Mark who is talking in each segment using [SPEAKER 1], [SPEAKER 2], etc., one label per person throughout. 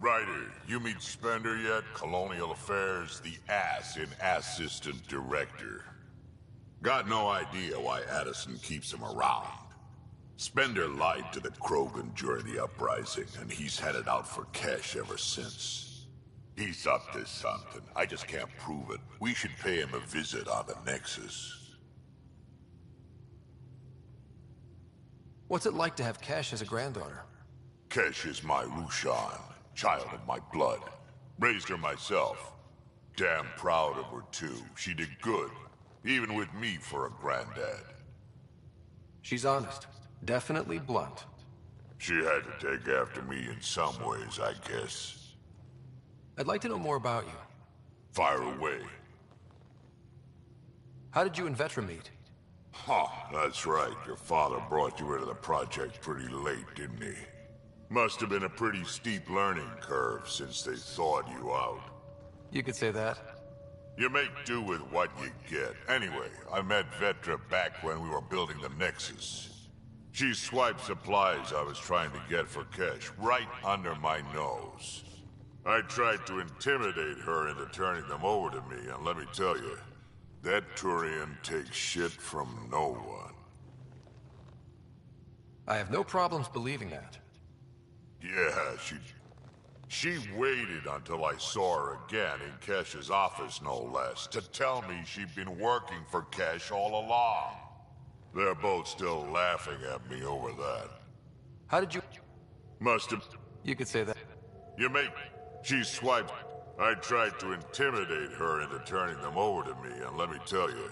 [SPEAKER 1] Ryder, you meet Spender yet? Colonial Affairs, the ass in Assistant Director. Got no idea why Addison keeps him around. Spender lied to the Krogan during the uprising, and he's headed out for cash ever since. He's up to something. I just can't prove it. We should pay him a visit on the Nexus.
[SPEAKER 2] What's it like to have Cash as a granddaughter?
[SPEAKER 1] Kesh is my Rushan, child of my blood. Raised her myself. Damn proud of her too. She did good, even with me for a granddad.
[SPEAKER 2] She's honest. Definitely blunt.
[SPEAKER 1] She had to take after me in some ways, I guess.
[SPEAKER 2] I'd like to know more about you.
[SPEAKER 1] Fire away.
[SPEAKER 2] How did you and Vetra meet?
[SPEAKER 1] Huh, that's right. Your father brought you into the project pretty late, didn't he? Must have been a pretty steep learning curve since they thawed you out.
[SPEAKER 2] You could say that.
[SPEAKER 1] You make do with what you get. Anyway, I met Vetra back when we were building the Nexus. She swiped supplies I was trying to get for Kesh right under my nose. I tried to intimidate her into turning them over to me, and let me tell you, that Turian takes shit from no one.
[SPEAKER 2] I have no problems believing that.
[SPEAKER 1] Yeah, she waited until I saw her again in Kesh's office, no less, to tell me she'd been working for Kesh all along. They're both still laughing at me over that.
[SPEAKER 2] How did you...
[SPEAKER 1] Must have...
[SPEAKER 2] You could say that.
[SPEAKER 1] You make... She swiped... I tried to intimidate her into turning them over to me, and let me tell you,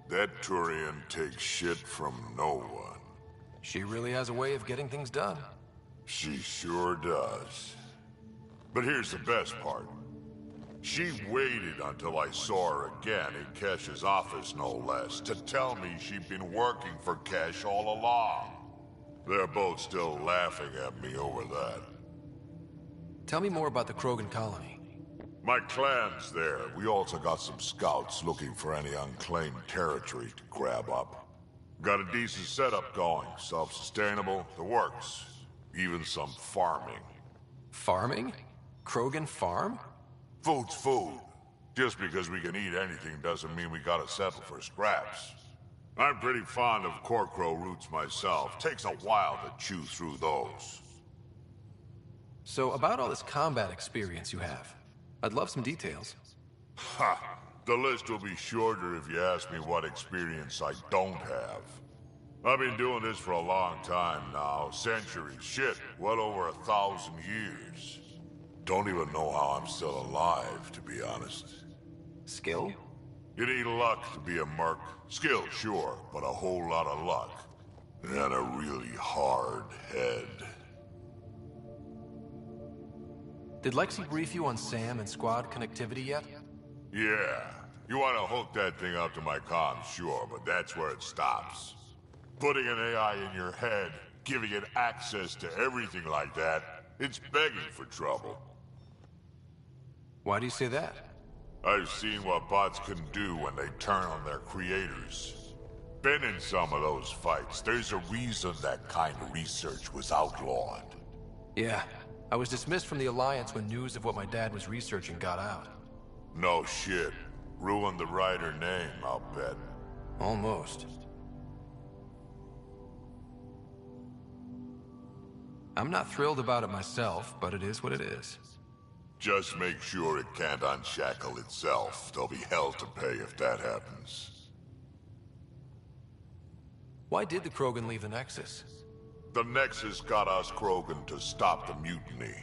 [SPEAKER 1] that Turian takes shit from no one.
[SPEAKER 2] She really has a way of getting things done.
[SPEAKER 1] She sure does. But here's the best part. She waited until I saw her again in Kesh's office, no less, to tell me she'd been working for Kesh all along. They're both still laughing at me over that.
[SPEAKER 2] Tell me more about the Krogan colony.
[SPEAKER 1] My clan's there. We also got some scouts looking for any unclaimed territory to grab up. Got a decent setup going, self-sustainable, the works. Even some farming.
[SPEAKER 2] Farming? Krogan farm?
[SPEAKER 1] Food's food. Just because we can eat anything doesn't mean we gotta settle for scraps. I'm pretty fond of Corcrow roots myself. Takes a while to chew through those.
[SPEAKER 2] So about all this combat experience you have, I'd love some details.
[SPEAKER 1] Ha! The list will be shorter if you ask me what experience I don't have. I've been doing this for a long time now. Centuries. Shit, well over 1,000 years. Don't even know how I'm still alive, to be honest.
[SPEAKER 2] Skill?
[SPEAKER 1] You need luck to be a merc. Skill, sure, but a whole lot of luck. And a really hard head.
[SPEAKER 2] Did Lexi brief you on SAM and squad connectivity yet?
[SPEAKER 1] Yeah. You want to hook that thing up to my comms, sure, but that's where it stops. Putting an AI in your head, giving it access to everything like that, it's begging for trouble.
[SPEAKER 2] Why do you say that?
[SPEAKER 1] I've seen what bots can do when they turn on their creators. Been in some of those fights. There's a reason that kind of research was outlawed.
[SPEAKER 2] Yeah. I was dismissed from the Alliance when news of what my dad was researching got out.
[SPEAKER 1] No shit. Ruined the Ryder name, I'll bet.
[SPEAKER 2] Almost. I'm not thrilled about it myself, but it is what it is.
[SPEAKER 1] Just make sure it can't unshackle itself. There'll be hell to pay if that happens.
[SPEAKER 2] Why did the Krogan leave the Nexus?
[SPEAKER 1] The Nexus got us Krogan to stop the mutiny.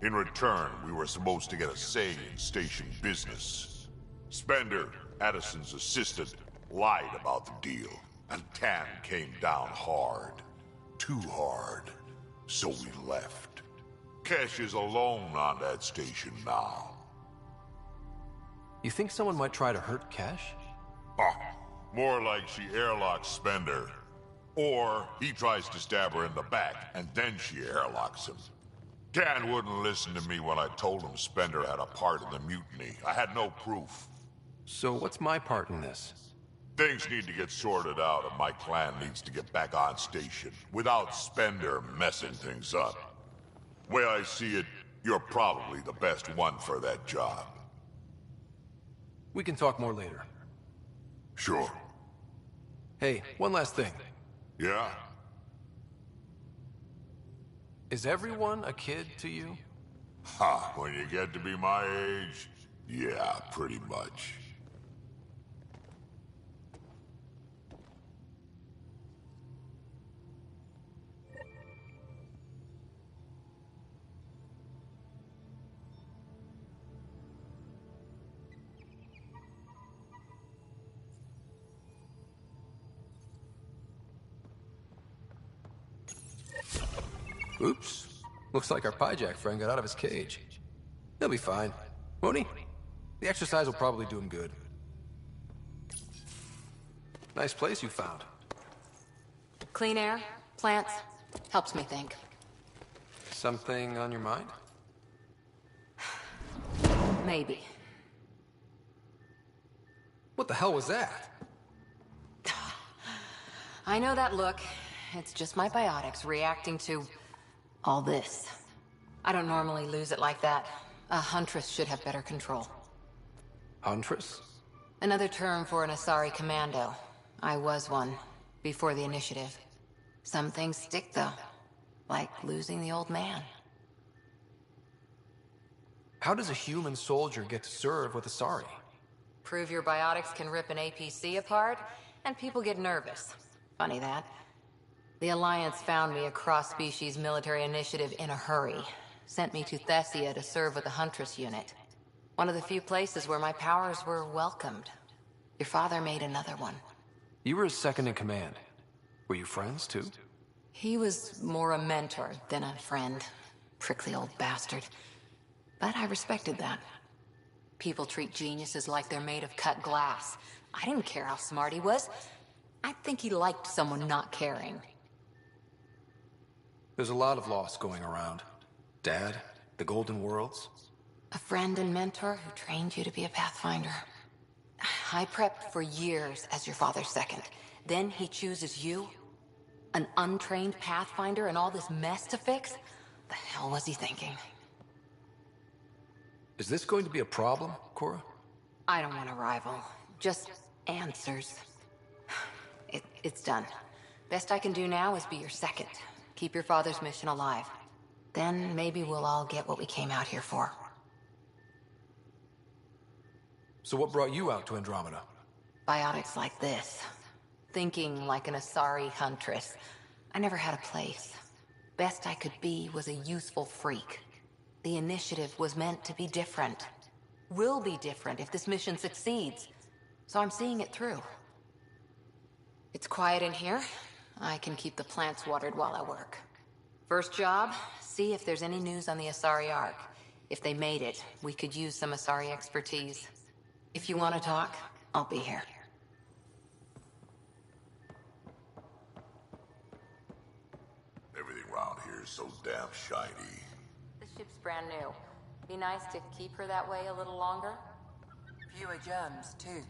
[SPEAKER 1] In return, we were supposed to get a say in station business. Spender, Addison's assistant, lied about the deal, and Tan came down hard. Too hard. So we left. Kesh is alone on that station now.
[SPEAKER 2] You think someone might try to hurt Cash?
[SPEAKER 1] More like she airlocks Spender. Or he tries to stab her in the back, and then she airlocks him. Tan wouldn't listen to me when I told him Spender had a part in the mutiny. I had no proof.
[SPEAKER 2] So what's my part in this?
[SPEAKER 1] Things need to get sorted out, and my clan needs to get back on station, without Spender messing things up. Way I see it, You're probably the best one for that job.
[SPEAKER 2] We can talk more later.
[SPEAKER 1] Sure.
[SPEAKER 2] Hey, one last thing.
[SPEAKER 1] Yeah?
[SPEAKER 2] Is everyone a kid to you?
[SPEAKER 1] Ha, when you get to be my age, yeah, pretty much.
[SPEAKER 2] Oops. Looks like our Pyjack friend got out of his cage. He'll be fine, won't he? The exercise will probably do him good. Nice place you found.
[SPEAKER 3] Clean air, plants, helps me think.
[SPEAKER 2] Something on your mind?
[SPEAKER 3] Maybe.
[SPEAKER 2] What the hell was that?
[SPEAKER 3] I know that look. It's just my biotics reacting to all this. I don't normally lose it like that. A huntress should have better control.
[SPEAKER 2] Huntress?
[SPEAKER 3] Another term for an Asari commando. I was one, before the initiative. Some things stick, though. Like losing the old man.
[SPEAKER 2] How does a human soldier get to serve with Asari?
[SPEAKER 3] Prove your biotics can rip an APC apart, and people get nervous. Funny that. The Alliance found me a cross-species military initiative in a hurry. Sent me to Thessia to serve with the Huntress unit. One of the few places where my powers were welcomed. Your father made another one.
[SPEAKER 2] You were his second in command. Were you friends, too?
[SPEAKER 3] He was more a mentor than a friend. Prickly old bastard. But I respected that. People treat geniuses like they're made of cut glass. I didn't care how smart he was. I think he liked someone not caring.
[SPEAKER 2] There's a lot of loss going around. Dad, the Golden Worlds.
[SPEAKER 3] A friend and mentor who trained you to be a Pathfinder. I prepped for years as your father's second. Then he chooses you? An untrained Pathfinder and all this mess to fix? The hell was he thinking?
[SPEAKER 2] Is this going to be a problem, Cora?
[SPEAKER 3] I don't want a rival. Just answers. It's done. Best I can do now is be your second. Keep your father's mission alive. Then maybe we'll all get what we came out here for.
[SPEAKER 2] So what brought you out to Andromeda?
[SPEAKER 3] Biotics like this. Thinking like an Asari huntress. I never had a place. Best I could be was a useful freak. The initiative was meant to be different. Will be different if this mission succeeds. So I'm seeing it through. It's quiet in here. I can keep the plants watered while I work. First job, see if there's any news on the Asari Ark. If they made it, we could use some Asari expertise. If you want to talk, I'll be here.
[SPEAKER 1] Everything around here is so damn shiny.
[SPEAKER 3] The ship's brand new. Be nice to keep her that way a little longer. Fewer germs, too.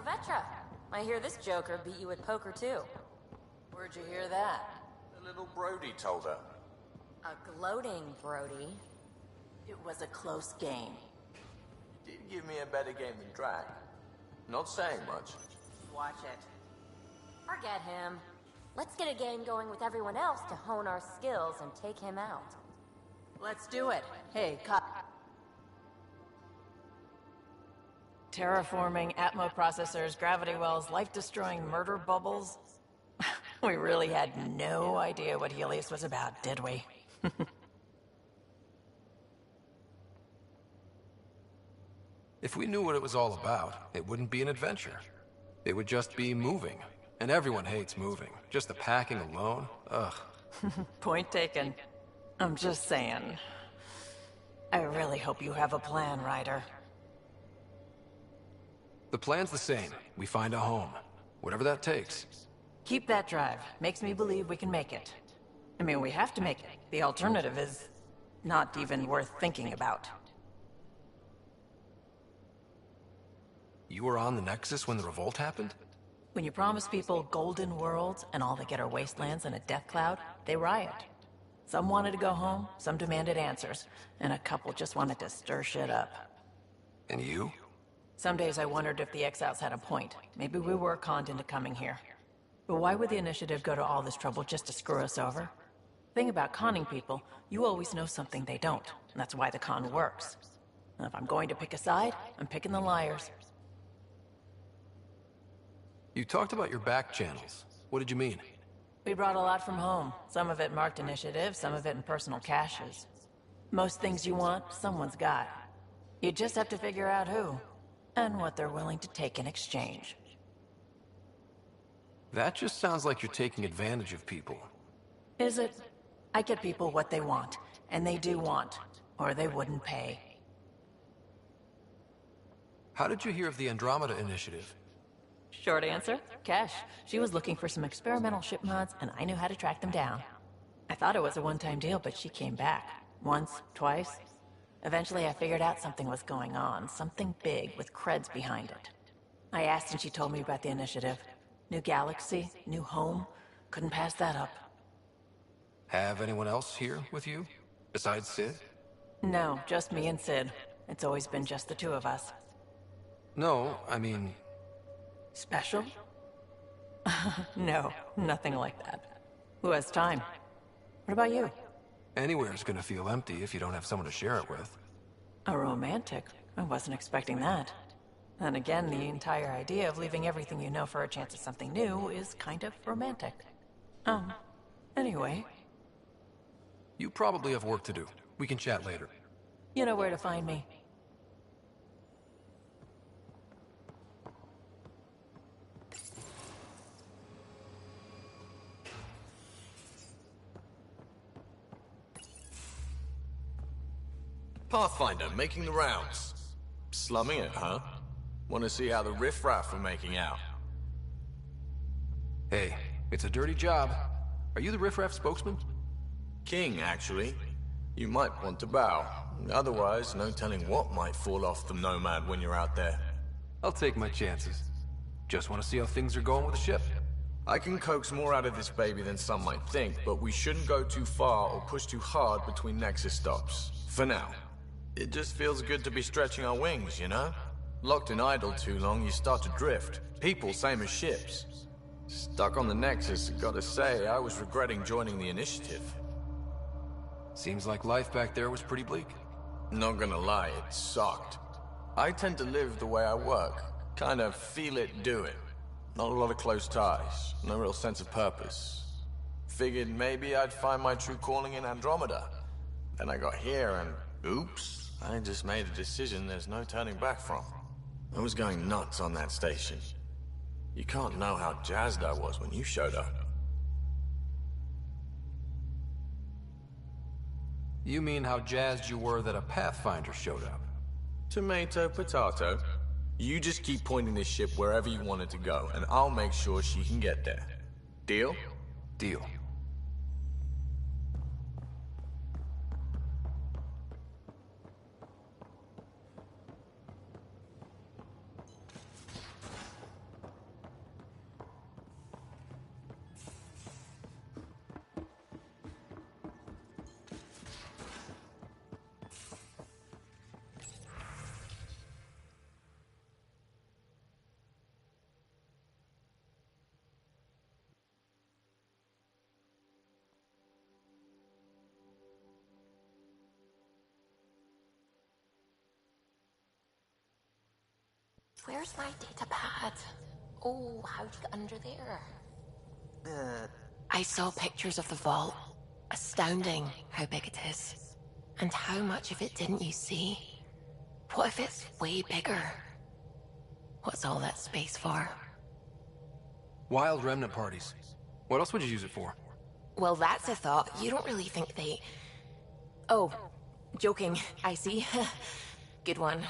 [SPEAKER 4] Vetra. I hear this joker beat you at poker too.
[SPEAKER 5] Where'd you hear that?
[SPEAKER 6] The little Brody told her.
[SPEAKER 4] A gloating Brody.
[SPEAKER 5] It was a close game.
[SPEAKER 6] Did give me a better game than Drag. Not saying much.
[SPEAKER 5] Watch it.
[SPEAKER 4] Forget him. Let's get a game going with everyone else to hone our skills and take him out.
[SPEAKER 5] Let's do it. Hey, terraforming, Atmo processors, gravity wells, life-destroying murder bubbles. We really had no idea what Helios was about, did we?
[SPEAKER 2] If we knew what it was all about, it wouldn't be an adventure. It would just be moving. And everyone hates moving. Just the packing alone, ugh.
[SPEAKER 5] Point taken. I'm just saying. I really hope you have a plan, Ryder.
[SPEAKER 2] The plan's the same. We find a home. Whatever that takes.
[SPEAKER 5] Keep that drive. Makes me believe we can make it. I mean, we have to make it. The alternative is not even worth thinking about.
[SPEAKER 2] You were on the Nexus when the revolt happened?
[SPEAKER 5] When you promise people golden worlds and all they get are wastelands and a death cloud, they riot. Some wanted to go home, some demanded answers, and a couple just wanted to stir shit up.
[SPEAKER 2] And you?
[SPEAKER 5] Some days I wondered if the exiles had a point. Maybe we were conned into coming here. But why would the Initiative go to all this trouble just to screw us over? Thing about conning people, you always know something they don't, and that's why the con works. And if I'm going to pick a side, I'm picking the liars.
[SPEAKER 2] You talked about your back channels. What did you mean?
[SPEAKER 5] We brought a lot from home. Some of it marked initiative, some of it in personal caches. Most things you want, someone's got. You just have to figure out who, and what they're willing to take in exchange.
[SPEAKER 2] That just sounds like you're taking advantage of people.
[SPEAKER 5] Is it? I get people what they want, and they do want, or they wouldn't pay.
[SPEAKER 2] How did you hear of the Andromeda Initiative?
[SPEAKER 5] Short answer, Cash. She was looking for some experimental ship mods, and I knew how to track them down. I thought it was a one-time deal, but she came back. Once, twice. Eventually I figured out something was going on, something big with creds behind it. I asked and she told me about the initiative. New galaxy, new home. Couldn't pass that up.
[SPEAKER 2] Have anyone else here with you? Besides Sid?
[SPEAKER 5] No, just me and Sid. It's always been just the two of us.
[SPEAKER 2] No, I mean...
[SPEAKER 5] Special? No, nothing like that. Who has time? What about you?
[SPEAKER 2] Anywhere's gonna feel empty if you don't have someone to share it with.
[SPEAKER 5] A romantic? I wasn't expecting that. And again, the entire idea of leaving everything you know for a chance at something new is kind of romantic. Anyway.
[SPEAKER 2] You probably have work to do. We can chat later.
[SPEAKER 5] You know where to find me.
[SPEAKER 6] Pathfinder, making the rounds. Slumming it, huh? Want to see how the riffraff are making out?
[SPEAKER 2] Hey, it's a dirty job. Are you the riffraff spokesman?
[SPEAKER 6] King, actually. You might want to bow. Otherwise, no telling what might fall off the Nomad when you're out there.
[SPEAKER 2] I'll take my chances. Just want to see how things are going with the ship.
[SPEAKER 6] I can coax more out of this baby than some might think, but we shouldn't go too far or push too hard between Nexus stops. For now. It just feels good to be stretching our wings, you know? Locked in idle too long, you start to drift. People, same as ships. Stuck on the Nexus, gotta say, I was regretting joining the Initiative.
[SPEAKER 2] Seems like life back there was pretty bleak.
[SPEAKER 6] Not gonna lie, it sucked. I tend to live the way I work. Kind of feel it, do it. Not a lot of close ties, no real sense of purpose. Figured maybe I'd find my true calling in Andromeda. Then I got here and, oops. I just made a decision there's no turning back from. I was going nuts on that station. You can't know how jazzed I was when you showed up.
[SPEAKER 2] You mean how jazzed you were that a Pathfinder showed up?
[SPEAKER 6] Tomato, potato. You just keep pointing this ship wherever you want it to go, and I'll make sure she can get there. Deal?
[SPEAKER 2] Deal.
[SPEAKER 3] Where's my data pad? Oh, how'd you get under there? I saw pictures of the vault. Astounding how big it is. And how much of it didn't you see? What if it's way bigger? What's all that space for?
[SPEAKER 2] Wild remnant parties. What else would you use it for?
[SPEAKER 3] Well, that's a thought. You don't really think they... Oh, joking. I see. Good one.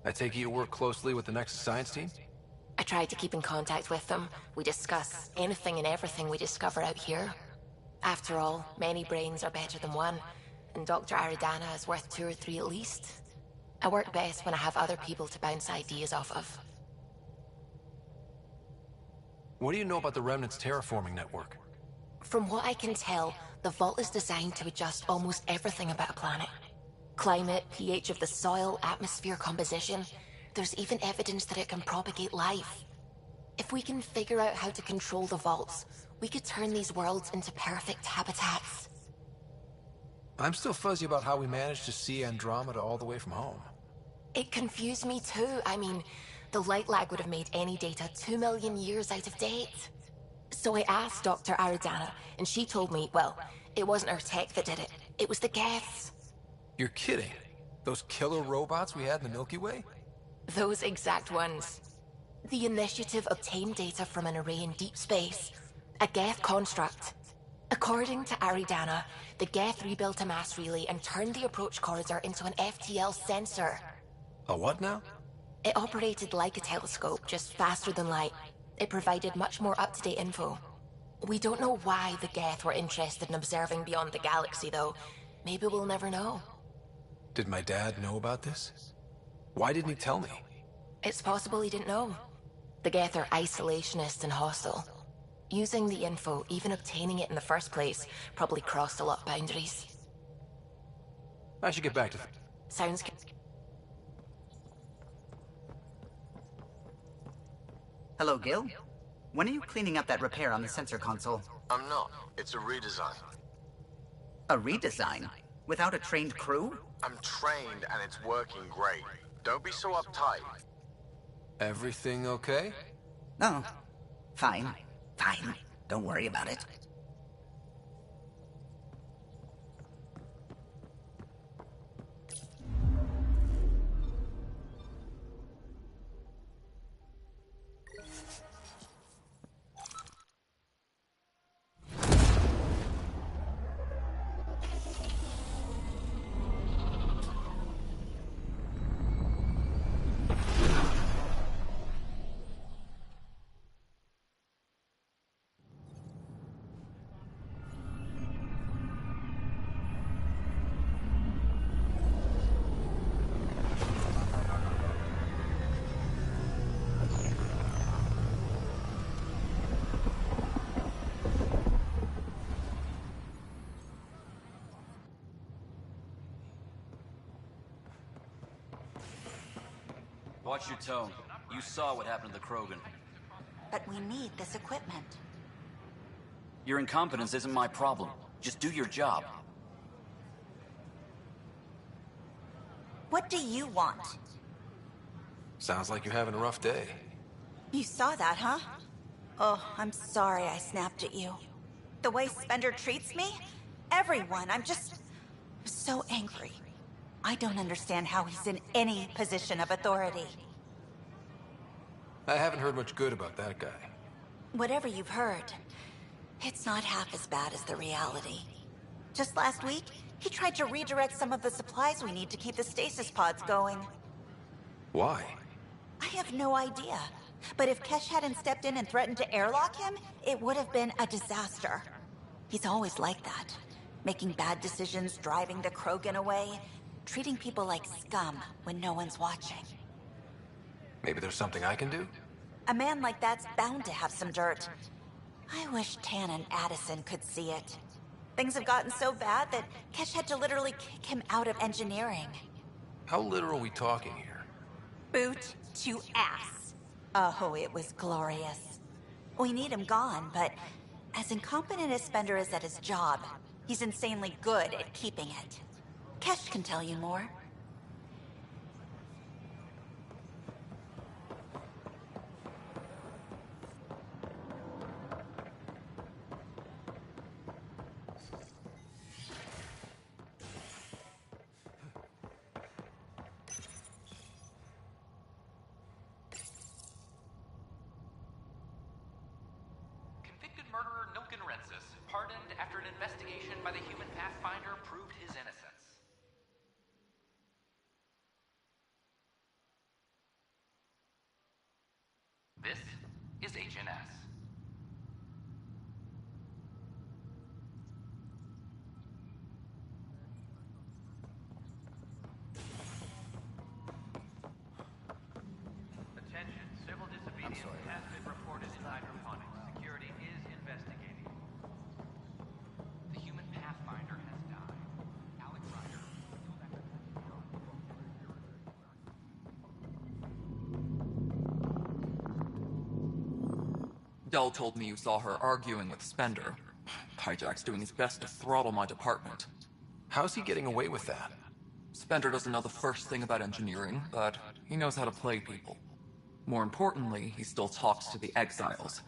[SPEAKER 2] I take it you work closely with the Nexus science team?
[SPEAKER 3] I tried to keep in contact with them. We discuss anything and everything we discover out here. After all, many brains are better than one, and Dr. Aridana is worth 2 or 3 at least. I work best when I have other people to bounce ideas off of.
[SPEAKER 2] What do you know about the Remnant's terraforming network?
[SPEAKER 3] From what I can tell, the vault is designed to adjust almost everything about a planet. Climate, pH of the soil, atmosphere composition. There's even evidence that it can propagate life. If we can figure out how to control the vaults, we could turn these worlds into perfect habitats.
[SPEAKER 2] I'm still fuzzy about how we managed to see Andromeda all the way from home.
[SPEAKER 3] It confused me too. I mean, the light lag would have made any data 2 million years out of date. So I asked Dr. Aridana, and she told me, well, it wasn't our tech that did it. It was the Geths.
[SPEAKER 2] You're kidding. Those killer robots we had in the Milky Way?
[SPEAKER 3] Those exact ones. The Initiative obtained data from an array in deep space, a Geth construct. According to Aridana, the Geth rebuilt a mass relay and turned the approach corridor into an FTL sensor.
[SPEAKER 2] A what now?
[SPEAKER 3] It operated like a telescope, just faster than light. It provided much more up-to-date info. We don't know why the Geth were interested in observing beyond the galaxy, though. Maybe we'll never know.
[SPEAKER 2] Did my dad know about this? Why didn't he tell me?
[SPEAKER 3] It's possible he didn't know. The Geth are isolationist and hostile. Using the info, even obtaining it in the first place, probably crossed a lot of boundaries.
[SPEAKER 2] I should get back to
[SPEAKER 3] Sounds
[SPEAKER 7] Hello, Gil. When are you cleaning up that repair on the sensor console?
[SPEAKER 6] I'm not. It's a redesign.
[SPEAKER 7] A redesign? Without a trained crew?
[SPEAKER 6] I'm trained and it's working great. Don't be so uptight.
[SPEAKER 2] Everything okay?
[SPEAKER 7] Oh, fine. Fine. Don't worry about it.
[SPEAKER 8] Watch your tone. You saw what happened to the Krogan.
[SPEAKER 9] But we need this equipment.
[SPEAKER 8] Your incompetence isn't my problem. Just do your job.
[SPEAKER 9] What do you want?
[SPEAKER 2] Sounds like you're having a rough day.
[SPEAKER 9] You saw that, huh? Oh, I'm sorry I snapped at you. The way Spender treats me? Everyone, I'm so angry. I don't understand how he's in any position of authority.
[SPEAKER 2] I haven't heard much good about that guy.
[SPEAKER 9] Whatever you've heard, it's not half as bad as the reality. Just last week, he tried to redirect some of the supplies we need to keep the stasis pods going.
[SPEAKER 2] Why?
[SPEAKER 9] I have no idea. But if Kesh hadn't stepped in and threatened to airlock him, it would have been a disaster. He's always like that. Making bad decisions, driving the Krogan away, treating people like scum when no one's watching.
[SPEAKER 2] Maybe there's something I can do?
[SPEAKER 9] A man like that's bound to have some dirt. I wish Tan and Addison could see it. Things have gotten so bad that Kesh had to literally kick him out of engineering.
[SPEAKER 2] How literal are we talking here?
[SPEAKER 9] Boot to ass. Oh, it was glorious. We need him gone, but as incompetent as Spender is at his job, he's insanely good at keeping it. Kesh can tell you more.
[SPEAKER 10] Convicted murderer Nilken Rensis, pardoned after an investigation by the human Pathfinder proved his innocence. This is HNS. Attention, civil disobedience has been reported in hydroponics. Security is investigating. The human Pathfinder has died. Alec Ryder.
[SPEAKER 11] Dell told me you saw her arguing with Spender. Hijack's doing his best to throttle my department.
[SPEAKER 2] How's he getting away with that?
[SPEAKER 11] Spender doesn't know the first thing about engineering, but he knows how to play people. More importantly, he still talks to the exiles.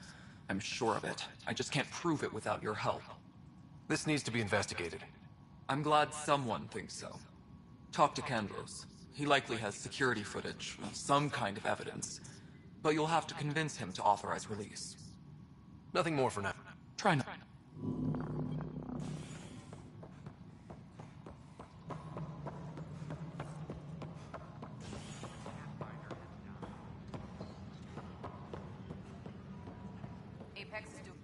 [SPEAKER 11] I'm sure of it. I just can't prove it without your help.
[SPEAKER 2] This needs to be investigated.
[SPEAKER 11] I'm glad someone thinks so. Talk to Kandros. He likely has security footage, some kind of evidence. But you'll have to convince him to authorize release.
[SPEAKER 2] Nothing more for now.
[SPEAKER 11] Try not.
[SPEAKER 3] Apex is doing...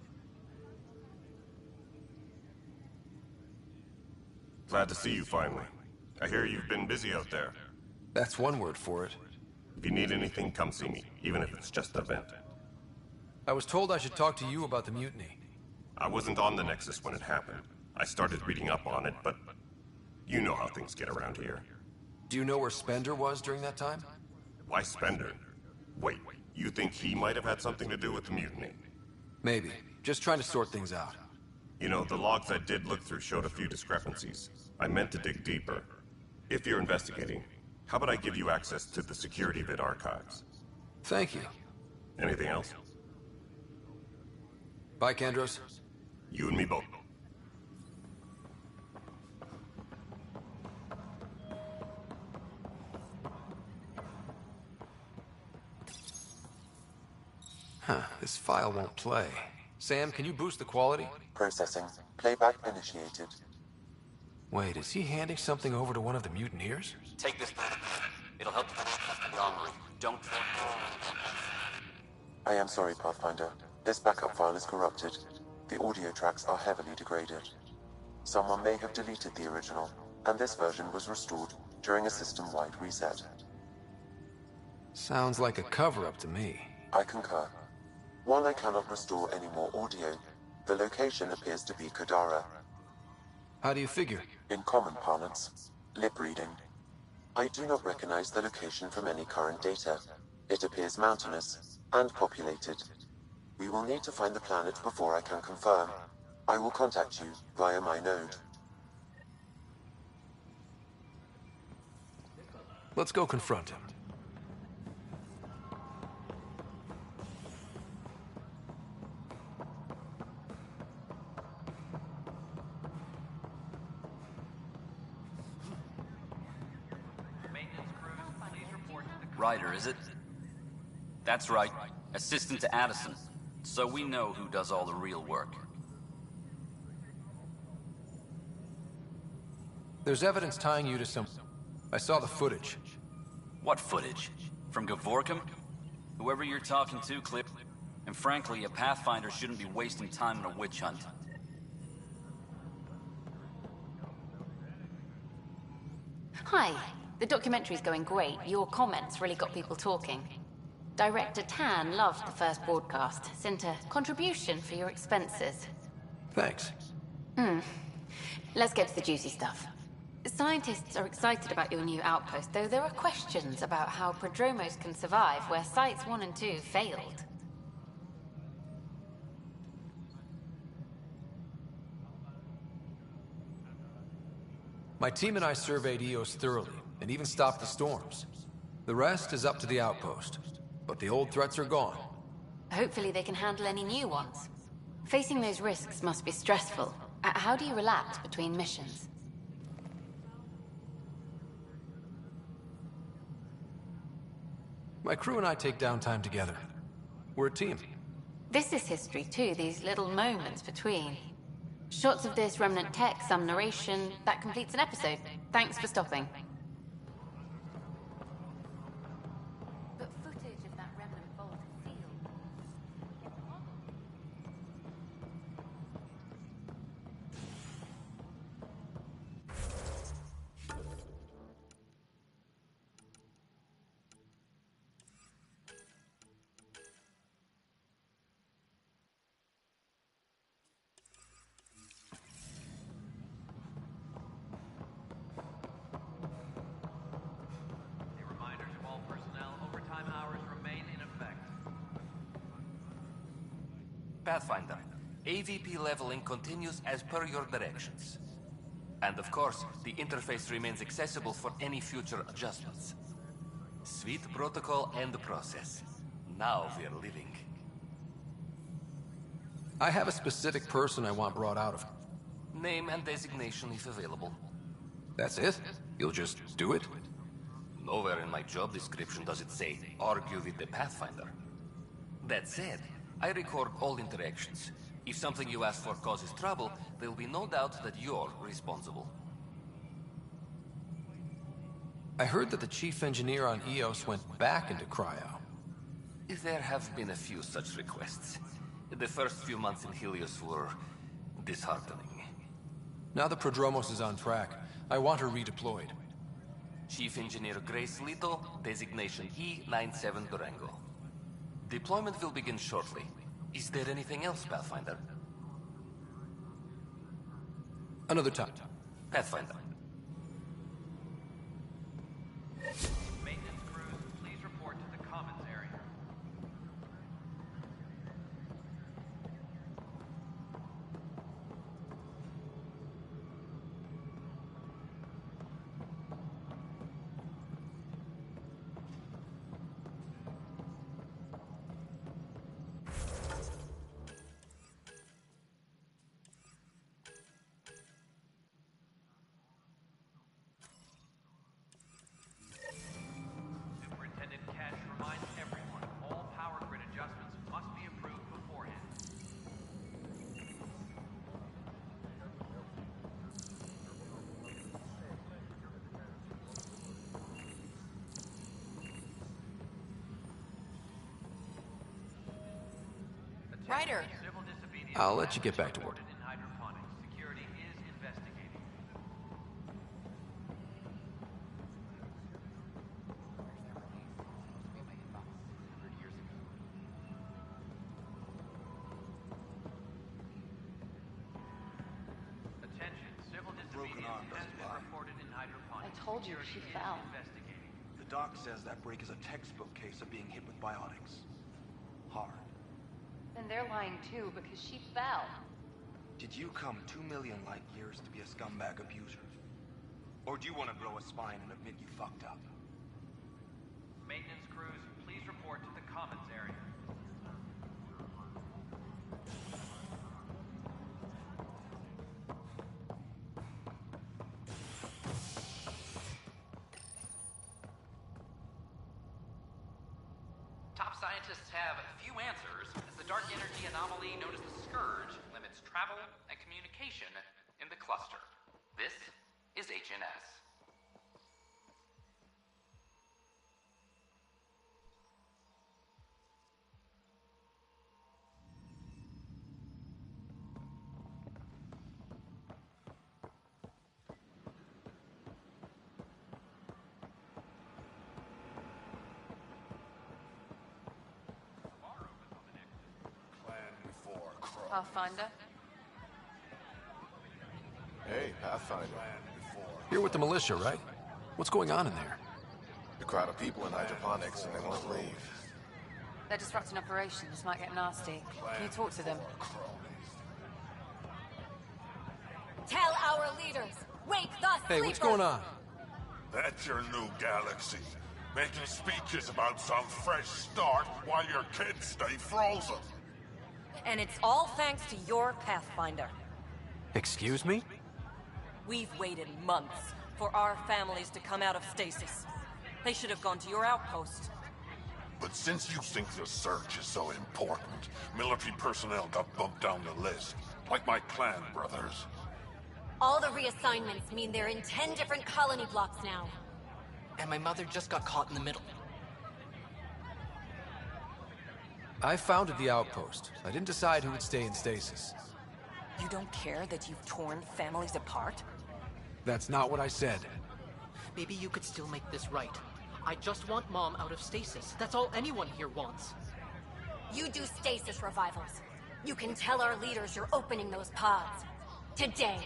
[SPEAKER 12] Glad to see you finally. I hear you've been busy out there.
[SPEAKER 2] That's one word for it.
[SPEAKER 12] If you need anything, come see me, even if it's just a vent.
[SPEAKER 2] I was told I should talk to you about the mutiny.
[SPEAKER 12] I wasn't on the Nexus when it happened. I started reading up on it, but you know how things get around here.
[SPEAKER 2] Do you know where Spender was during that time?
[SPEAKER 12] Why Spender? Wait, you think he might have had something to do with the mutiny?
[SPEAKER 2] Maybe. Just trying to sort things out.
[SPEAKER 12] You know, the logs I did look through showed a few discrepancies. I meant to dig deeper. If you're investigating, how about I give you access to the security vid archives?
[SPEAKER 2] Thank you.
[SPEAKER 12] Anything else?
[SPEAKER 2] Bye, Kandros.
[SPEAKER 12] You and me both.
[SPEAKER 2] Huh, this file won't play. Sam, can you boost the quality?
[SPEAKER 13] Processing. Playback initiated.
[SPEAKER 2] Wait, is he handing something over to one of the mutineers?
[SPEAKER 8] Take this. It'll help the armory. Don't...
[SPEAKER 13] I am sorry, Pathfinder. This backup file is corrupted. The audio tracks are heavily degraded. Someone may have deleted the original, and this version was restored during a system-wide reset.
[SPEAKER 2] Sounds like a cover-up to me.
[SPEAKER 13] I concur. While I cannot restore any more audio, the location appears to be Kadara.
[SPEAKER 2] How do you figure?
[SPEAKER 13] In common parlance, lip reading. I do not recognize the location from any current data. It appears mountainous and populated. We will need to find the planet before I can confirm. I will contact you via my node.
[SPEAKER 2] Let's go confront him.
[SPEAKER 8] Ryder, is it? That's right. Assistant to Addison. So we know who does all the real work.
[SPEAKER 2] There's evidence tying you to some... I saw the footage.
[SPEAKER 8] What footage? From Gavorkum? Whoever you're talking to, Clip. And frankly, a Pathfinder shouldn't be wasting time on a witch hunt.
[SPEAKER 4] Hi. The documentary's going great. Your comments really got people talking. Director Tan loved the first broadcast. Sent a contribution for your expenses.
[SPEAKER 2] Thanks.
[SPEAKER 4] Let's get to the juicy stuff. Scientists are excited about your new outpost, though there are questions about how prodromos can survive where Sites 1 and 2 failed.
[SPEAKER 2] My team and I surveyed Eos thoroughly, and even stopped the storms. The rest is up to the outpost, but the old threats are gone.
[SPEAKER 4] Hopefully they can handle any new ones. Facing those risks must be stressful. How do you relax between missions?
[SPEAKER 2] My crew and I take downtime together. We're a team.
[SPEAKER 4] This is history too, these little moments between. Shots of this remnant tech, some narration, that completes an episode. Thanks for stopping. But footage of that remnant vault sealed.
[SPEAKER 10] A reminder to all personnel, overtime hours remain in effect.
[SPEAKER 14] Pathfinder, AVP leveling continues as per your directions. And of course, the interface remains accessible for any future adjustments. Sweet protocol and process. Now we're living.
[SPEAKER 2] I have a specific person I want brought out of.
[SPEAKER 14] Name and designation if available.
[SPEAKER 2] That's it? You'll just do it?
[SPEAKER 14] Nowhere in my job description does it say, argue with the Pathfinder. That said, I record all interactions. If something you ask for causes trouble, there will be no doubt that you're responsible.
[SPEAKER 2] I heard that the chief engineer on Eos went back into cryo.
[SPEAKER 14] There have been a few such requests. The first few months in Helios were disheartening.
[SPEAKER 2] Now the Prodromos is on track. I want her redeployed.
[SPEAKER 14] Chief Engineer Grace Lito, designation E97 Durango. Deployment will begin shortly. Is there anything else, Pathfinder?
[SPEAKER 2] Another time.
[SPEAKER 14] Pathfinder.
[SPEAKER 10] Maintenance crews, please report to the commons area. Superintendent Cash reminds everyone all power grid adjustments must be approved beforehand.
[SPEAKER 5] Ryder.
[SPEAKER 10] Civil disobedience
[SPEAKER 2] I'll let you get back to work.
[SPEAKER 10] reported in hydroponics. Security is investigating. Attention, civil disobedience has been reported in hydroponics.
[SPEAKER 4] I told you she
[SPEAKER 10] Security is
[SPEAKER 4] fell.
[SPEAKER 10] investigating.
[SPEAKER 15] The doc says that break is a textbook case of being hit with biotics. Hard.
[SPEAKER 3] And they're lying too because she fell.
[SPEAKER 15] Did you come 2 million light years to be a scumbag abuser? Or do you want to grow a spine and admit you fucked up?
[SPEAKER 10] Maintenance crews, please report to the commons area.
[SPEAKER 16] Top scientists have few answers as the dark energy anomaly known as the Scourge limits travel and communication in the cluster. This is HNS.
[SPEAKER 3] Pathfinder?
[SPEAKER 6] Hey, Pathfinder.
[SPEAKER 2] You're with the militia, right? What's going on in there?
[SPEAKER 17] The crowd of people in hydroponics and they won't leave.
[SPEAKER 18] They're disrupting operations. Might get nasty. Can you talk to them?
[SPEAKER 19] Tell our leaders. Wake the
[SPEAKER 2] Hey,
[SPEAKER 19] sleepers.
[SPEAKER 2] what's going on?
[SPEAKER 20] That's your new galaxy. Making speeches about some fresh start while your kids stay frozen.
[SPEAKER 19] And it's all thanks to your Pathfinder.
[SPEAKER 2] Excuse me?
[SPEAKER 19] We've waited months for our families to come out of stasis. They should have gone to your outpost.
[SPEAKER 20] But since you think the search is so important, military personnel got bumped down the list. Like my clan brothers.
[SPEAKER 19] All the reassignments mean they're in 10 different colony blocks now.
[SPEAKER 21] And my mother just got caught in the middle.
[SPEAKER 2] I founded the outpost. I didn't decide who would stay in stasis.
[SPEAKER 19] You don't care that you've torn families apart?
[SPEAKER 2] That's not what I said.
[SPEAKER 21] Maybe you could still make this right. I just want Mom out of stasis. That's all anyone here wants.
[SPEAKER 19] You do stasis revivals. You can tell our leaders you're opening those pods. Today.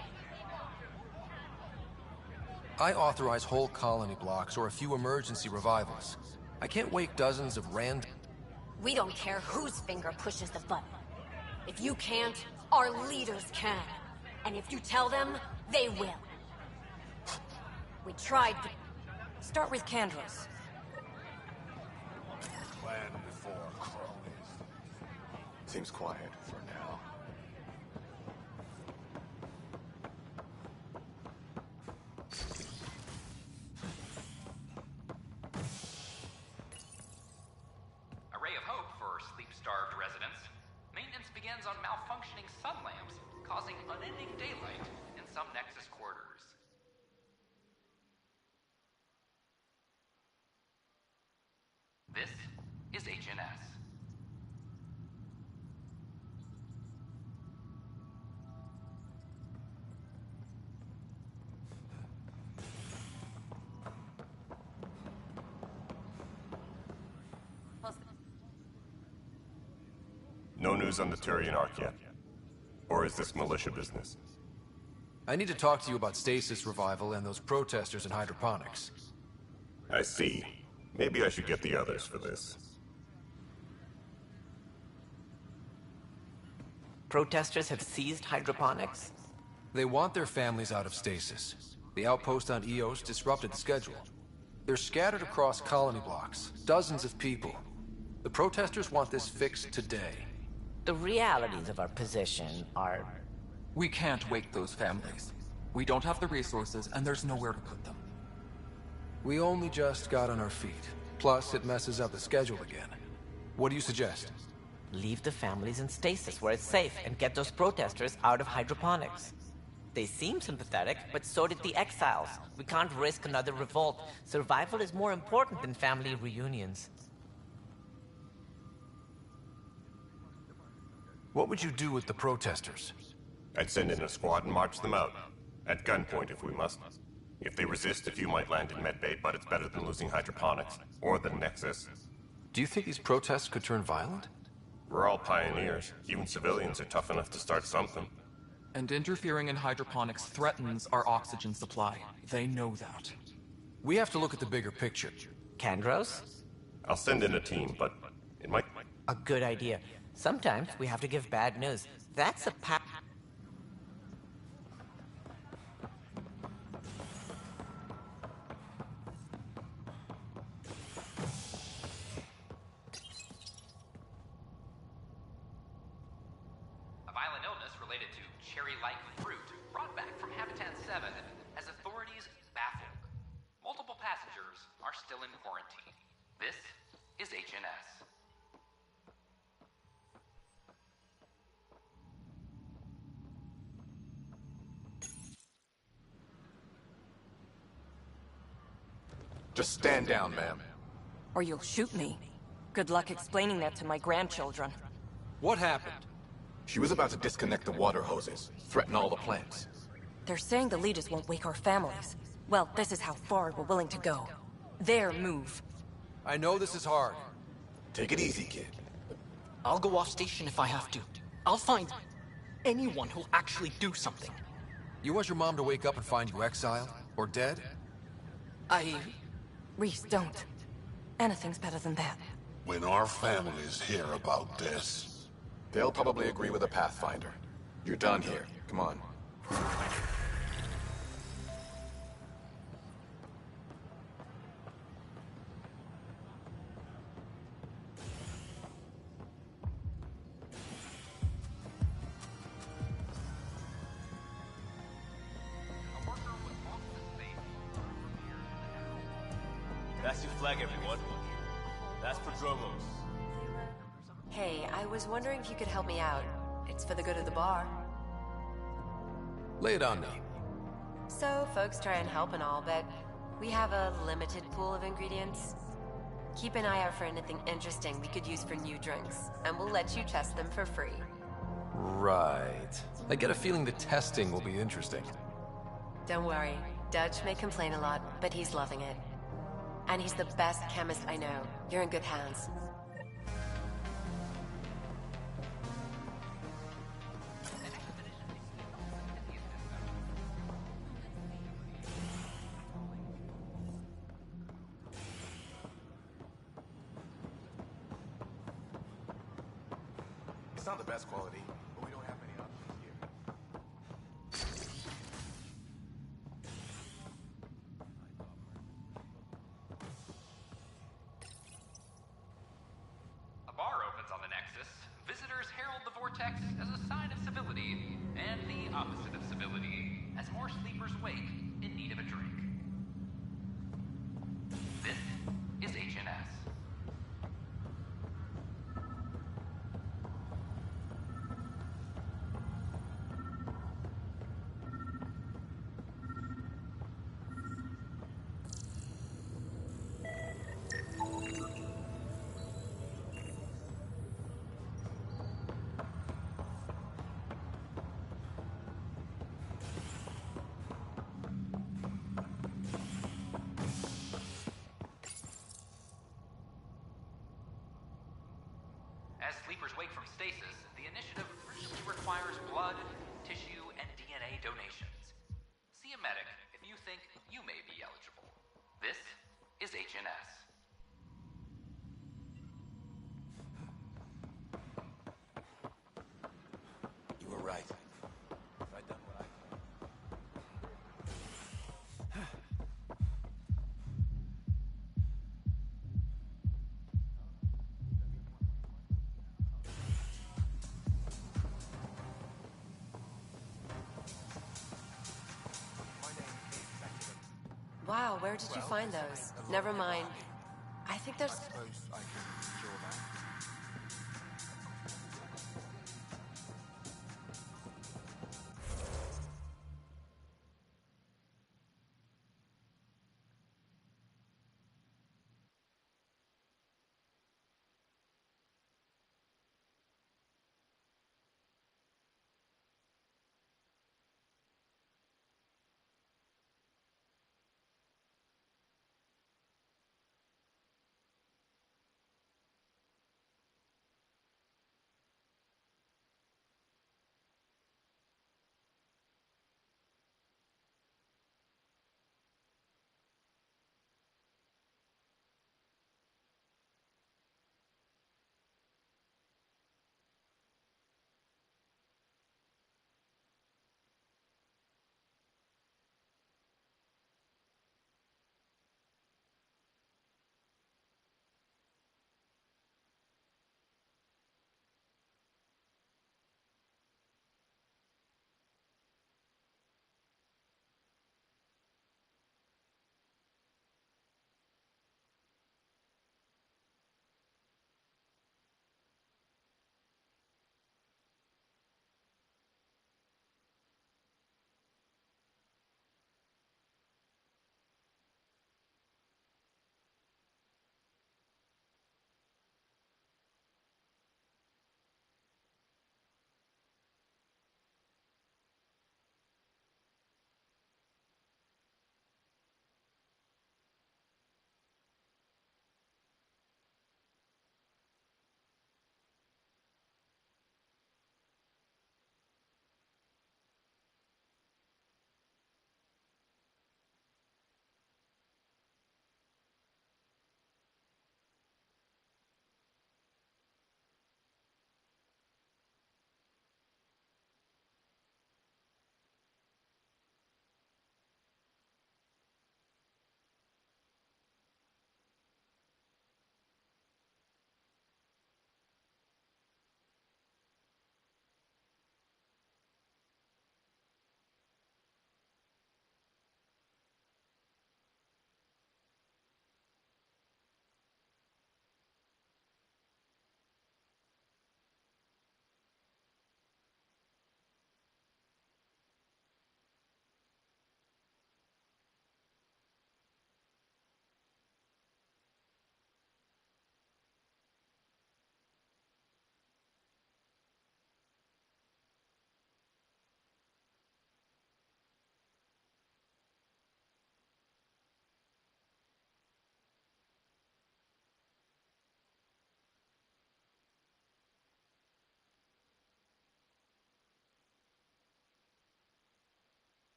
[SPEAKER 2] I authorize whole colony blocks or a few emergency revivals. I can't wake dozens of random...
[SPEAKER 19] We don't care whose finger pushes the button. If you can't, our leaders can. And if you tell them, they will. We tried to... Start with Kandros.
[SPEAKER 17] Plan before cronies. Seems quiet for now.
[SPEAKER 16] A ray of hope for sleep-starved residents. Maintenance begins on malfunctioning sun lamps, causing unending daylight in some Nexus quarters. This is HNS.
[SPEAKER 12] No news on the Turian Ark yet? Or is this militia business?
[SPEAKER 2] I need to talk to you about stasis revival and those protesters in hydroponics.
[SPEAKER 12] I see. Maybe I should get the others for this.
[SPEAKER 21] Protesters have seized hydroponics?
[SPEAKER 2] They want their families out of stasis. The outpost on Eos disrupted the schedule. They're scattered across colony blocks, dozens of people. The protesters want this fixed today.
[SPEAKER 5] The realities of our position are...
[SPEAKER 11] We can't wake those families. We don't have the resources, and there's nowhere to put them.
[SPEAKER 2] We only just got on our feet. Plus, it messes up the schedule again. What do you suggest?
[SPEAKER 5] Leave the families in stasis where it's safe and get those protesters out of hydroponics. They seem sympathetic, but so did the exiles. We can't risk another revolt. Survival is more important than family reunions.
[SPEAKER 2] What would you do with the protesters?
[SPEAKER 12] I'd send in a squad and march them out. At gunpoint if we must. If they resist, a few might land in medbay, but it's better than losing hydroponics. Or the Nexus.
[SPEAKER 2] Do you think these protests could turn violent?
[SPEAKER 12] We're all pioneers. Even civilians are tough enough to start something.
[SPEAKER 11] And interfering in hydroponics threatens our oxygen supply. They know that.
[SPEAKER 2] We have to look at the bigger picture.
[SPEAKER 5] Kandros?
[SPEAKER 12] I'll send in a team, but it might...
[SPEAKER 5] A good idea. Sometimes we have to give bad news. That's a
[SPEAKER 16] A violent illness related to cherry-like fruit brought back from Habitat 7 as authorities baffled. Multiple passengers are still in quarantine. This is HNS.
[SPEAKER 17] Just stand down, ma'am.
[SPEAKER 19] Or you'll shoot me. Good luck explaining that to my grandchildren.
[SPEAKER 2] What happened?
[SPEAKER 17] She was about to disconnect the water hoses, threaten all the plants.
[SPEAKER 19] They're saying the leaders won't wake our families. Well, this is how far we're willing to go. Their move.
[SPEAKER 2] I know this is hard.
[SPEAKER 17] Take it easy, kid.
[SPEAKER 21] I'll go off station if I have to. I'll find anyone who'll actually do something.
[SPEAKER 2] You want your mom to wake up and find you exiled? Or dead?
[SPEAKER 5] Reese, don't. Anything's better than that.
[SPEAKER 20] When our families hear about this...
[SPEAKER 17] They'll probably agree with the Pathfinder. You're done here. Come on.
[SPEAKER 1] That's your flag, everyone. That's Prodromos.
[SPEAKER 22] Hey, I was wondering if you could help me out. It's for the good of the bar.
[SPEAKER 2] Lay it on me.
[SPEAKER 22] So, folks try and help and all, but we have a limited pool of ingredients. Keep an eye out for anything interesting we could use for new drinks, and we'll let you test them for free.
[SPEAKER 2] Right. I get a feeling the testing will be interesting.
[SPEAKER 22] Don't worry, Dutch may complain a lot, but he's loving it. And he's the best chemist I know. You're in good hands.
[SPEAKER 17] It's not the best quality, but we don't have many options here.
[SPEAKER 16] A bar opens on the Nexus. Visitors herald the vortex as a sign of civility, and the opposite of civility, as more sleepers wake in need of a drink. This is HNS. As sleepers wake from stasis, the initiative urgently requires blood, tissue, and DNA donations. See a medic if you think you may be eligible. This is HNS.
[SPEAKER 1] You were right. If I'd done what I thought.
[SPEAKER 22] Wow, where did you find those? Never mind. I think there's...
[SPEAKER 17] Suppose I can cure that.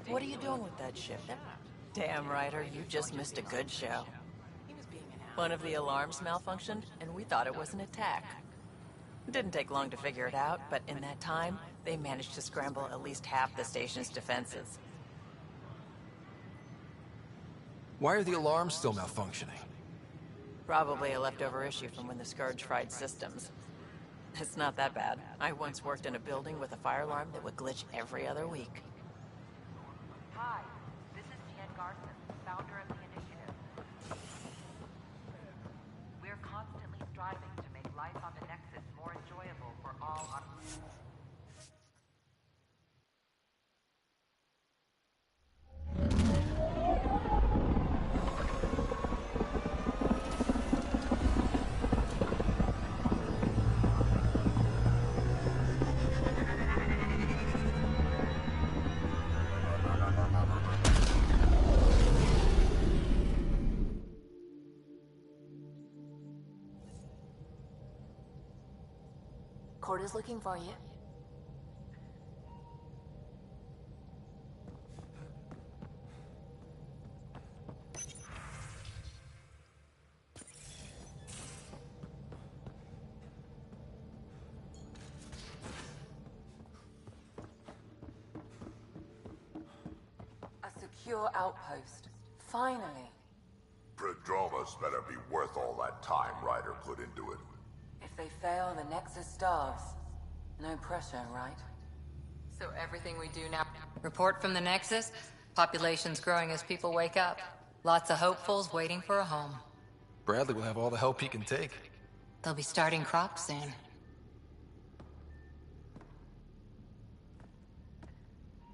[SPEAKER 5] What are you doing with that ship? Damn, Ryder, you just missed a good show. One of the alarms malfunctioned, and we thought it was an attack. Didn't take long to figure it out, but in that time, they managed to scramble at least half the station's defenses.
[SPEAKER 2] Why are the alarms still malfunctioning?
[SPEAKER 5] Probably a leftover issue from when the Scourge fried systems. It's not that bad. I once worked in a building with a fire alarm that would glitch every other week.
[SPEAKER 7] Hi, this is Jen Garson, founder of the initiative. We're constantly striving to make life on the Nexus more enjoyable for all on...
[SPEAKER 3] Corda's looking for you.
[SPEAKER 7] A secure outpost. Finally.
[SPEAKER 20] Prodromus better be worth all that time Ryder put into it.
[SPEAKER 7] If they fail, the Nexus starves. No pressure, right?
[SPEAKER 3] So everything we do now... Report from the Nexus. Population's growing as people wake up. Lots of hopefuls waiting for a home.
[SPEAKER 2] Bradley will have all the help he can take.
[SPEAKER 3] They'll be starting crops soon.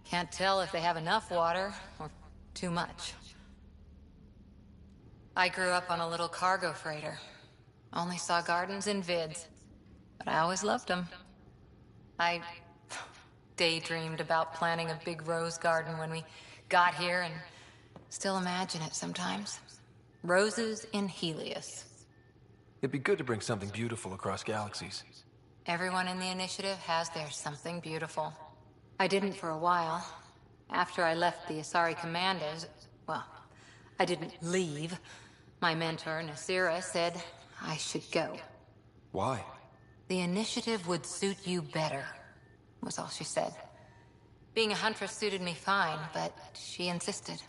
[SPEAKER 3] Can't tell if they have enough water or too much. I grew up on a little cargo freighter. Only saw gardens in vids, but I always loved them. I daydreamed about planting a big rose garden when we got here and still imagine it sometimes. Roses in Helios.
[SPEAKER 2] It'd be good to bring something beautiful across galaxies.
[SPEAKER 3] Everyone in the initiative has their something beautiful. I didn't for a while. After I left the Asari Commandos, well, I didn't leave. My mentor, Nasira, said I should go.
[SPEAKER 2] Why?
[SPEAKER 3] The initiative would suit you better, was all she said. Being a huntress suited me fine, but she insisted.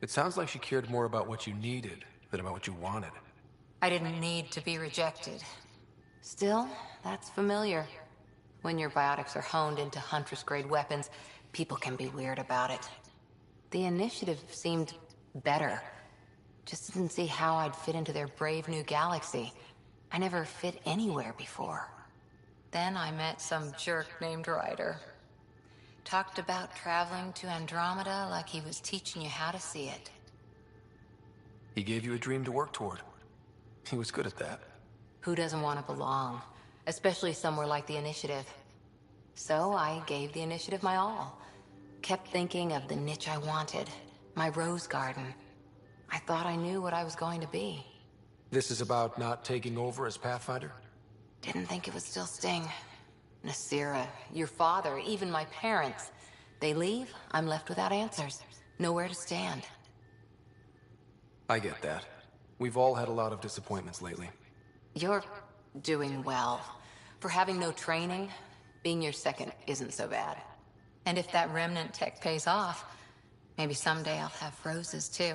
[SPEAKER 2] It sounds like she cared more about what you needed than about what you wanted.
[SPEAKER 3] I didn't need to be rejected. Still, that's familiar. When your biotics are honed into Huntress-grade weapons, people can be weird about it. The initiative seemed better. Just didn't see how I'd fit into their brave new galaxy. I never fit anywhere before. Then I met some jerk named Ryder. Talked about traveling to Andromeda like he was teaching you how to see it.
[SPEAKER 2] He gave you a dream to work toward. He was good at that.
[SPEAKER 3] Who doesn't want to belong? Especially somewhere like the Initiative. So I gave the Initiative my all. Kept thinking of the niche I wanted. My rose garden. I thought I knew what I was going to be.
[SPEAKER 2] This is about not taking over as Pathfinder?
[SPEAKER 3] Didn't think it would still sting. Nasira, your father, even my parents. They leave, I'm left without answers. Nowhere to stand.
[SPEAKER 2] I get that. We've all had a lot of disappointments lately.
[SPEAKER 3] You're doing well. For having no training, being your second isn't so bad. And if that remnant tech pays off, maybe someday I'll have roses too.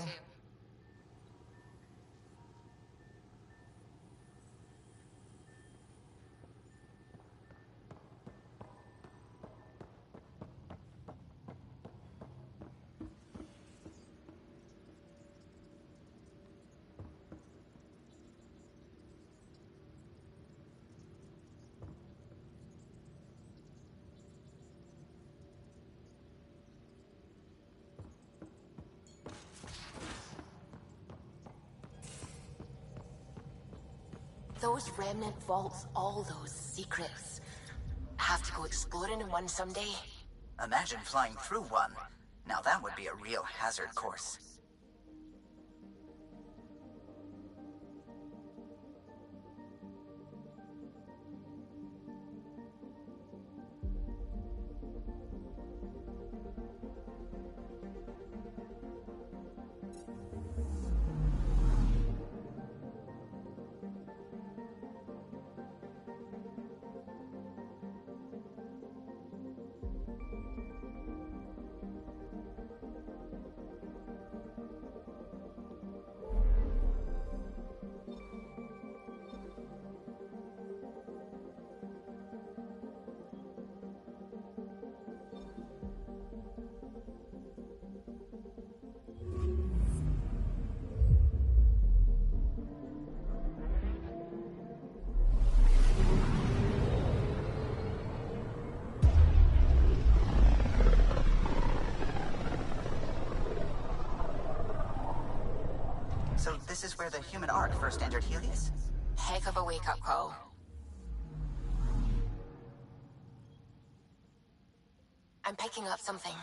[SPEAKER 9] Those remnant vaults, all those secrets. Have to go exploring in one someday?
[SPEAKER 23] Imagine flying through one. Now that would be a real hazard course. this is where the human Ark first entered Helios?
[SPEAKER 9] Heck of a wake-up call. I'm picking up something.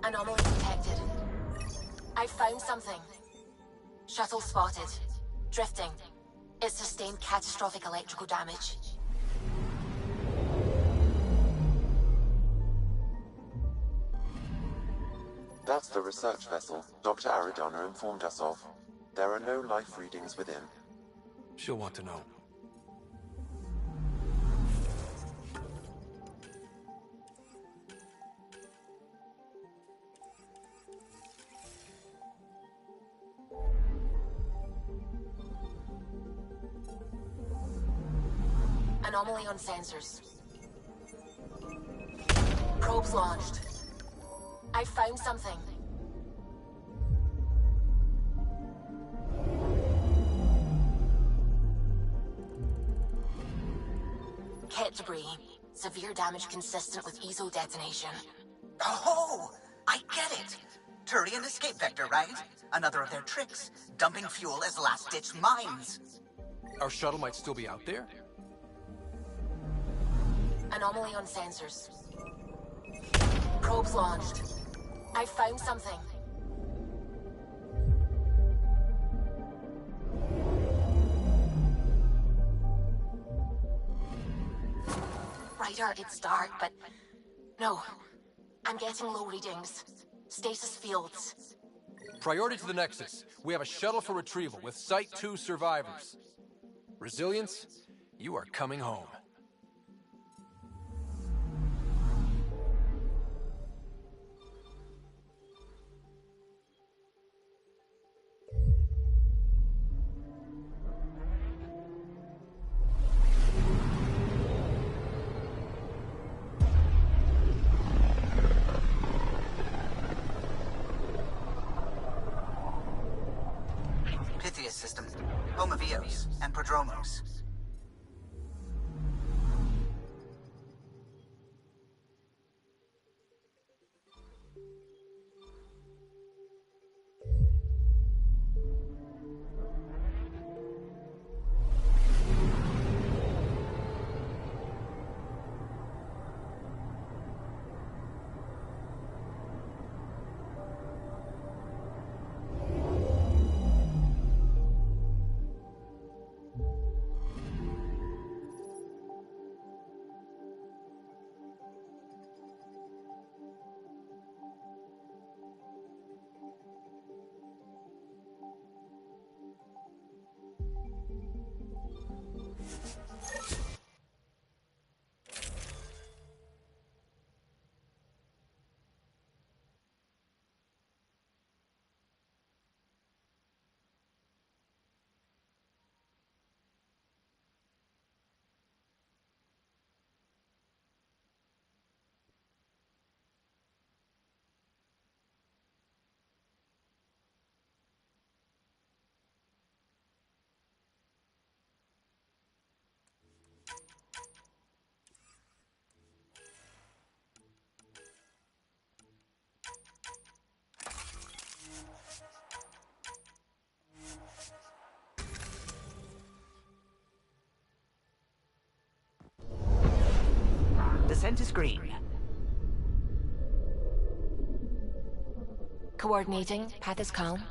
[SPEAKER 9] Anomaly detected. I found something. Shuttle spotted. Drifting. It sustained catastrophic electrical damage.
[SPEAKER 8] That's the research vessel Dr. Aridana informed us of. There are no life readings within.
[SPEAKER 2] She'll want to know.
[SPEAKER 9] Anomaly on sensors. Probes launched. I found something. Kit debris. Severe damage consistent with ESO detonation.
[SPEAKER 23] Oh, I get it. Turian escape vector, right? Another of their tricks. Dumping fuel as last-ditch mines.
[SPEAKER 2] Our shuttle might still be out there?
[SPEAKER 9] Anomaly on sensors. Probes launched. I found something. Ryder, it's dark, but... No. I'm getting low readings. Stasis fields.
[SPEAKER 2] Priority to the Nexus. We have a shuttle for retrieval with Site 2 survivors. Resilience, you are coming home.
[SPEAKER 23] Pythias system. Home of Eos and Prodromos.
[SPEAKER 13] Descent is green.
[SPEAKER 9] Coordinating. Path is calm.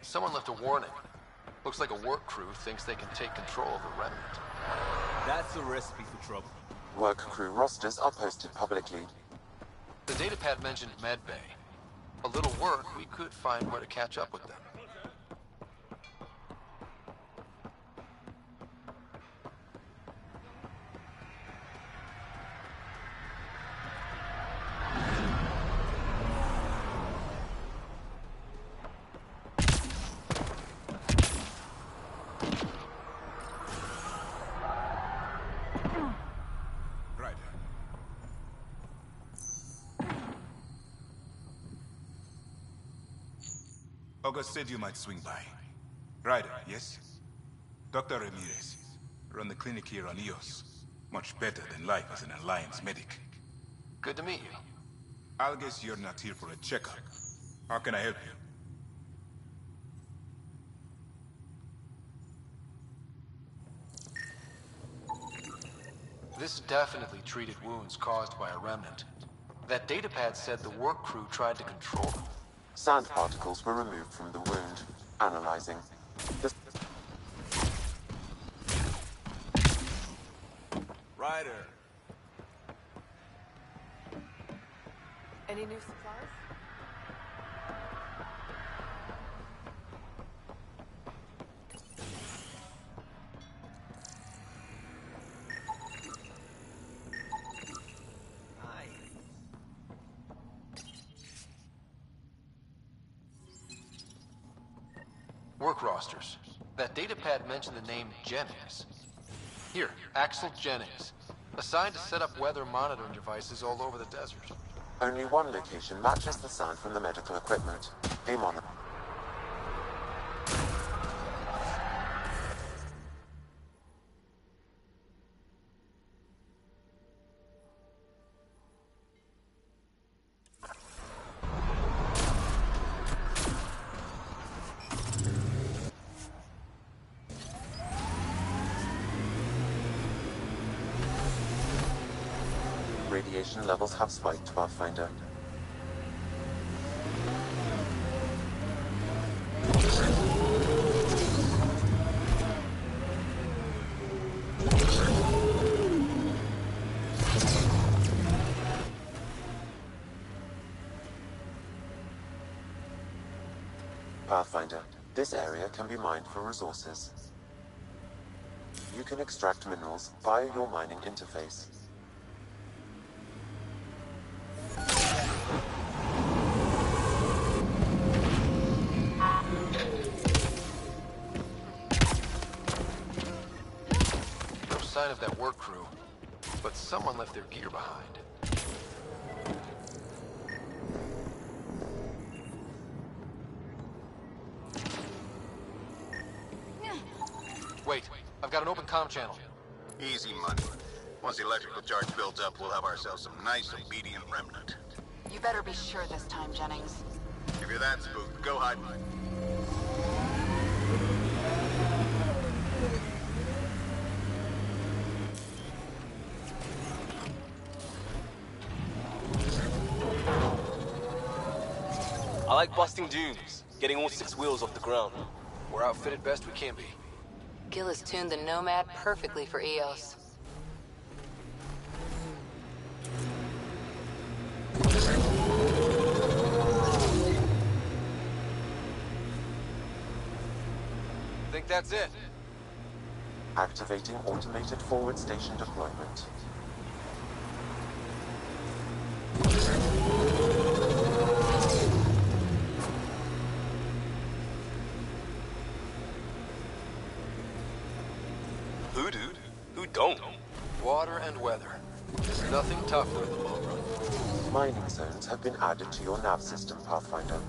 [SPEAKER 2] Someone left a warning. Looks like a work crew thinks they can take control of the remnant.
[SPEAKER 1] That's a recipe for trouble.
[SPEAKER 8] Work crew rosters are posted publicly.
[SPEAKER 2] The datapad mentioned medbay. A little work, we could find where to catch up with them.
[SPEAKER 4] August said you might swing by. Ryder, yes? Dr. Ramirez. Run the clinic here on EOS. Much better than life as an Alliance medic.
[SPEAKER 2] Good to meet you.
[SPEAKER 4] I'll guess you're not here for a checkup. How can I help you?
[SPEAKER 2] This definitely treated wounds caused by a remnant. That datapad said the work crew tried to control them.
[SPEAKER 8] Sand particles were removed from the wound. Analyzing.
[SPEAKER 1] Ryder.
[SPEAKER 18] Any new supplies?
[SPEAKER 2] Work rosters. That datapad mentioned the name Jennings. Here, Axel Jennings. Assigned to set up weather monitoring devices all over the desert.
[SPEAKER 8] Only one location matches the sound from the medical equipment. Aim on it. Radiation levels have spiked, Pathfinder. Pathfinder, this area can be mined for resources. You can extract minerals via your mining interface.
[SPEAKER 2] Sign of that work crew, but someone left their gear behind. Wait, I've got an open comm channel.
[SPEAKER 13] Easy money. Once the electrical charge builds up, we'll have ourselves some nice obedient remnant.
[SPEAKER 18] You better be sure this time, Jennings.
[SPEAKER 13] If you're that spooked, go hide.
[SPEAKER 14] I like busting dunes, getting all 6 wheels off the ground.
[SPEAKER 2] We're outfitted best we can be.
[SPEAKER 3] Gil has tuned the Nomad perfectly for EOS.
[SPEAKER 2] Think that's it?
[SPEAKER 8] Activating automated forward station deployment.
[SPEAKER 14] Who, dude? Who don't?
[SPEAKER 2] Water and weather. Nothing tougher in the long run.
[SPEAKER 8] Mining zones have been added to your nav system, Pathfinder.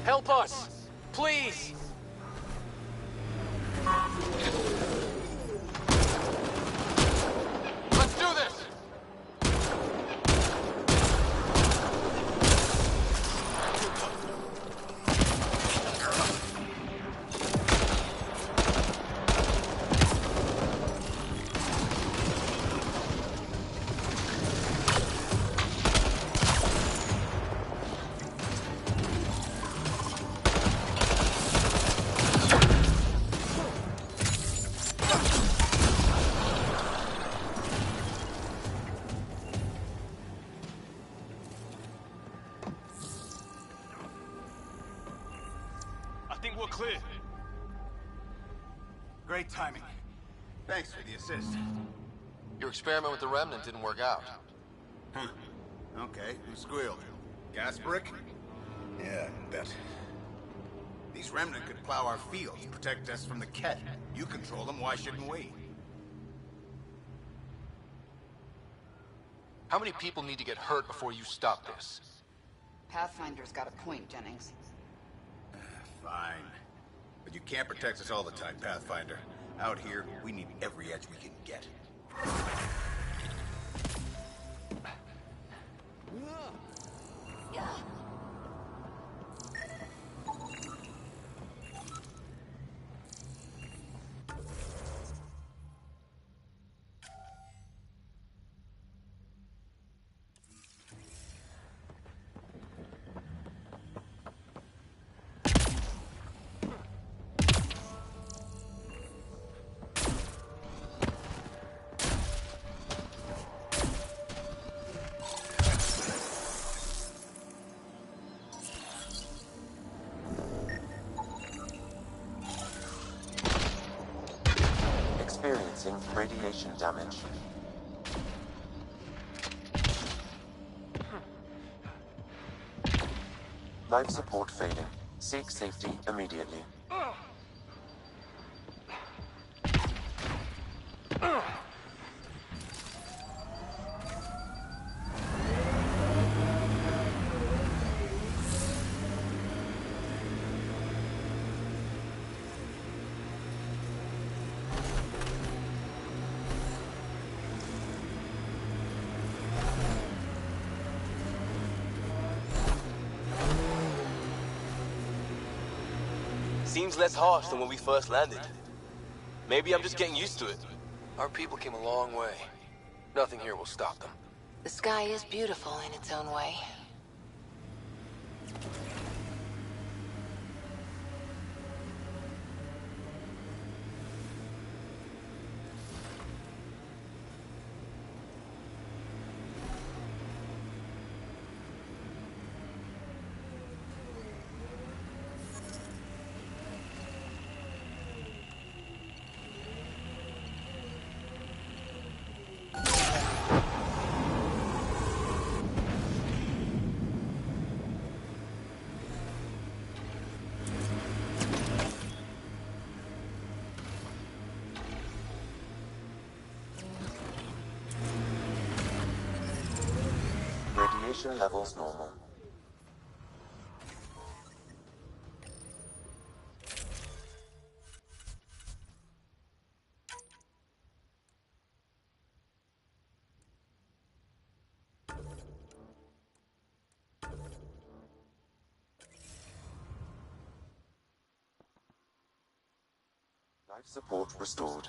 [SPEAKER 21] Help us! Please!
[SPEAKER 2] Let's do this!
[SPEAKER 13] Great timing. Thanks for the assist.
[SPEAKER 2] Your experiment with the Remnant didn't work out.
[SPEAKER 13] Huh. Okay, who squealed? Gasbrick? Yeah, I bet. These Remnant could plow our fields, protect us from the Ket. You control them, why shouldn't we?
[SPEAKER 2] How many people need to get hurt before you stop this?
[SPEAKER 7] Pathfinder's got a point, Jennings.
[SPEAKER 13] Fine. But you can't protect us all the time, Pathfinder. Out here, we need every edge we can get.
[SPEAKER 8] Experiencing radiation damage. Life support failing. Seek safety immediately.
[SPEAKER 14] Seems less harsh than when we first landed. Maybe I'm just getting used to it.
[SPEAKER 2] Our people came a long way. Nothing here will stop them.
[SPEAKER 3] The sky is beautiful in its own way.
[SPEAKER 8] Radiation levels normal. Life support restored.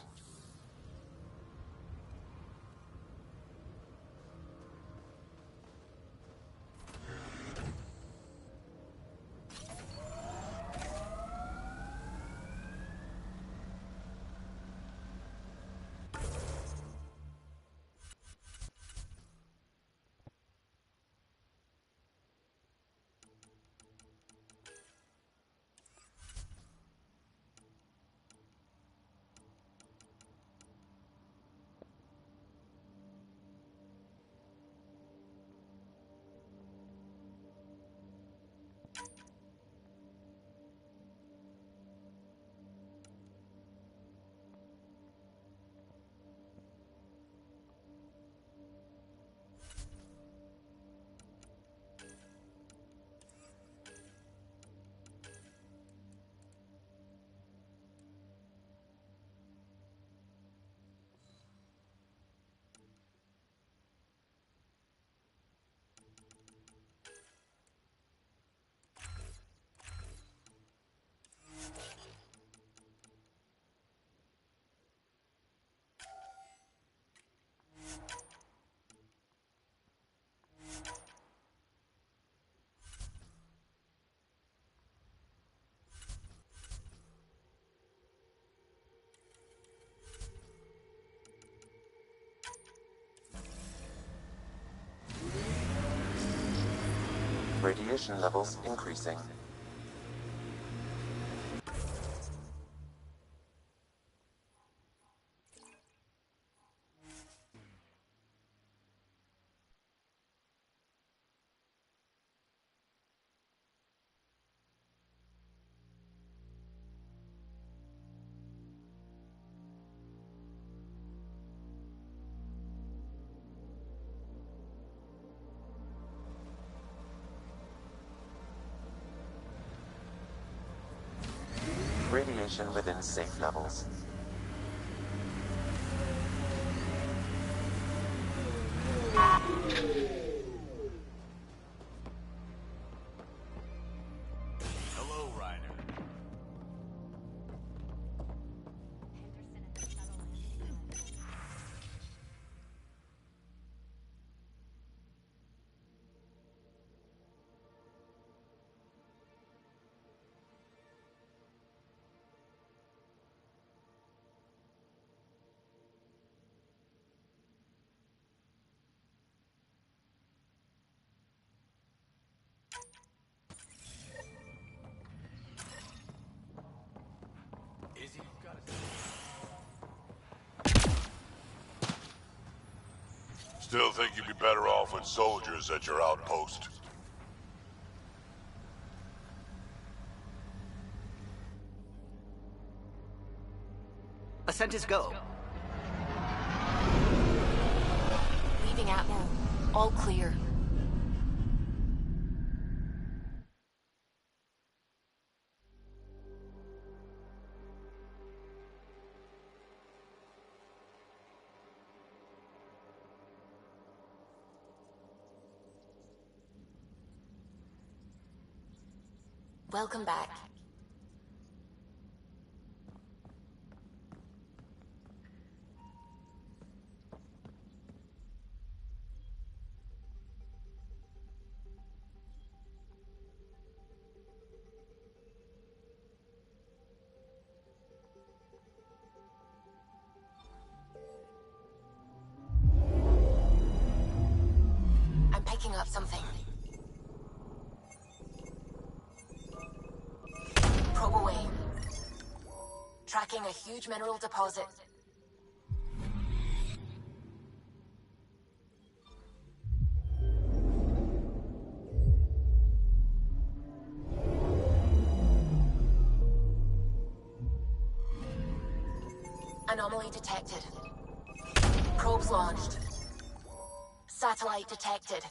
[SPEAKER 8] Radiation levels increasing. radiation within safe levels.
[SPEAKER 1] Hello, Ryder. Izzy, you've got to...
[SPEAKER 20] Still think you'd be better off with soldiers at your outpost?
[SPEAKER 6] Ascent is go.
[SPEAKER 9] Leaving Atmo. All clear. Welcome back. I'm picking up something. Probe away. Tracking a huge mineral deposit. Anomaly detected. Probes launched. Satellite detected.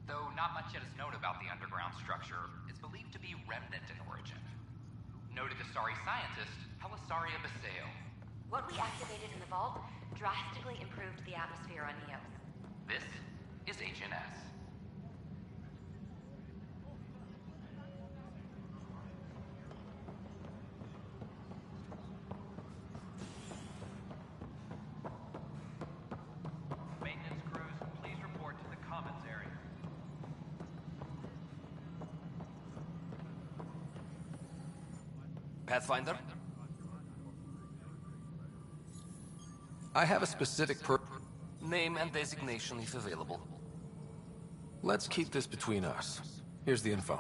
[SPEAKER 16] Though not much yet is known about the underground structure, it's believed to be remnant in origin. Noted Asari scientist Helisaria Baseo.
[SPEAKER 6] What we activated in the vault drastically improved the atmosphere on Eos.
[SPEAKER 16] This is HNS. Maintenance crews, please report to the commons area.
[SPEAKER 10] Pathfinder?
[SPEAKER 2] I have a specific
[SPEAKER 10] Name and designation if available.
[SPEAKER 2] Let's keep this between us. Here's the info.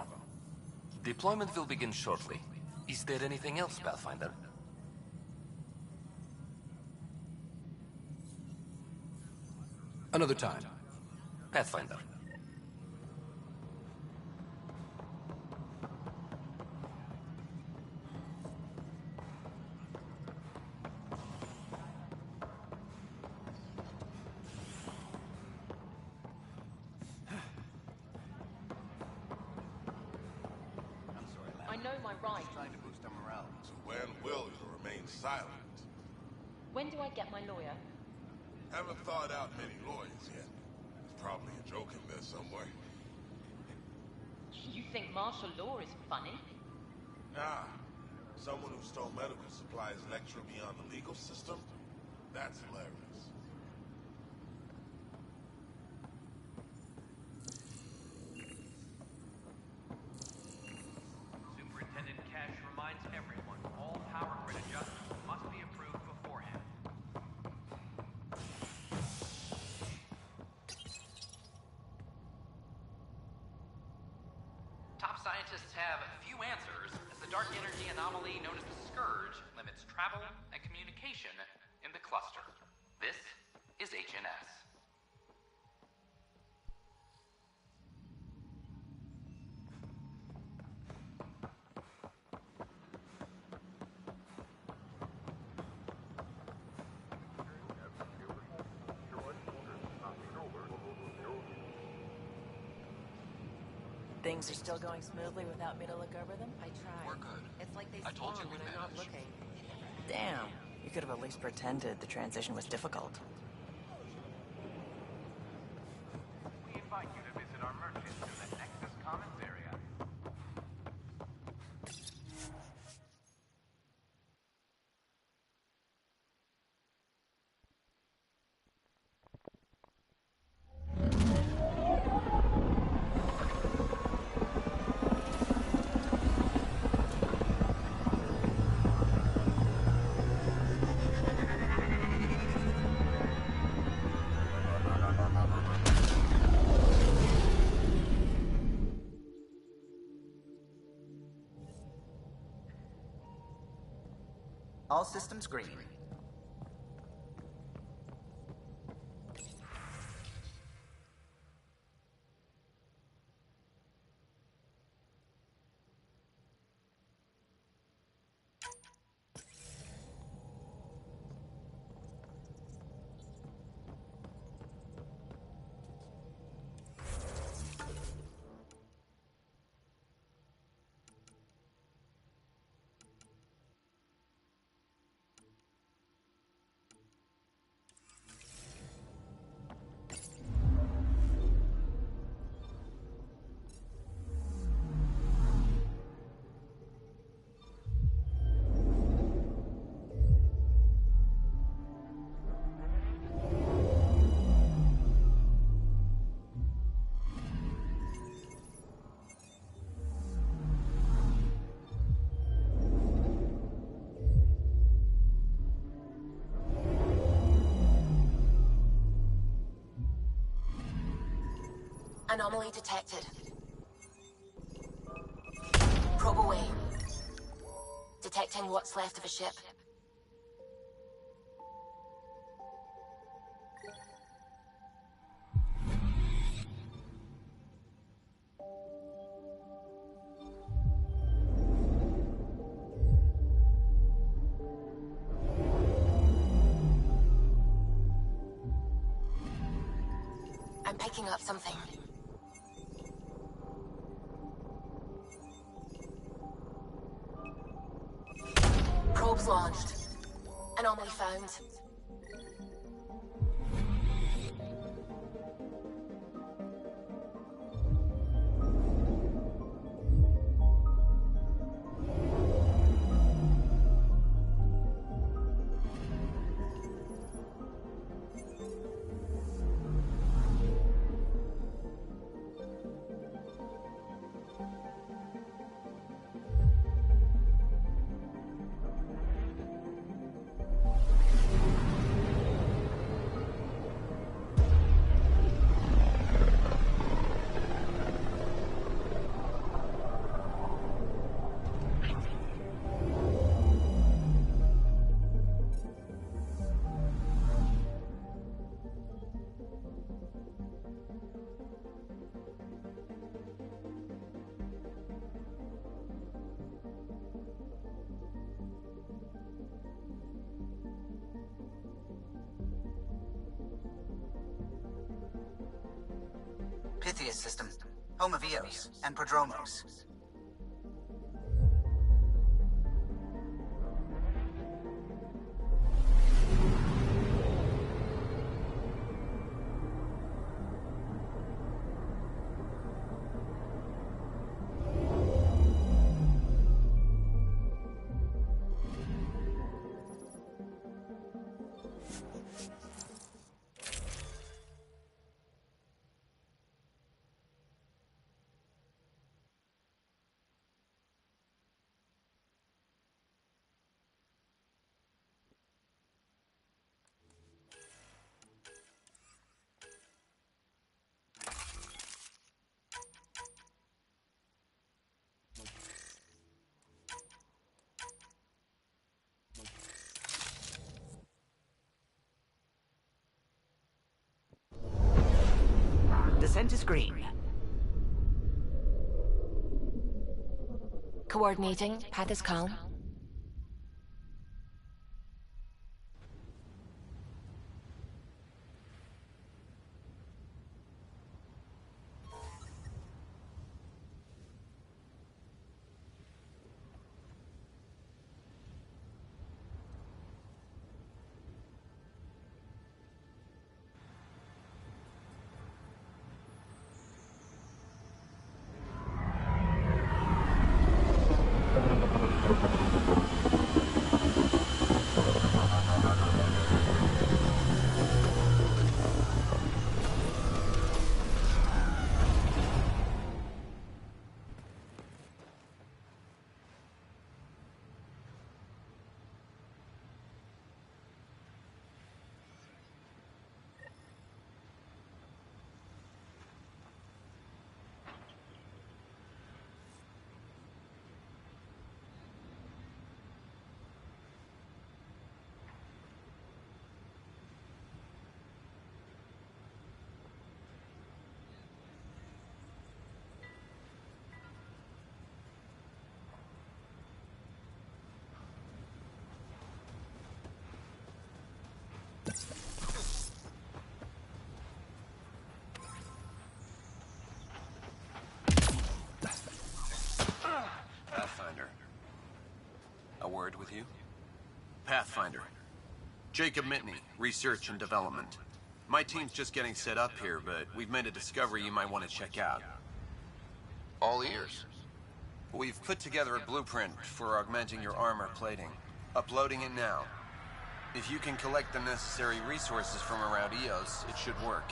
[SPEAKER 10] Deployment will begin shortly. Is there anything else, Pathfinder?
[SPEAKER 2] Another time.
[SPEAKER 10] Pathfinder.
[SPEAKER 15] I know my rights.
[SPEAKER 20] Trying to boost our morale. So when will you remain silent?
[SPEAKER 15] When do I get my lawyer?
[SPEAKER 20] Haven't thought out many lawyers yet. There's probably a joke in there somewhere.
[SPEAKER 15] You think martial law is funny?
[SPEAKER 20] Nah. Someone who stole medical supplies lecture beyond the legal system? That's hilarious.
[SPEAKER 16] Superintendent Cash reminds everyone all power grid adjustments must be approved beforehand. Top scientists have few answers as the dark energy anomaly known as the Scourge limits travel and communication in the cluster. This is HNS.
[SPEAKER 5] Things are still going smoothly without me to look over them?
[SPEAKER 22] I tried.
[SPEAKER 11] We're good.
[SPEAKER 22] It's like they
[SPEAKER 11] I told you
[SPEAKER 22] spawn
[SPEAKER 11] we'd
[SPEAKER 22] when I'm not
[SPEAKER 11] manage.
[SPEAKER 22] looking.
[SPEAKER 5] Damn. You could have at least pretended the transition was difficult.
[SPEAKER 16] We invite you to visit our merchants in the Nexus Commons area.
[SPEAKER 23] All systems green.
[SPEAKER 9] Anomaly detected. Probe away. Detecting what's left of a ship. I'm picking up something. launched. Anomaly found.
[SPEAKER 23] Pythias system, home of Eos and Prodromos.
[SPEAKER 12] Descent is green.
[SPEAKER 9] Coordinating. Path is calm.
[SPEAKER 2] Pathfinder. A word with you? Pathfinder. Jacob Mitney, Research and Development. My team's just getting set up here, but we've made a discovery you might want to check out.
[SPEAKER 17] All ears.
[SPEAKER 2] We've put together a blueprint for augmenting your armor plating. Uploading it now. If you can collect the necessary resources from around Eos, it should work.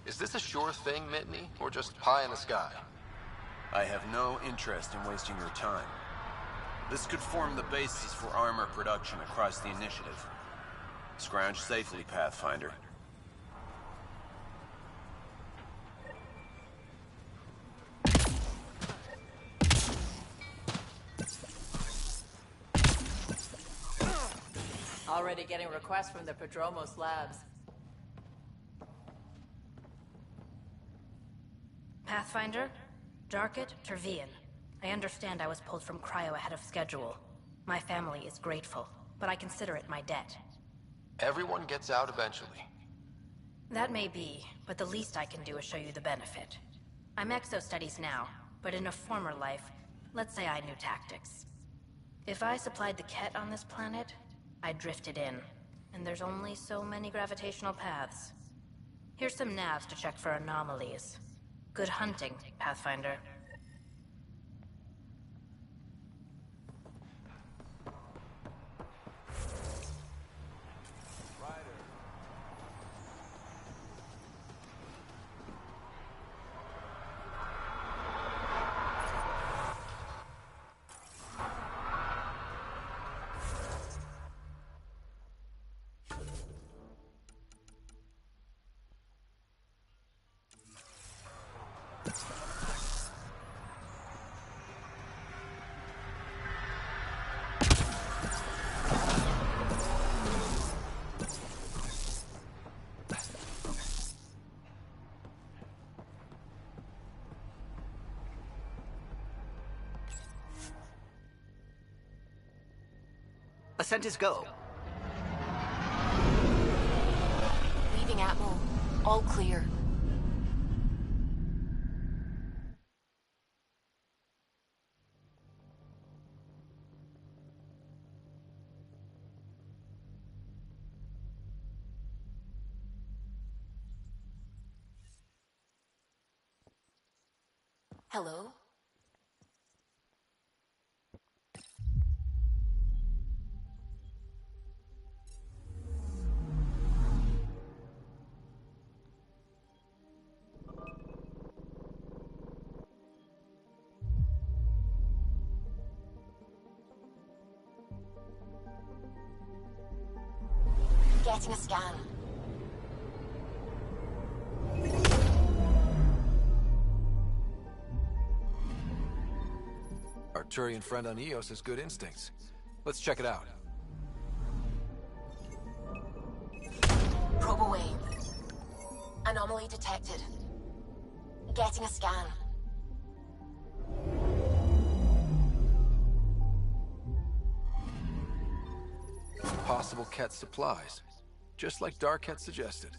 [SPEAKER 17] Is this a sure thing, Mitney, or just pie in the sky?
[SPEAKER 2] I have no interest in wasting your time. This could form the basis for armor production across the initiative. Scrounge safely, Pathfinder.
[SPEAKER 5] Already getting requests from the Prodromos labs.
[SPEAKER 19] Pathfinder? Darket, Tervian. I understand I was pulled from Cryo ahead of schedule. My family is grateful, but I consider it my debt.
[SPEAKER 17] Everyone gets out eventually.
[SPEAKER 19] That may be, but the least I can do is show you the benefit. I'm exo studies now. but in a former life, let's say I knew tactics. If I supplied the Ket on this planet, I drifted in, and there's only so many gravitational paths. Here's some navs to check for anomalies. Good hunting, Pathfinder.
[SPEAKER 4] Ascent is go.
[SPEAKER 9] Leaving Atmo. All clear. Hello? Getting a scan.
[SPEAKER 2] Our Turian friend on Eos has good instincts. Let's check it out.
[SPEAKER 9] Probe away. Anomaly detected. Getting a scan.
[SPEAKER 2] Possible Ket supplies. Just like Dark suggested.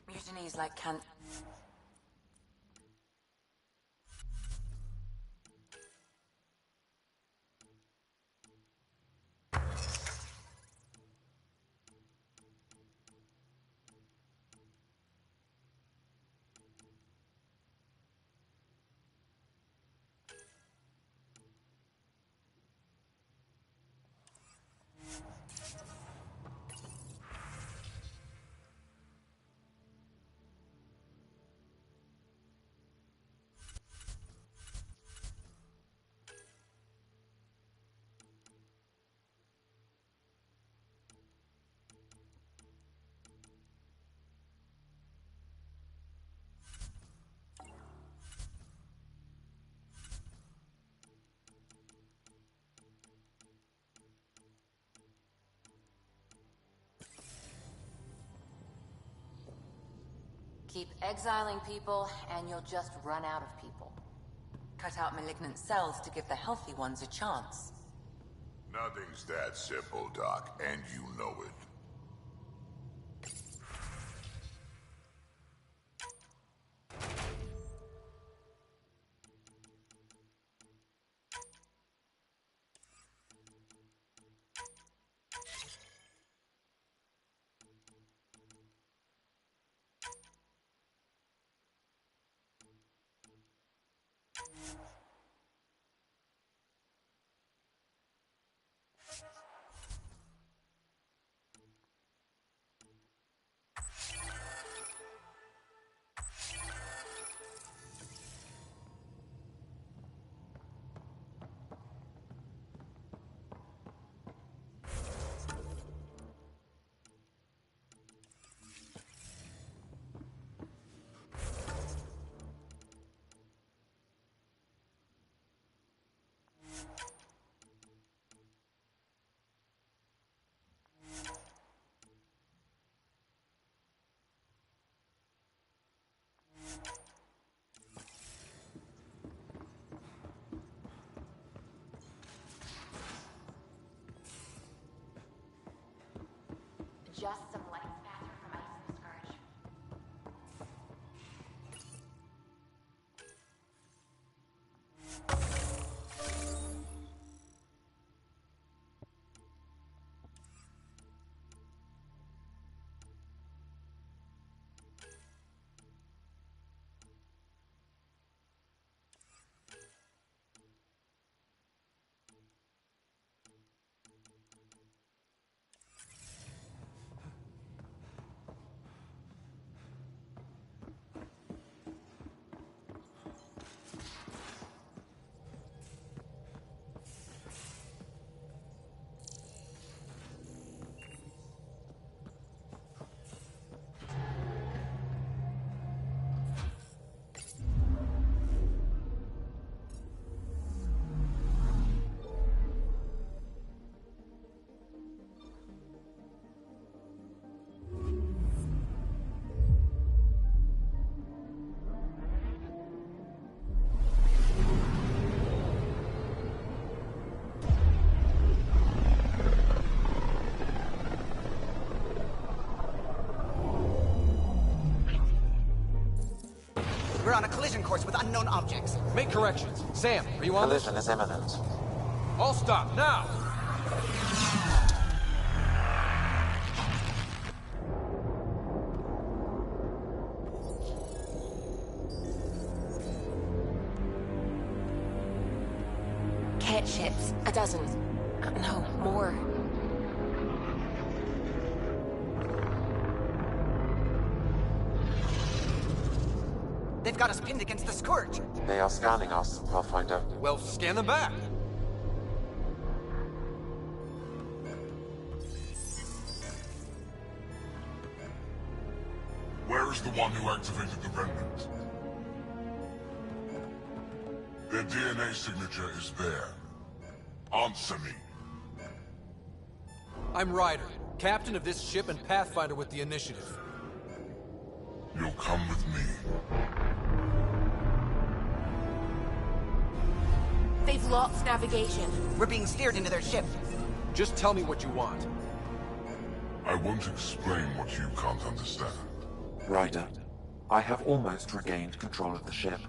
[SPEAKER 22] Mutinies like can...
[SPEAKER 3] Keep exiling people, and you'll just run out of people.
[SPEAKER 22] Cut out malignant cells to give the healthy ones a chance.
[SPEAKER 20] Nothing's that simple, Doc, and you know it.
[SPEAKER 6] Just some light spatter from ice and scourge.
[SPEAKER 23] We're on a collision course with unknown objects.
[SPEAKER 2] Make corrections. Sam, are you on this?
[SPEAKER 8] Collision is imminent.
[SPEAKER 2] All stop, now!
[SPEAKER 9] Cat ships. A dozen. No, more.
[SPEAKER 23] They've got us pinned against the Scourge.
[SPEAKER 8] They are scanning us, Pathfinder.
[SPEAKER 2] Well, scan them back.
[SPEAKER 20] Where is the one who activated the remnant? Their DNA signature is there. Answer me.
[SPEAKER 2] I'm Ryder, captain of this ship and Pathfinder with the initiative.
[SPEAKER 20] You'll come with me.
[SPEAKER 9] They've lost navigation.
[SPEAKER 23] We're being steered into their ship.
[SPEAKER 2] Just tell me what you want.
[SPEAKER 20] I won't explain what you can't understand.
[SPEAKER 8] Ryder, I have almost regained control of the ship.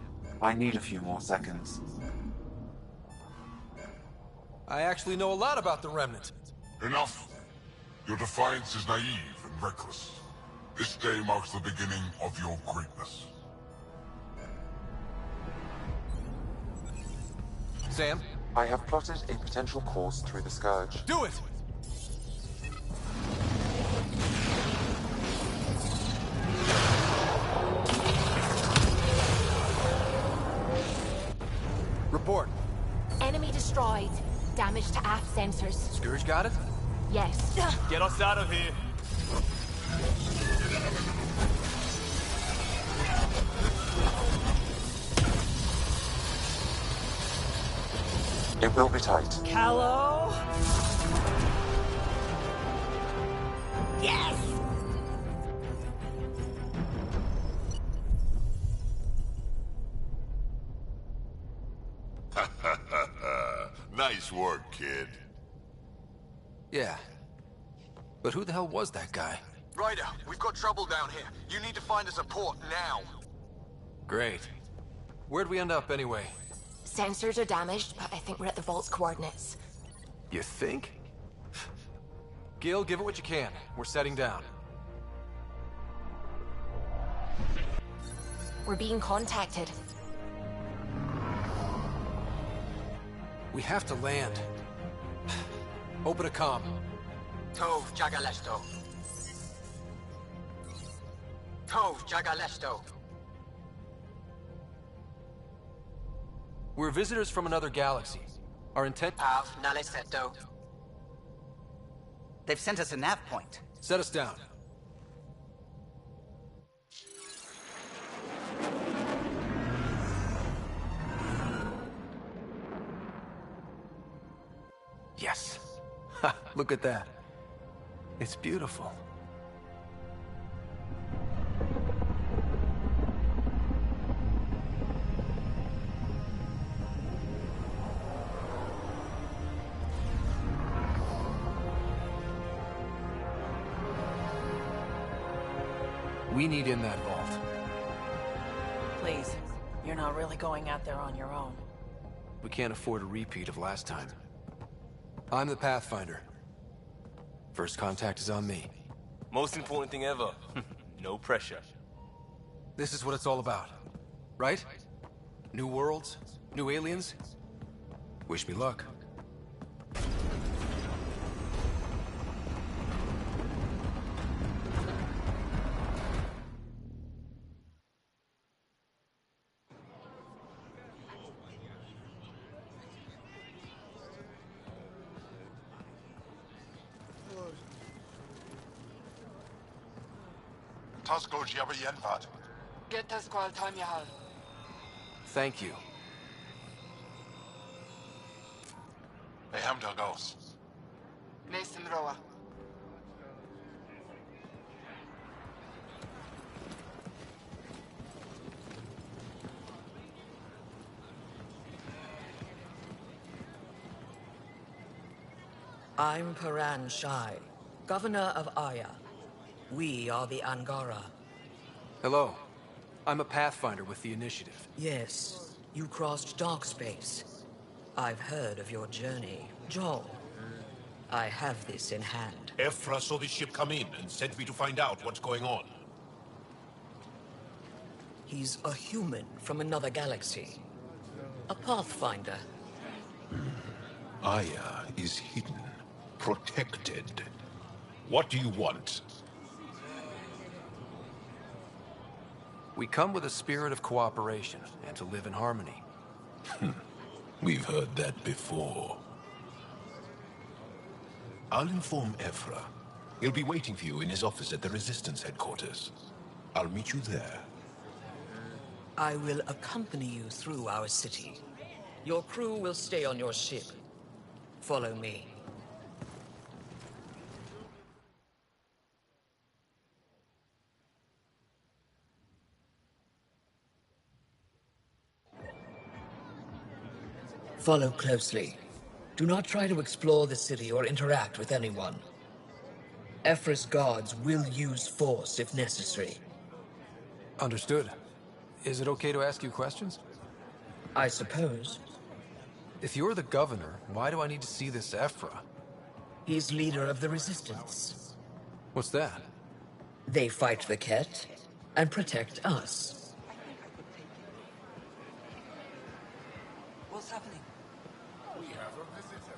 [SPEAKER 8] I need a few more seconds.
[SPEAKER 2] I actually know a lot about the Remnant.
[SPEAKER 20] Enough! Your defiance is naive and reckless. This day marks the beginning of your greatness.
[SPEAKER 2] Sam?
[SPEAKER 8] I have plotted a potential course through the Scourge.
[SPEAKER 2] Do it! Report.
[SPEAKER 9] Enemy destroyed. Damage to aft sensors.
[SPEAKER 2] Scourge got it?
[SPEAKER 9] Yes.
[SPEAKER 14] Get us out of here.
[SPEAKER 8] It will be tight.
[SPEAKER 5] Hello?
[SPEAKER 23] Yes!
[SPEAKER 20] Nice work, kid.
[SPEAKER 2] Yeah. But who the hell was that guy?
[SPEAKER 4] Ryder, we've got trouble down here. You need to find us a port now.
[SPEAKER 2] Great. Where'd we end up anyway?
[SPEAKER 9] Sensors are damaged, but I think we're at the vault's coordinates.
[SPEAKER 2] You think? Gil, give it what you can. We're setting down.
[SPEAKER 9] We're being contacted.
[SPEAKER 2] We have to land. Open a comm.
[SPEAKER 23] Tov Jagalesto. Tov Jagalesto.
[SPEAKER 2] We're visitors from another galaxy. Our intent...
[SPEAKER 23] Av Naleseto. They've sent us a nav point.
[SPEAKER 2] Set us down. Yes. Ha, look at that. It's beautiful. We need in that vault.
[SPEAKER 5] Please, you're not really going out there on your own.
[SPEAKER 2] We can't afford a repeat of last time. I'm the Pathfinder. First contact is on me.
[SPEAKER 14] Most important thing ever. No pressure.
[SPEAKER 2] This is what it's all about, right? New worlds, new aliens. Wish me luck.
[SPEAKER 20] Tasco Jiabayenvat.
[SPEAKER 11] Get us qual time yahal.
[SPEAKER 2] Thank you.
[SPEAKER 20] Ehamda Gauss.
[SPEAKER 11] Nathan Roa.
[SPEAKER 12] I'm Paran Shai, Governor of Aya. We are the Angara.
[SPEAKER 2] Hello. I'm a Pathfinder with the Initiative.
[SPEAKER 12] Yes, you crossed dark space. I've heard of your journey, Joel. I have this in hand.
[SPEAKER 18] Ephra saw the ship come in and sent me to find out what's going on.
[SPEAKER 12] He's a human from another galaxy. A Pathfinder.
[SPEAKER 18] Aya is hidden, protected. What do you want?
[SPEAKER 2] We come with a spirit of cooperation and to live in harmony.
[SPEAKER 18] We've heard that before. I'll inform Ephra. He'll be waiting for you in his office at the Resistance headquarters. I'll meet you there.
[SPEAKER 12] I will accompany you through our city. Your crew will stay on your ship. Follow me. Follow closely. Do not try to explore the city or interact with anyone. Ephra's guards will use force if necessary.
[SPEAKER 2] Understood. Is it okay to ask you questions?
[SPEAKER 12] I suppose.
[SPEAKER 2] If you're the governor, why do I need to see this Ephra?
[SPEAKER 12] He's leader of the Resistance.
[SPEAKER 2] What's that?
[SPEAKER 12] They fight the Ket and protect us.
[SPEAKER 11] What's happening?
[SPEAKER 20] We have a visitor.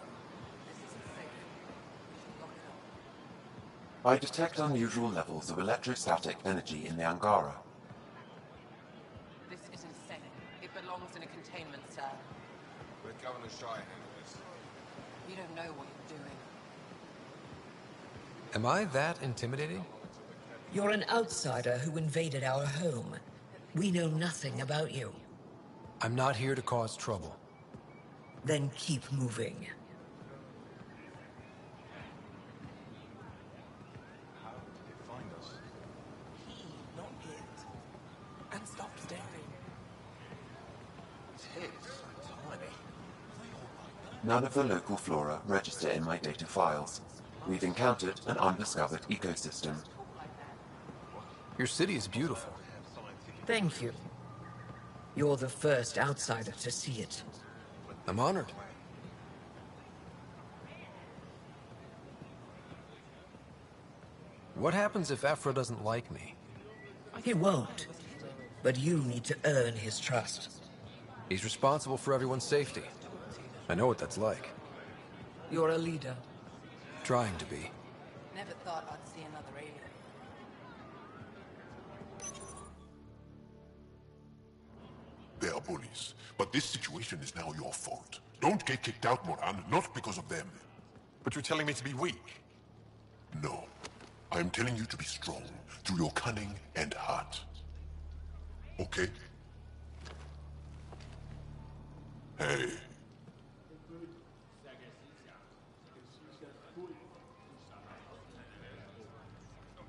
[SPEAKER 8] I detect unusual levels of electrostatic energy in the Angara.
[SPEAKER 11] This is insane. It belongs in a containment cell.
[SPEAKER 20] Let Governor Shai handle this.
[SPEAKER 11] You don't know what you're doing.
[SPEAKER 2] Am I that intimidating?
[SPEAKER 12] You're an outsider who invaded our home. We know nothing about you.
[SPEAKER 2] I'm not here to cause trouble.
[SPEAKER 12] Then keep moving.
[SPEAKER 1] How did it find us?
[SPEAKER 11] He, not it. And stop staring.
[SPEAKER 1] Its head is so tiny.
[SPEAKER 8] None of the local flora register in my data files. We've encountered an undiscovered ecosystem.
[SPEAKER 2] Your city is beautiful.
[SPEAKER 12] Thank you. You're the first outsider to see it.
[SPEAKER 2] I'm honored. What happens if Ephra doesn't like me?
[SPEAKER 12] He won't. But you need to earn his trust.
[SPEAKER 2] He's responsible for everyone's safety. I know what that's like.
[SPEAKER 12] You're a leader.
[SPEAKER 2] Trying to be.
[SPEAKER 11] Never thought I'd see another alien.
[SPEAKER 20] They are bullies, but this situation is now your fault. Don't get kicked out, Moran, not because of them.
[SPEAKER 18] But you're telling me to be weak.
[SPEAKER 20] No. I'm telling you to be strong, through your cunning and heart. Okay? Hey.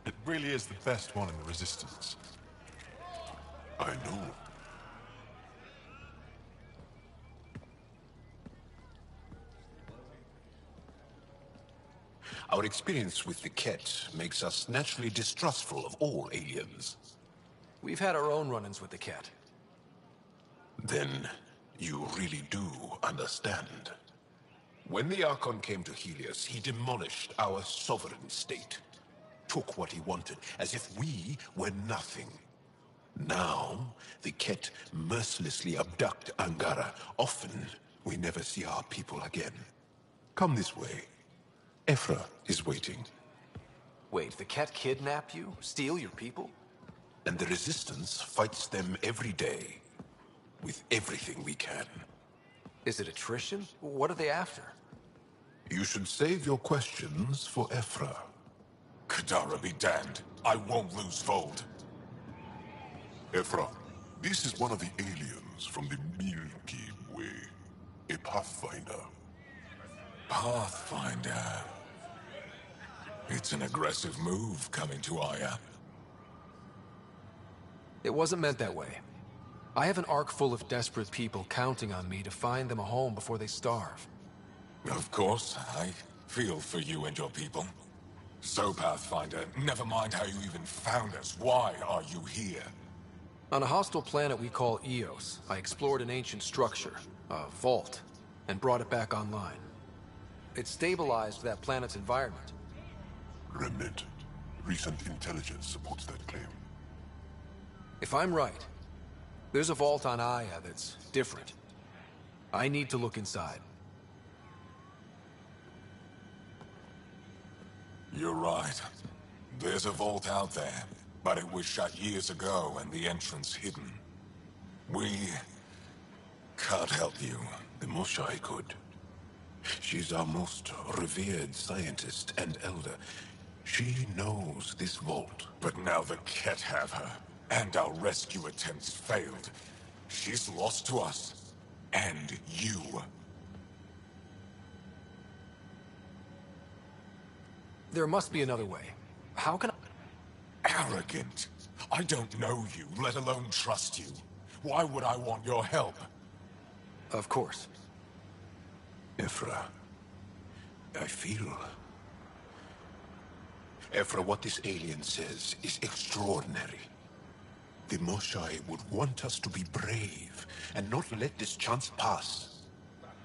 [SPEAKER 18] It really is the best one in the Resistance.
[SPEAKER 20] I know.
[SPEAKER 18] Our experience with the Ket makes us naturally distrustful of all aliens.
[SPEAKER 2] We've had our own run-ins with the Ket.
[SPEAKER 18] Then, you really do understand. When the Archon came to Helios, he demolished our sovereign state. Took what he wanted, as if we were nothing. Now, the Ket mercilessly abduct Angara. Often, we never see our people again. Come this way. Ephra is waiting.
[SPEAKER 2] Wait, the Ket kidnap you? Steal your people?
[SPEAKER 18] And the Resistance fights them every day. With everything we can.
[SPEAKER 2] Is it attrition? What are they after?
[SPEAKER 18] You should save your questions for Ephra.
[SPEAKER 20] Kadara be damned. I won't lose Vold. Ephra, this is one of the aliens from the Milky Way. A Pathfinder. Pathfinder. It's an aggressive move coming to Aya.
[SPEAKER 2] It wasn't meant that way. I have an ark full of desperate people counting on me to find them a home before they starve.
[SPEAKER 20] Of course, I feel for you and your people. So, Pathfinder, never mind how you even found us. Why are you here?
[SPEAKER 2] On a hostile planet we call Eos, I explored an ancient structure, a vault, and brought it back online. It stabilized that planet's environment.
[SPEAKER 20] Remnant. Recent intelligence supports that claim.
[SPEAKER 2] If I'm right, there's a vault on Aya that's different. I need to look inside.
[SPEAKER 20] You're right. There's a vault out there, but it was shut years ago and the entrance hidden. We can't help you.
[SPEAKER 18] The Moshai could. She's our most revered scientist and elder. She knows this vault.
[SPEAKER 20] But now the Ket have her, and our rescue attempts failed. She's lost to us. And you.
[SPEAKER 2] There must be another way. How can I...
[SPEAKER 20] Arrogant. I don't know you, let alone trust you. Why would I want your help?
[SPEAKER 2] Of course.
[SPEAKER 18] Ephra, I feel... Ephra, what this alien says is extraordinary. The Moshai would want us to be brave and not let this chance pass.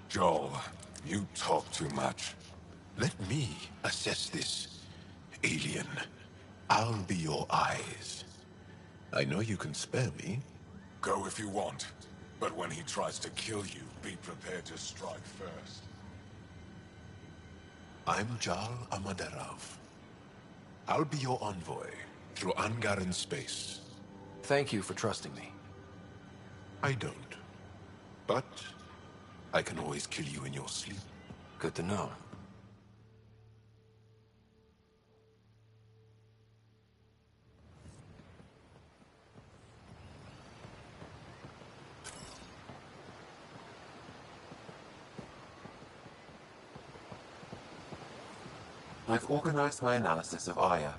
[SPEAKER 20] Joel, you talk too much.
[SPEAKER 18] Let me assess this, alien. I'll be your eyes. I know you can spare me.
[SPEAKER 20] Go if you want, but when he tries to kill you, be prepared to strike first.
[SPEAKER 18] I'm Jal Amaderav. I'll be your envoy through Angaran space.
[SPEAKER 2] Thank you for trusting me.
[SPEAKER 18] I don't. But I can always kill you in your sleep.
[SPEAKER 2] Good to know.
[SPEAKER 8] I've organized my analysis of Aya.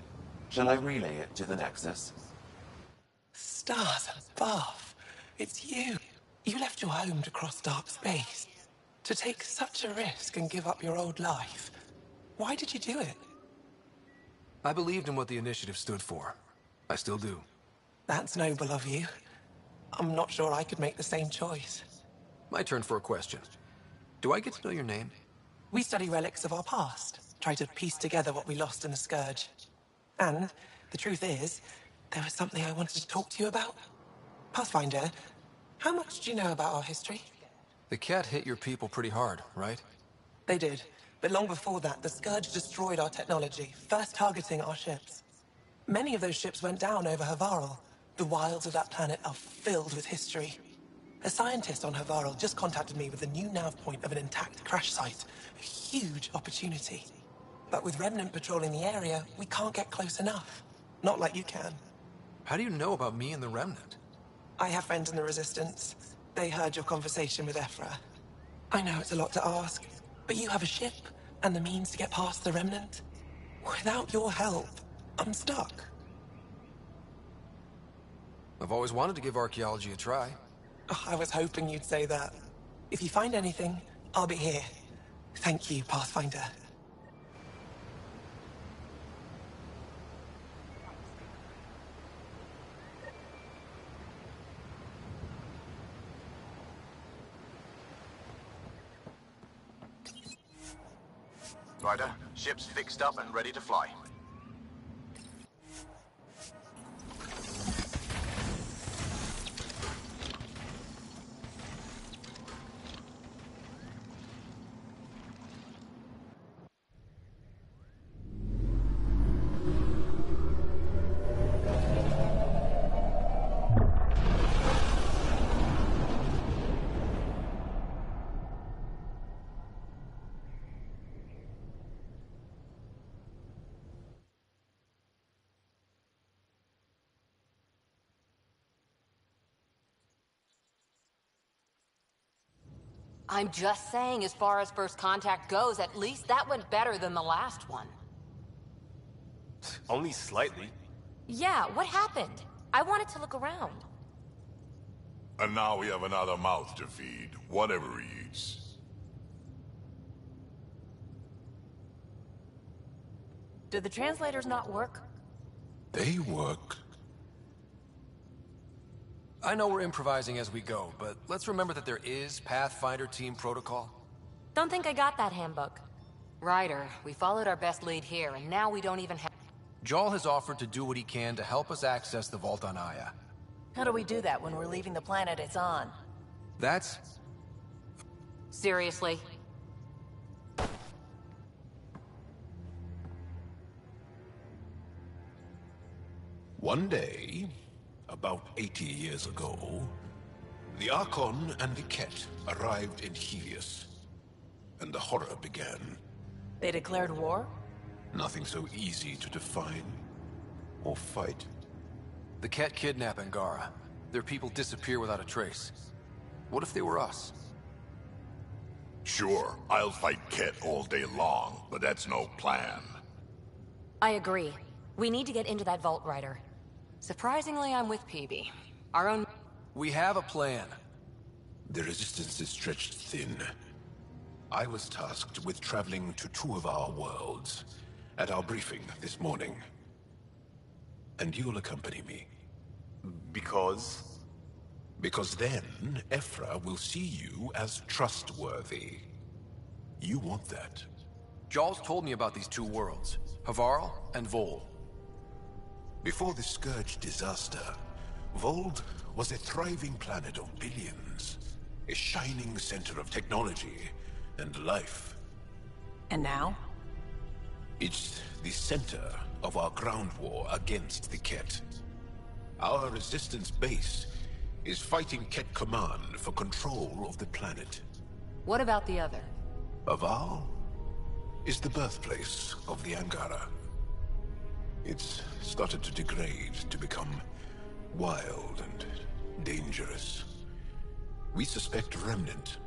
[SPEAKER 8] Shall I relay it to the Nexus?
[SPEAKER 7] Stars above. It's you. You left your home to cross dark space. To take such a risk and give up your old life. Why did you do it?
[SPEAKER 2] I believed in what the Initiative stood for. I still do.
[SPEAKER 7] That's noble of you. I'm not sure I could make the same choice.
[SPEAKER 2] My turn for a question. Do I get to know your name?
[SPEAKER 7] We study relics of our past. Try to piece together what we lost in the Scourge. And the truth is, there was something I wanted to talk to you about. Pathfinder, how much do you know about our history?
[SPEAKER 2] The Ket hit your people pretty hard, right?
[SPEAKER 7] They did. But long before that, the Scourge destroyed our technology, first targeting our ships. Many of those ships went down over Havarl. The wilds of that planet are filled with history. A scientist on Havarl just contacted me with the new nav point of an intact crash site. A huge opportunity. But with Remnant patrolling the area, we can't get close enough. Not like you can.
[SPEAKER 2] How do you know about me and the Remnant?
[SPEAKER 7] I have friends in the Resistance. They heard your conversation with Ephra. I know it's a lot to ask, but you have a ship and the means to get past the Remnant. Without your help, I'm stuck.
[SPEAKER 2] I've always wanted to give archaeology a try.
[SPEAKER 7] Oh, I was hoping you'd say that. If you find anything, I'll be here. Thank you, Pathfinder.
[SPEAKER 4] Pathfinder. Ship's fixed up and ready to fly.
[SPEAKER 3] I'm just saying, as far as first contact goes, at least that went better than the last one.
[SPEAKER 14] Only slightly.
[SPEAKER 5] Yeah, what happened? I wanted to look around.
[SPEAKER 20] And now we have another mouth to feed, whatever he eats.
[SPEAKER 5] Did the translators not work?
[SPEAKER 20] They work.
[SPEAKER 2] I know we're improvising as we go, but let's remember that there is Pathfinder team protocol.
[SPEAKER 5] Don't think I got that handbook.
[SPEAKER 3] Ryder, we followed our best lead here, and now we don't even have...
[SPEAKER 2] Jaal has offered to do what he can to help us access the vault on Aya.
[SPEAKER 5] How do we do that when we're leaving the planet it's on?
[SPEAKER 2] That's...
[SPEAKER 3] Seriously?
[SPEAKER 18] One day, about 80 years ago, the Archon and the Ket arrived in Helios, and the horror began.
[SPEAKER 5] They declared war?
[SPEAKER 18] Nothing so easy to define or fight.
[SPEAKER 2] The Ket kidnap Angara. Their people disappear without a trace. What if they were us?
[SPEAKER 20] Sure, I'll fight Ket all day long, but that's no plan.
[SPEAKER 5] I agree. We need to get into that vault, Ryder.
[SPEAKER 3] Surprisingly, I'm with PB. Our own...
[SPEAKER 2] We have a plan.
[SPEAKER 18] The resistance is stretched thin. I was tasked with traveling to two of our worlds at our briefing this morning. And you'll accompany me.
[SPEAKER 14] Because?
[SPEAKER 18] Because then, Ephra will see you as trustworthy. You want that.
[SPEAKER 2] Jaal's told me about these two worlds, Havarl and Vol.
[SPEAKER 18] Before the Scourge disaster, Vold was a thriving planet of billions. A shining center of technology and life.
[SPEAKER 5] And now?
[SPEAKER 18] It's the center of our ground war against the Ket. Our resistance base is fighting Ket Command for control of the planet.
[SPEAKER 3] What about the other?
[SPEAKER 18] Havarl is the birthplace of the Angara. It's started to degrade, to become wild and dangerous. We suspect Remnant.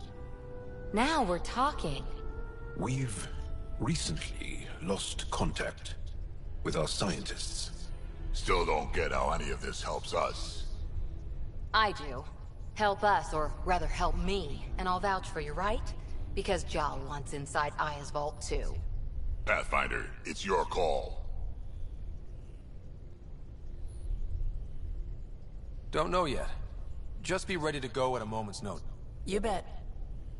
[SPEAKER 3] Now we're talking.
[SPEAKER 18] We've recently lost contact with our scientists.
[SPEAKER 20] Still don't get how any of this helps us.
[SPEAKER 3] I do. Help us, or rather help me, and I'll vouch for you, right? Because Jaal wants inside Aya's vault too.
[SPEAKER 20] Pathfinder, it's your call.
[SPEAKER 2] Don't know yet. Just be ready to go at a moment's note.
[SPEAKER 5] You bet.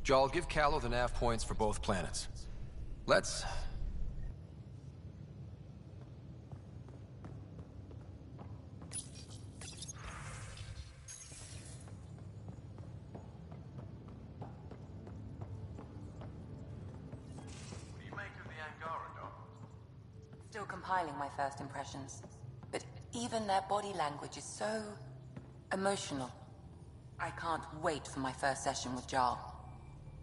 [SPEAKER 2] Jaal, give Callow the nav points for both planets. Let's...
[SPEAKER 1] What do you make of the Angara, Doc?
[SPEAKER 22] Still compiling my first impressions. But even their body language is so... emotional. I can't wait for my first session with Jaal.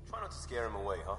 [SPEAKER 14] Try not to scare him away, huh?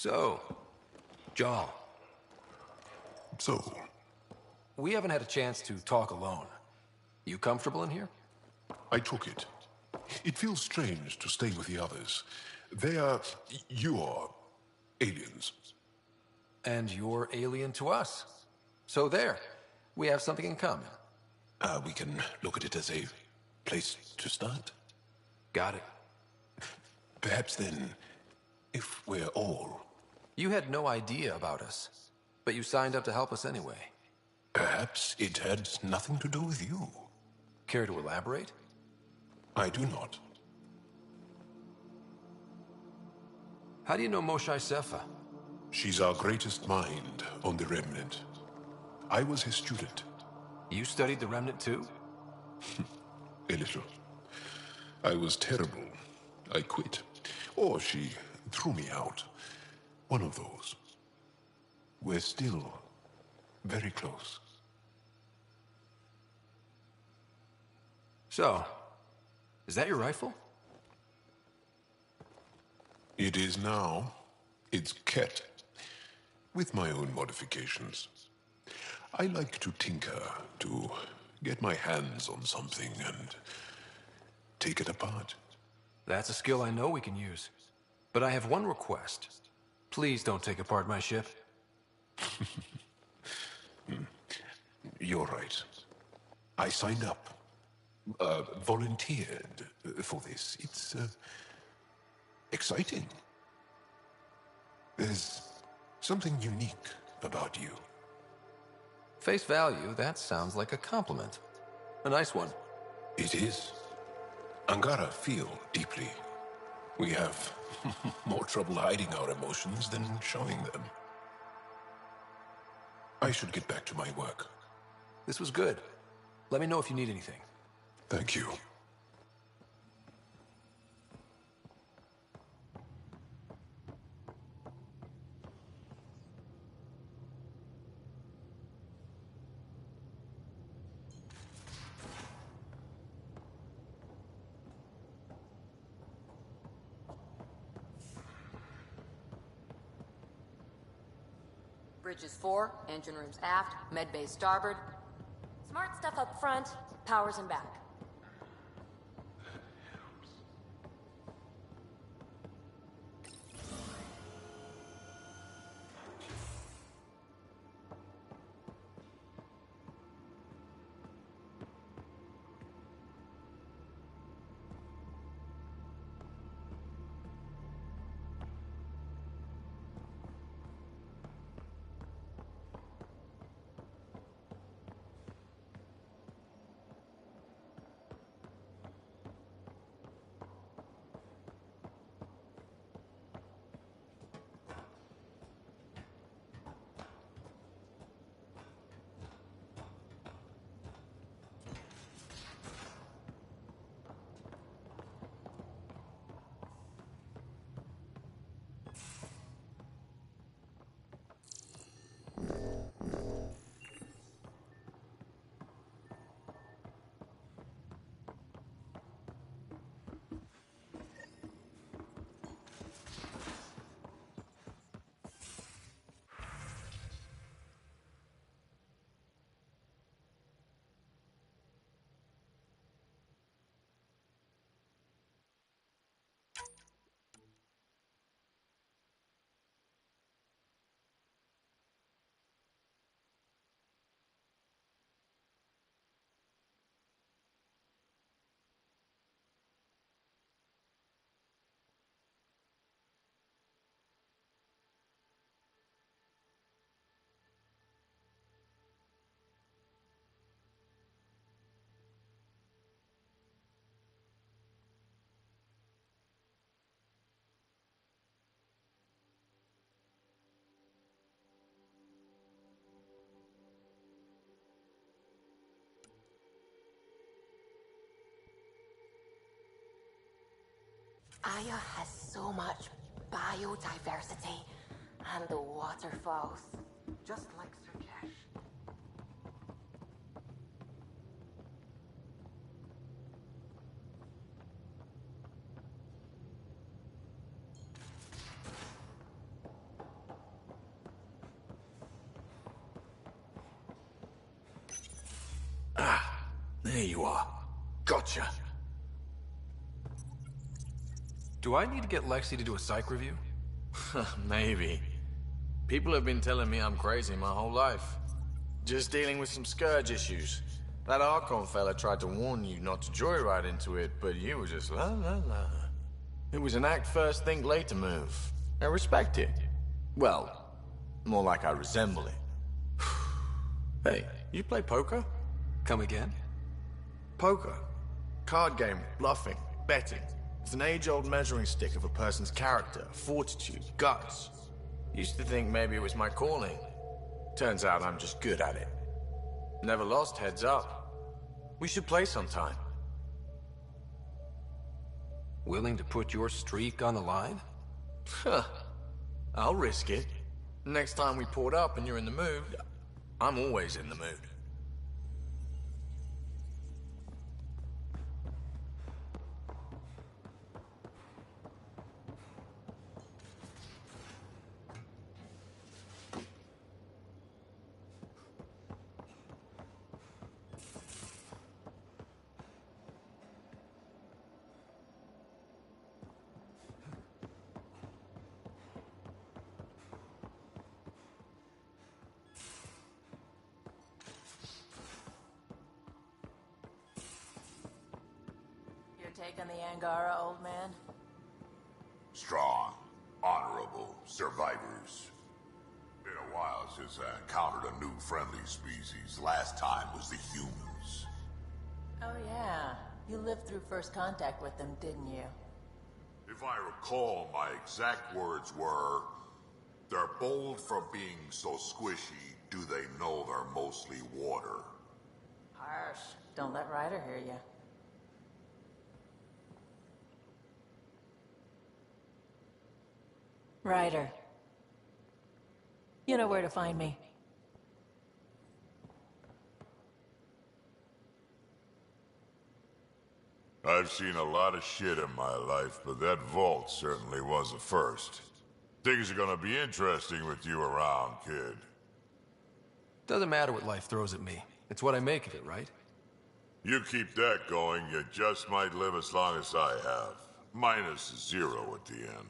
[SPEAKER 2] So, Jarl.
[SPEAKER 18] So?
[SPEAKER 2] We haven't had a chance to talk alone. You comfortable in here?
[SPEAKER 18] I took it. It feels strange to stay with the others. They are... you are... aliens.
[SPEAKER 2] And you're alien to us. So there. We have something in common.
[SPEAKER 18] We can look at it as a place to start.
[SPEAKER 2] Got it.
[SPEAKER 18] Perhaps then, if we're all...
[SPEAKER 2] You had no idea about us, but you signed up to help us anyway.
[SPEAKER 18] Perhaps it had nothing to do with you.
[SPEAKER 2] Care to elaborate?
[SPEAKER 18] I do not.
[SPEAKER 2] How do you know Moshae Sefa?
[SPEAKER 18] She's our greatest mind on the Remnant. I was his student.
[SPEAKER 2] You studied the Remnant too?
[SPEAKER 18] A little. I was terrible. I quit. Or she threw me out. One of those. We're still very close.
[SPEAKER 2] So, is that your rifle?
[SPEAKER 18] It is now. It's Ket. With my own modifications. I like to tinker, to get my hands on something and take it apart.
[SPEAKER 2] That's a skill I know we can use. But I have one request. Please don't take apart my ship.
[SPEAKER 18] You're right. I signed up. Volunteered for this. It's exciting. There's something unique about you.
[SPEAKER 2] Face value, that sounds like a compliment. A nice one.
[SPEAKER 18] It is. Angara feel deeply. We have more trouble hiding our emotions than showing them. I should get back to my work.
[SPEAKER 2] This was good. Let me know if you need anything.
[SPEAKER 18] Thank you.
[SPEAKER 10] Bridges 4, engine rooms aft, med bay starboard. Smart stuff up front, powers in back.
[SPEAKER 9] Aya has so much biodiversity and the waterfalls. Just like Sirkesh.
[SPEAKER 13] There you are. Gotcha.
[SPEAKER 2] Do I need to get Lexi to do a psych review?
[SPEAKER 13] Maybe. People have been telling me I'm crazy my whole life. Just dealing with some scourge issues. That Archon fella tried to warn you not to joyride into it, but you were just la la la. It was an act first, think later move. I respect it. Well, more like I resemble it. Hey, you play poker?
[SPEAKER 2] Come again?
[SPEAKER 13] Poker. Card game, bluffing, betting. It's an age-old measuring stick of a person's character, fortitude, guts. Used to think maybe it was my calling. Turns out I'm just good at it. Never lost, heads up. We should play sometime.
[SPEAKER 2] Willing to put your streak on the line?
[SPEAKER 13] Huh. I'll risk it. Next time we port up and you're in the mood, I'm always in the mood.
[SPEAKER 5] Take on the Angara, old man?
[SPEAKER 20] Strong, honorable survivors. Been a while since I encountered a new friendly species. Last time was the humans.
[SPEAKER 5] Oh yeah, you lived through first contact with them, didn't you?
[SPEAKER 20] If I recall, my exact words were, "They're bold for being so squishy, do they know they're mostly water?"
[SPEAKER 5] Harsh. Don't let Ryder hear you. Ryder. You know where to find me.
[SPEAKER 20] I've seen a lot of shit in my life, but that vault certainly was a first. Things are gonna be interesting with you around, kid.
[SPEAKER 2] Doesn't matter what life throws at me. It's what I make of it, right?
[SPEAKER 20] You keep that going, you just might live as long as I have. Minus 0 at the end.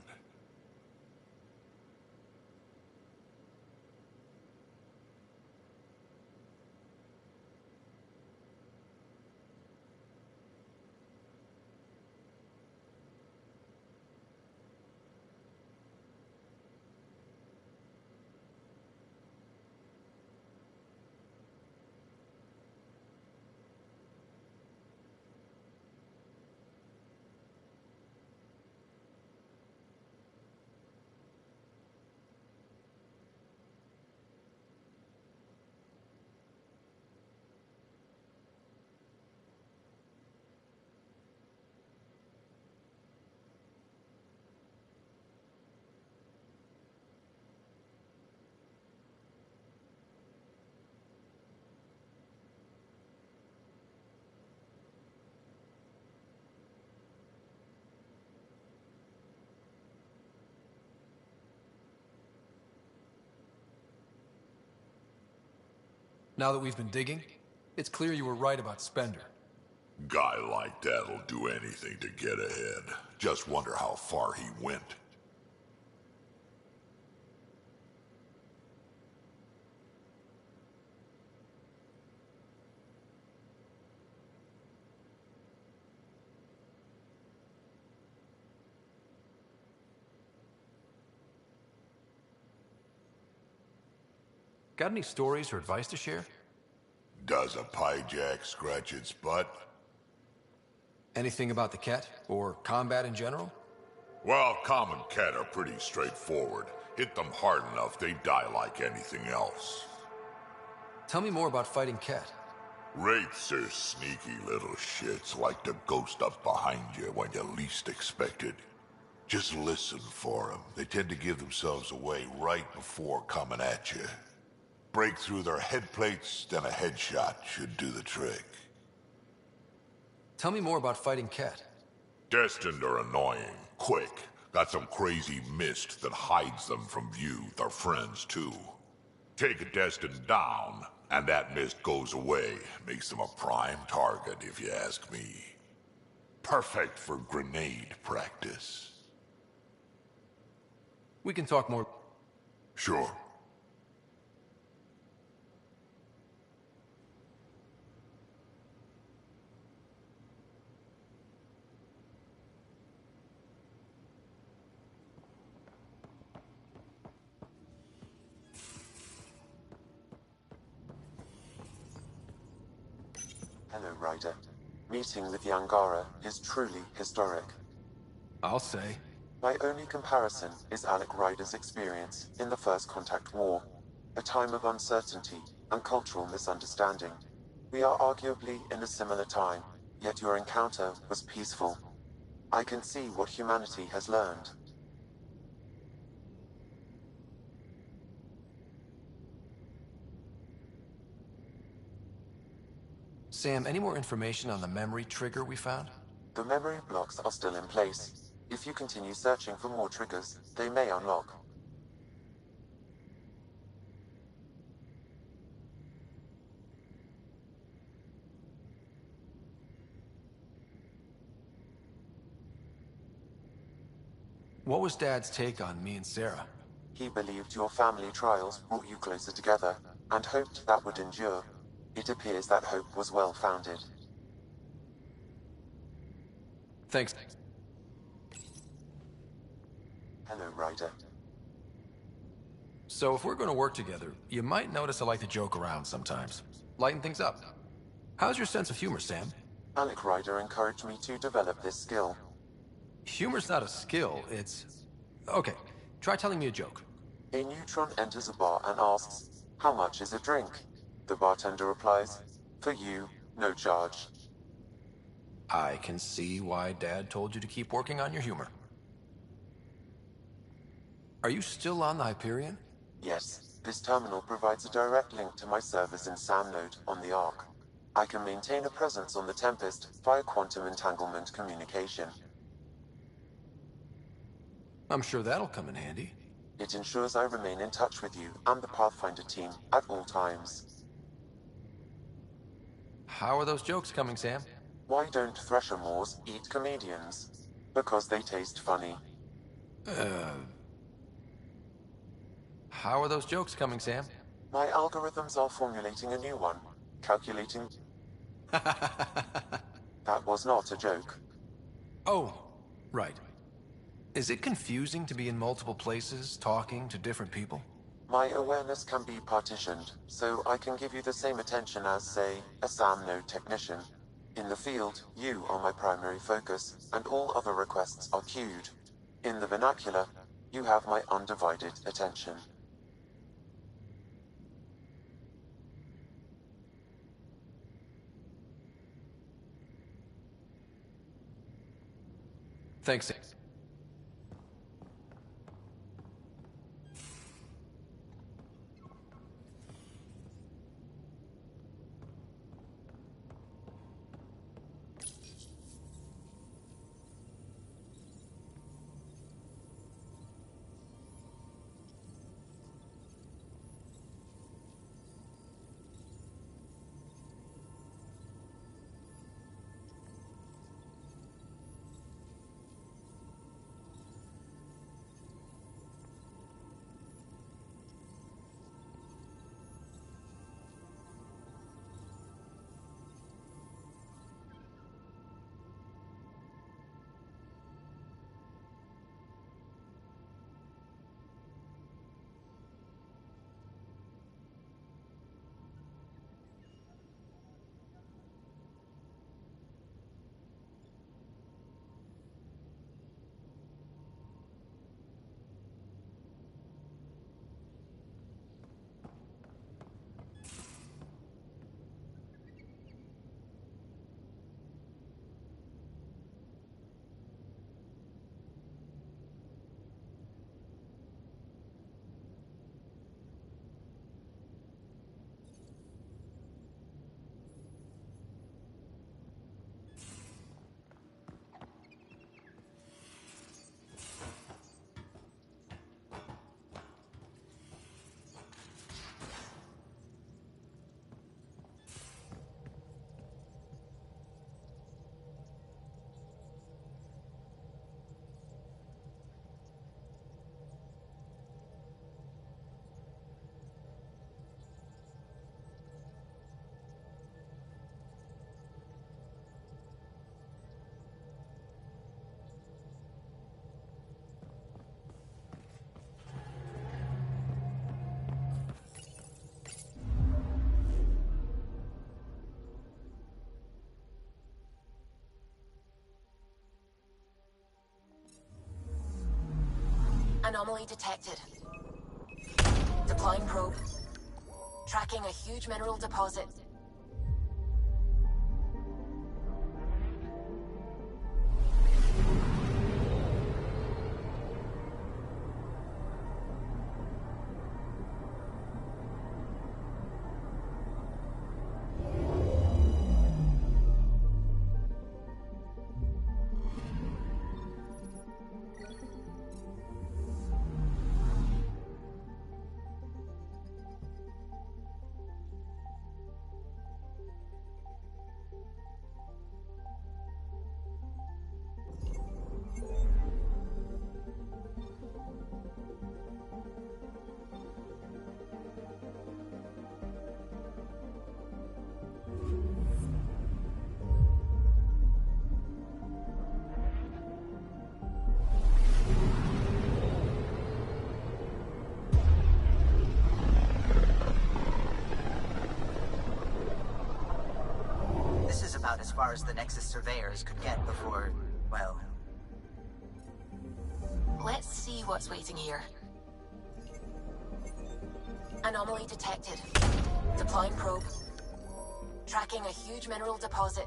[SPEAKER 2] Now that we've been digging, it's clear you were right about Spender.
[SPEAKER 20] Guy like that'll do anything to get ahead. Just wonder how far he went.
[SPEAKER 2] Got any stories or advice to share?
[SPEAKER 20] Does a pyjak scratch its butt?
[SPEAKER 2] Anything about the Ket, or combat in general?
[SPEAKER 20] Well, common Ket are pretty straightforward. Hit them hard enough, they die like anything else.
[SPEAKER 2] Tell me more about fighting Ket.
[SPEAKER 20] Wraiths are sneaky little shits, like to ghost up behind you when you least expect it. Just listen for them. They tend to give themselves away right before coming at you. Break through their head plates, then a headshot should do the trick.
[SPEAKER 2] Tell me more about fighting Ket.
[SPEAKER 20] Destined are annoying, quick. Got some crazy mist that hides them from view, their friends too. Take a Destined down, And that mist goes away, makes them a prime target, if you ask me. Perfect for grenade practice.
[SPEAKER 2] We can talk more.
[SPEAKER 20] Sure.
[SPEAKER 8] Hello, Ryder. Meeting with the Angara is truly historic.
[SPEAKER 2] I'll say.
[SPEAKER 8] My only comparison is Alec Ryder's experience in the First Contact War, a time of uncertainty and cultural misunderstanding. We are arguably in a similar time, yet your encounter was peaceful. I can see what humanity has learned.
[SPEAKER 2] Sam, any more information on the memory trigger we found?
[SPEAKER 8] The memory blocks are still in place. If you continue searching for more triggers, they may unlock.
[SPEAKER 2] What was Dad's take on me and Sarah?
[SPEAKER 8] He believed your family trials brought you closer together, and hoped that would endure. It appears that hope was well-founded.
[SPEAKER 2] Thanks.
[SPEAKER 8] Hello, Ryder.
[SPEAKER 2] So if we're going to work together, you might notice I like to joke around sometimes. Lighten things up. How's your sense of humor, Sam?
[SPEAKER 8] Alec Ryder encouraged me to develop this skill.
[SPEAKER 2] Humor's not a skill, it's... Okay, try telling me a joke.
[SPEAKER 8] A neutron enters a bar and asks, "How much is a drink?" The bartender replies, "For you, no charge."
[SPEAKER 2] I can see why Dad told you to keep working on your humor. Are you still on the Hyperion?
[SPEAKER 8] Yes, this terminal provides a direct link to my servers in SAM node on the Ark. I can maintain a presence on the Tempest via quantum entanglement communication.
[SPEAKER 2] I'm sure that'll come in handy.
[SPEAKER 8] It ensures I remain in touch with you and the Pathfinder team at all times.
[SPEAKER 2] How are those jokes coming, Sam?
[SPEAKER 8] Why don't Thresher Moors eat comedians? Because they taste funny.
[SPEAKER 2] How are those jokes coming, Sam?
[SPEAKER 8] My algorithms are formulating a new one. Calculating... That was not a joke.
[SPEAKER 2] Oh, right. Is it confusing to be in multiple places, talking to different people?
[SPEAKER 8] My awareness can be partitioned, so I can give you the same attention as, say, a SAM node technician. In the field, you are my primary focus, and all other requests are queued. In the vernacular, you have my undivided attention.
[SPEAKER 2] Thanks, Sam.
[SPEAKER 9] Anomaly detected. Deploying probe. Tracking a huge mineral deposit.
[SPEAKER 23] This is about as far as the Nexus surveyors could get before, well...
[SPEAKER 9] Let's see what's waiting here. Anomaly detected. Deploying probe. Tracking a huge mineral deposit.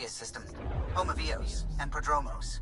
[SPEAKER 23] System, home of Eos and Prodromos.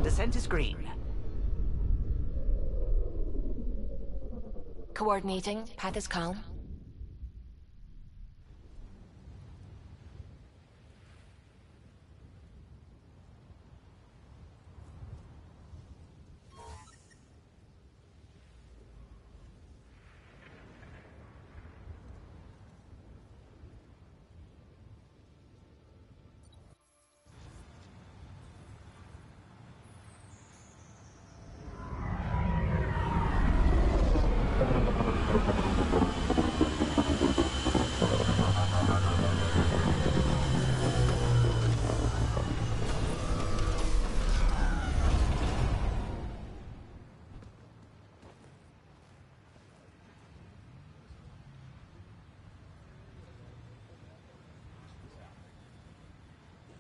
[SPEAKER 15] Descent is green.
[SPEAKER 9] Coordinating. Path is calm.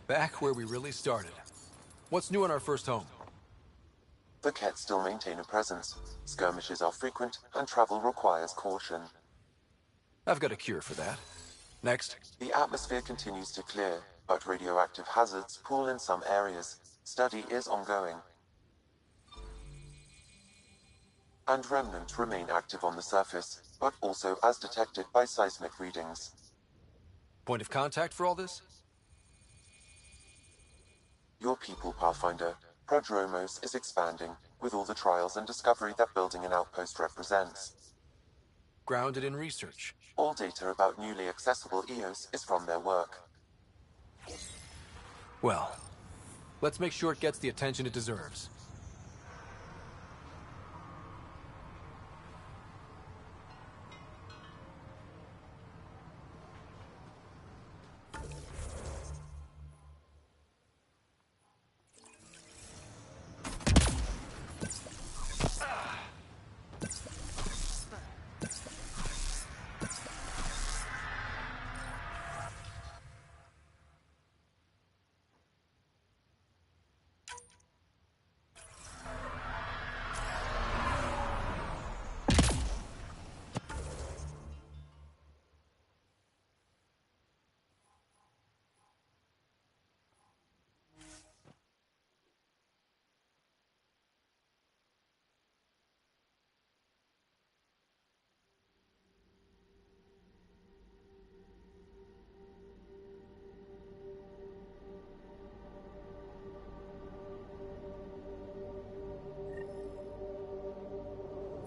[SPEAKER 2] Back where we really started. What's new in our first home?
[SPEAKER 8] The Kett still maintain a presence. Skirmishes are frequent, and travel requires caution.
[SPEAKER 2] I've got a cure for that. Next.
[SPEAKER 8] The atmosphere continues to clear, but radioactive hazards pool in some areas. Study is ongoing. And remnants remain active on the surface, but also as detected by seismic readings.
[SPEAKER 2] Point of contact for all this?
[SPEAKER 8] Your people, Pathfinder. Prodromos is expanding, with all the trials and discovery that building an outpost represents.
[SPEAKER 2] Grounded in research.
[SPEAKER 8] All data about newly accessible Eos is from their work.
[SPEAKER 2] Well, let's make sure it gets the attention it deserves.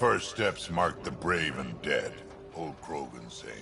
[SPEAKER 20] First steps mark the brave and dead. Old Krogan saying.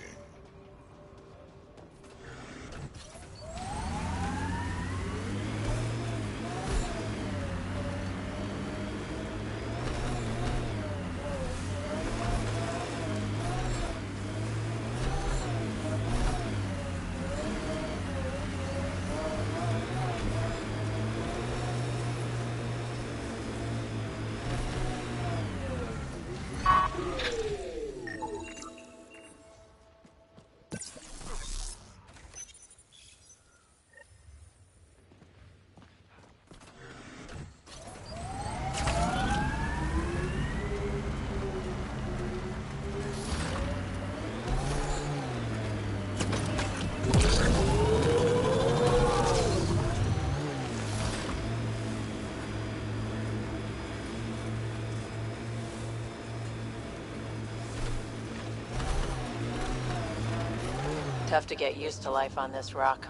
[SPEAKER 5] Tough to get used to life on this rock.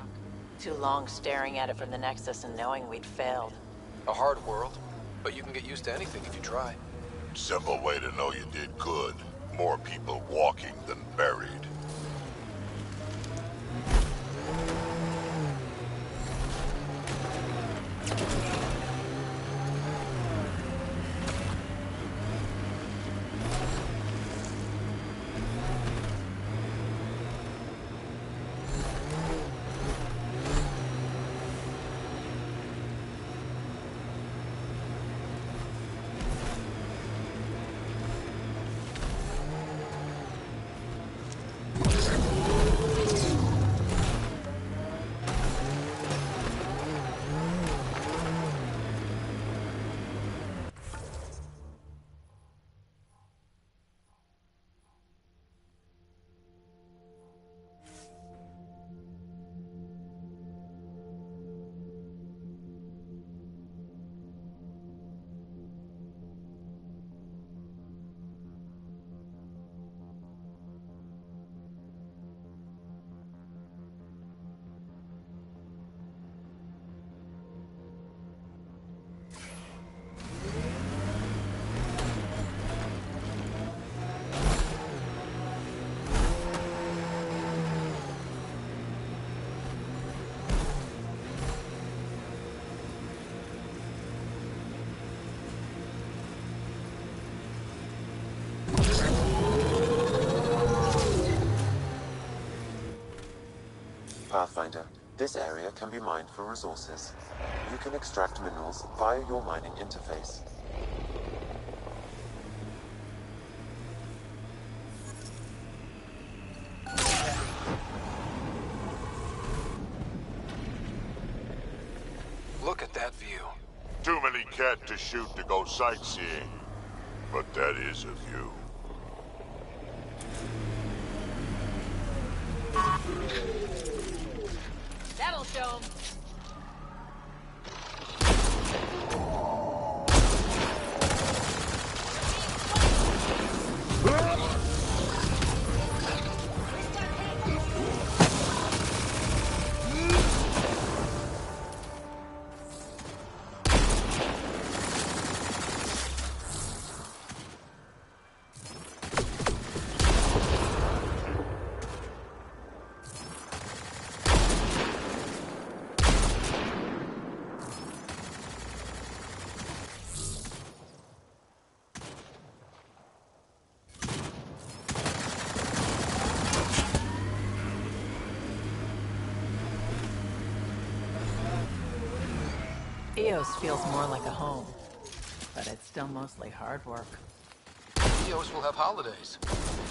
[SPEAKER 5] Too long staring at it from the Nexus and knowing we'd failed.
[SPEAKER 2] A hard world, but you can get used to anything if you try.
[SPEAKER 20] Simple way to know you did good. More people walking than buried.
[SPEAKER 8] Pathfinder, this area can be mined for resources. You can extract minerals via your mining interface.
[SPEAKER 2] Look at that view.
[SPEAKER 20] Too many cat to shoot to go sightseeing. But that is a view.
[SPEAKER 5] That'll show 'em. EOS feels more like a home, but it's still mostly hard work.
[SPEAKER 2] EOS will have holidays,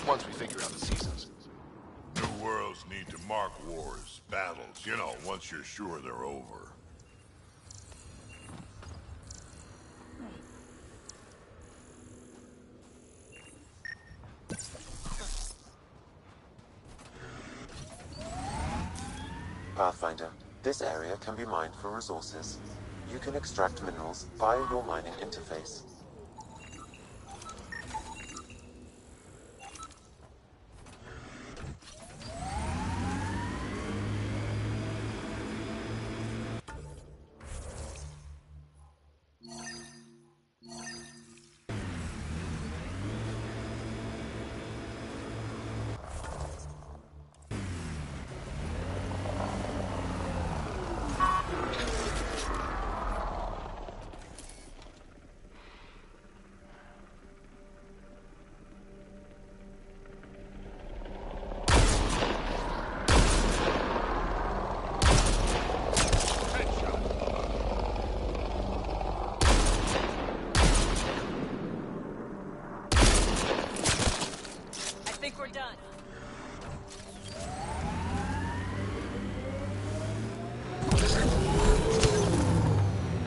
[SPEAKER 2] once we figure out the seasons.
[SPEAKER 20] New worlds need to mark wars, battles, you know, once you're sure they're over.
[SPEAKER 8] Pathfinder, this area can be mined for resources. You can extract minerals via your mining interface.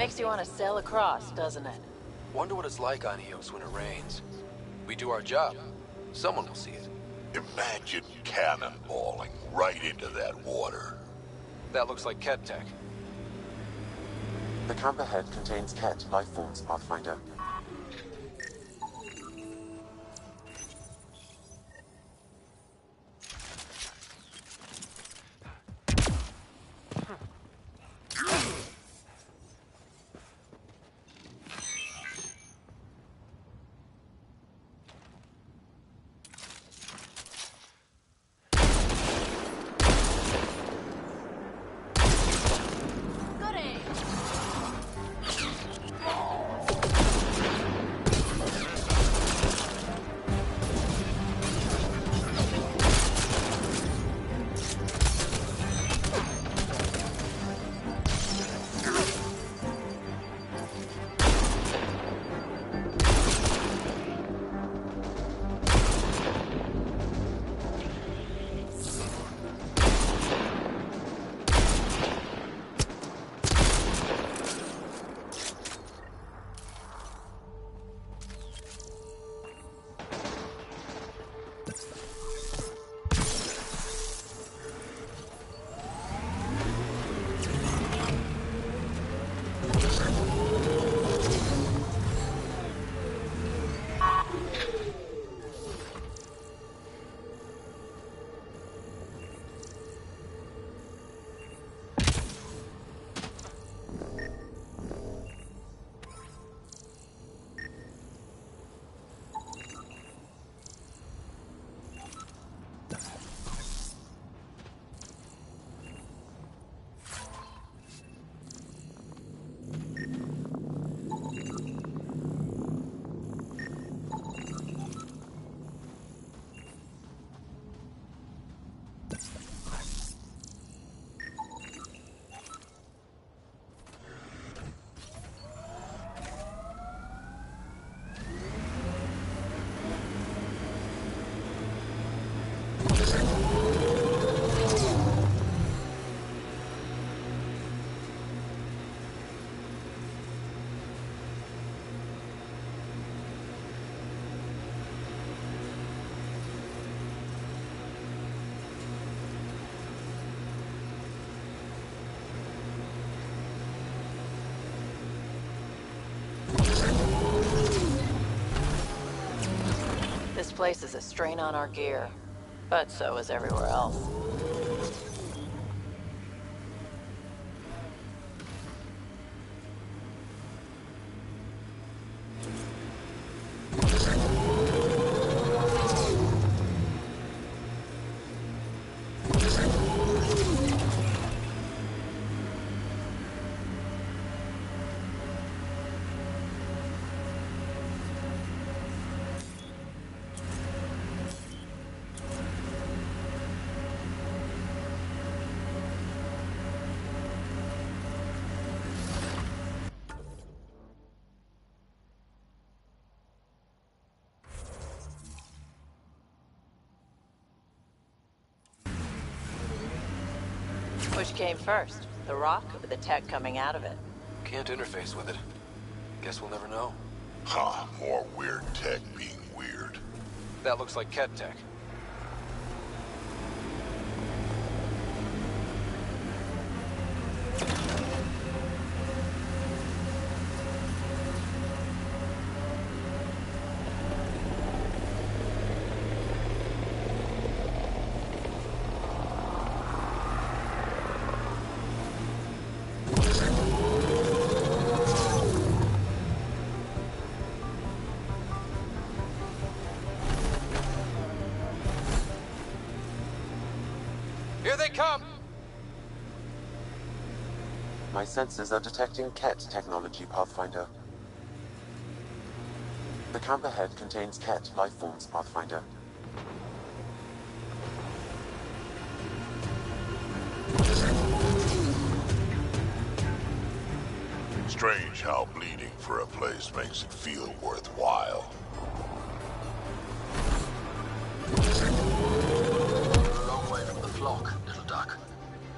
[SPEAKER 5] Makes you want to sail across, doesn't it?
[SPEAKER 2] Wonder what it's like on Eos when it rains. We do our job. Someone will see it.
[SPEAKER 20] Imagine cannonballing right into that water.
[SPEAKER 2] That looks like Ket tech.
[SPEAKER 8] The camp ahead contains Ket lifeforms, Pathfinder.
[SPEAKER 5] This place is a strain on our gear, but so is everywhere else. Which came first, the rock or the tech coming out of it?
[SPEAKER 2] Can't interface with it. Guess we'll never know.
[SPEAKER 20] Huh, more weird tech being weird.
[SPEAKER 2] That looks like Ket tech. Here they come!
[SPEAKER 8] My sensors are detecting Ket technology, Pathfinder. The camp ahead contains Ket lifeforms, Pathfinder.
[SPEAKER 20] Strange how bleeding for a place makes it feel worthwhile.
[SPEAKER 17] You're a long way from the flock, little duck.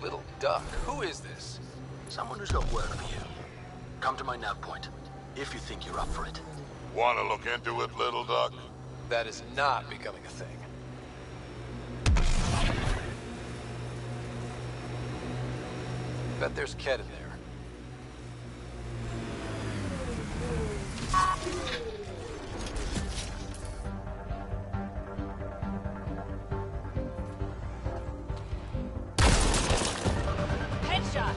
[SPEAKER 2] Little duck? Who is this?
[SPEAKER 17] Someone who's got work for you. Come to my nav point, if you think you're up for it.
[SPEAKER 20] Want to look into it, little duck?
[SPEAKER 2] That is not becoming a thing. Bet there's Ket in there.
[SPEAKER 5] Headshot!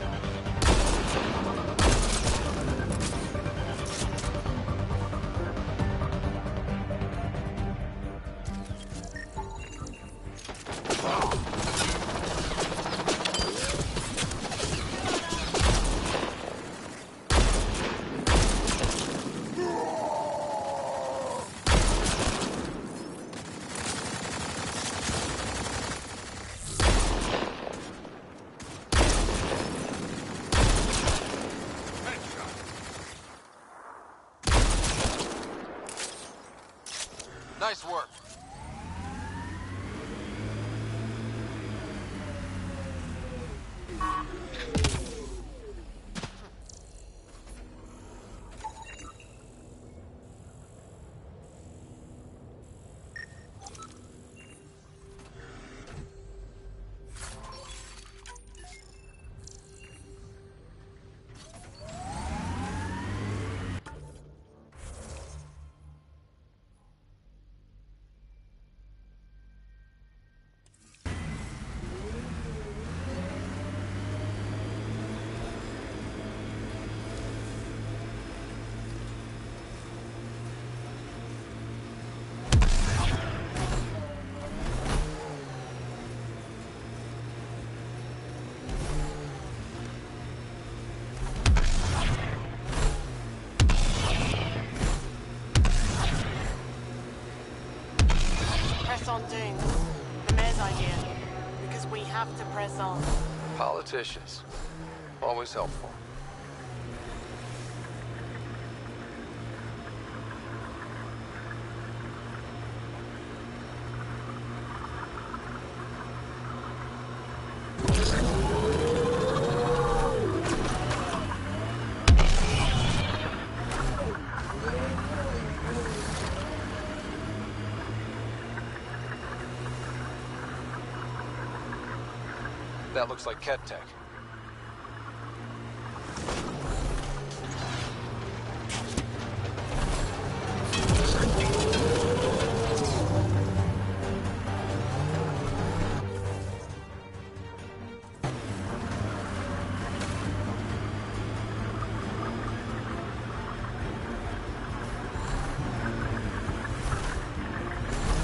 [SPEAKER 2] Nice work.
[SPEAKER 15] Press on, Doom. The mayor's idea. Because we have to press on.
[SPEAKER 2] Politicians. Always helpful. That looks like Ket tech.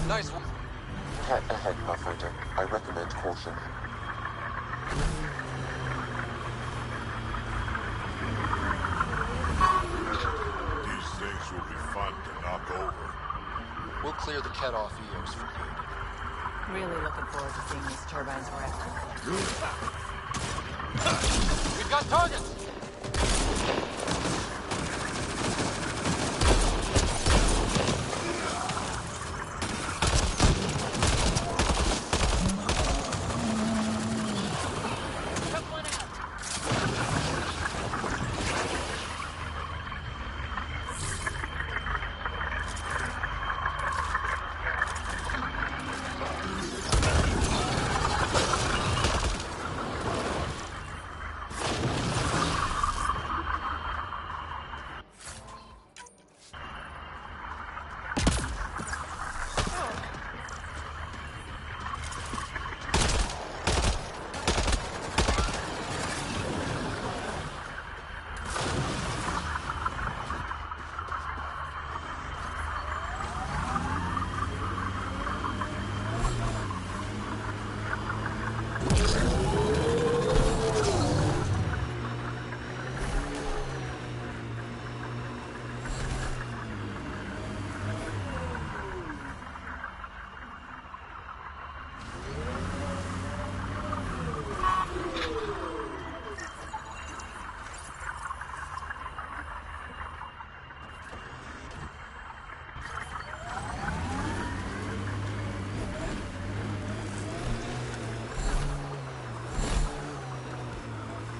[SPEAKER 2] Nice one.
[SPEAKER 8] Ket ahead, Pathfinder. I recommend caution.
[SPEAKER 20] These things will be fun to knock over.
[SPEAKER 2] We'll clear the Ket off EOS for good.
[SPEAKER 5] Really looking forward to seeing these turbines wrecked.
[SPEAKER 2] We've got targets!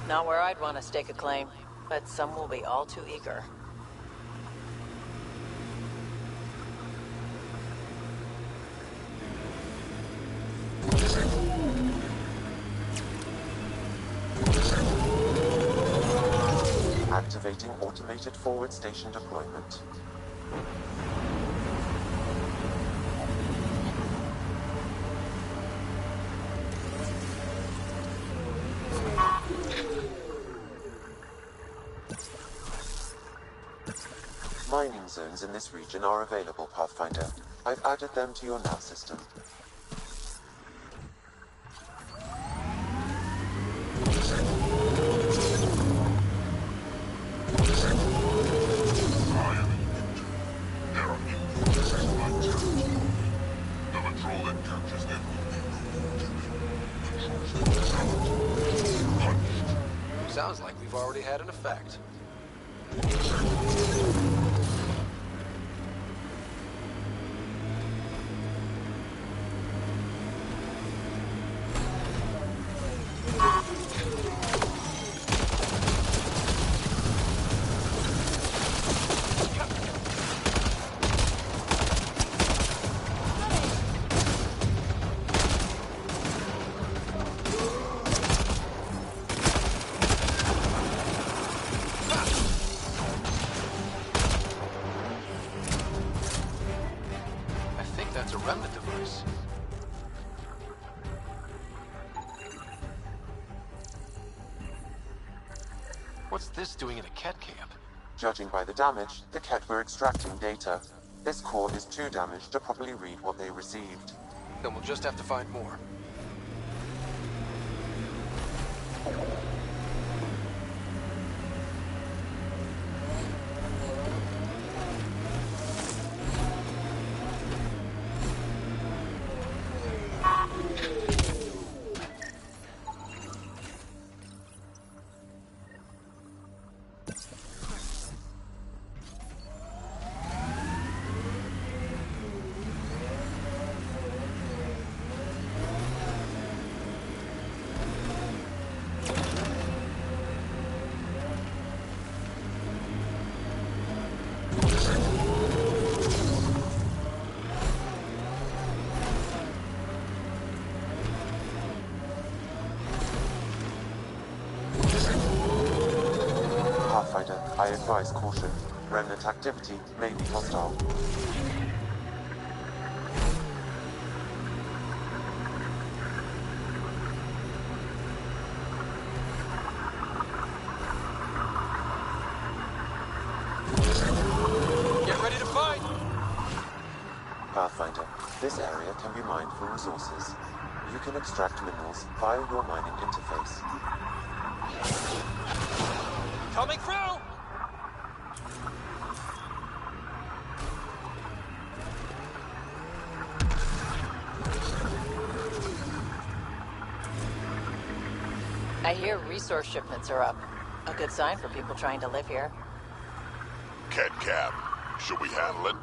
[SPEAKER 5] Not where I'd want to stake a claim, but some will be all too eager.
[SPEAKER 8] Activating automated forward station deployment. Mining zones in this region are available, Pathfinder. I've added them to your nav system.
[SPEAKER 2] Sounds like we've already had an effect. That's a remnant device. What's this doing in a Ket camp?
[SPEAKER 8] Judging by the damage, the Ket were extracting data. This core is too damaged to properly read what they received.
[SPEAKER 2] Then we'll just have to find more.
[SPEAKER 8] I advise caution. Remnant activity may be hostile.
[SPEAKER 2] Get ready to fight!
[SPEAKER 8] Pathfinder, this area can be mined for resources. You can extract minerals via your mining interface.
[SPEAKER 2] Coming through!
[SPEAKER 5] I hear resource shipments are up. A good sign for people trying to live here.
[SPEAKER 20] Ket Cap, should we handle it?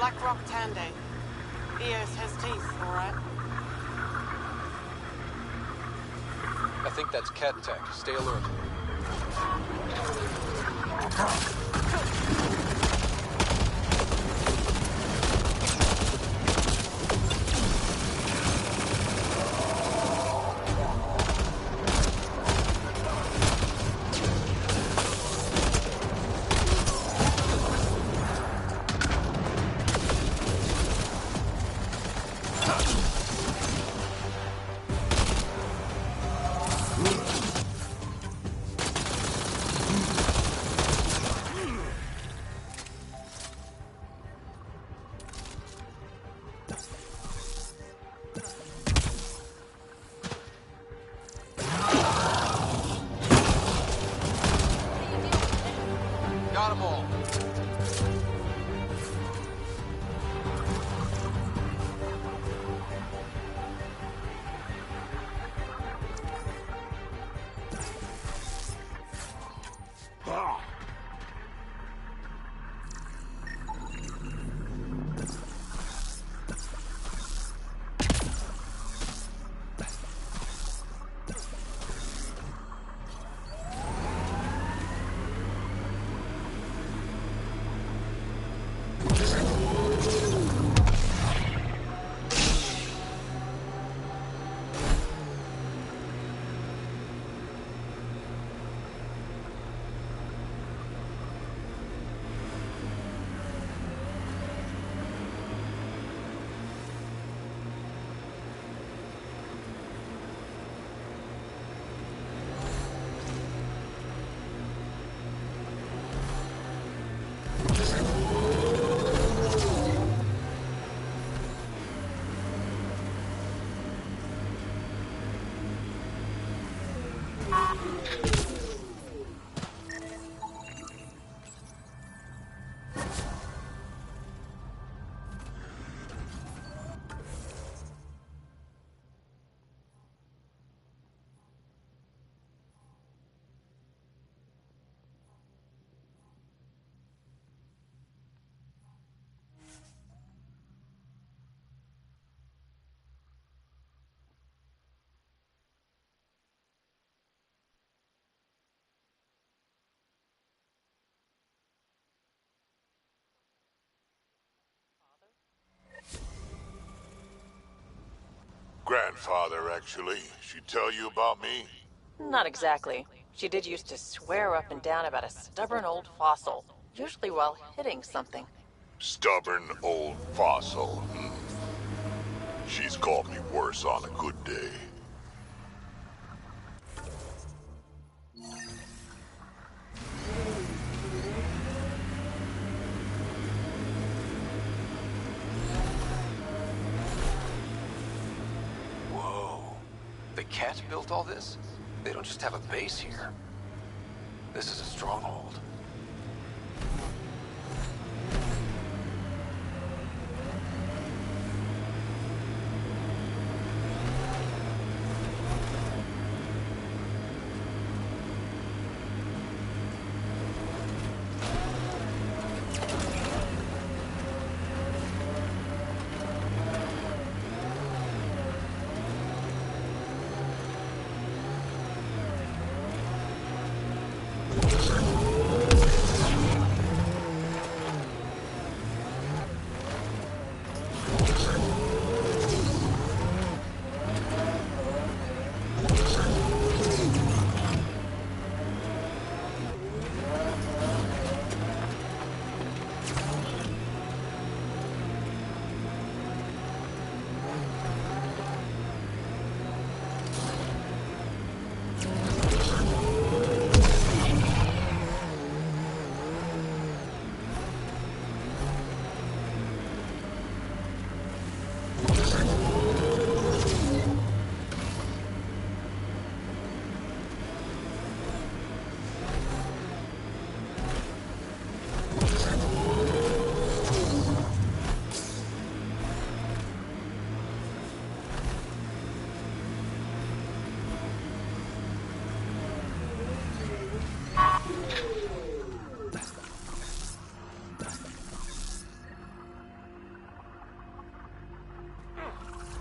[SPEAKER 15] Black Rock Tandy. EOS has teeth, alright?
[SPEAKER 2] I think that's Cat Tech. Stay alert. Got 'em all.
[SPEAKER 20] Grandfather, actually. She tell you about me?
[SPEAKER 5] Not exactly. She did used to swear up and down about a stubborn old fossil, usually while hitting something.
[SPEAKER 20] Stubborn old fossil. She's called me worse on a good day.
[SPEAKER 2] The Cat built all this? They don't just have a base here. This is a stronghold.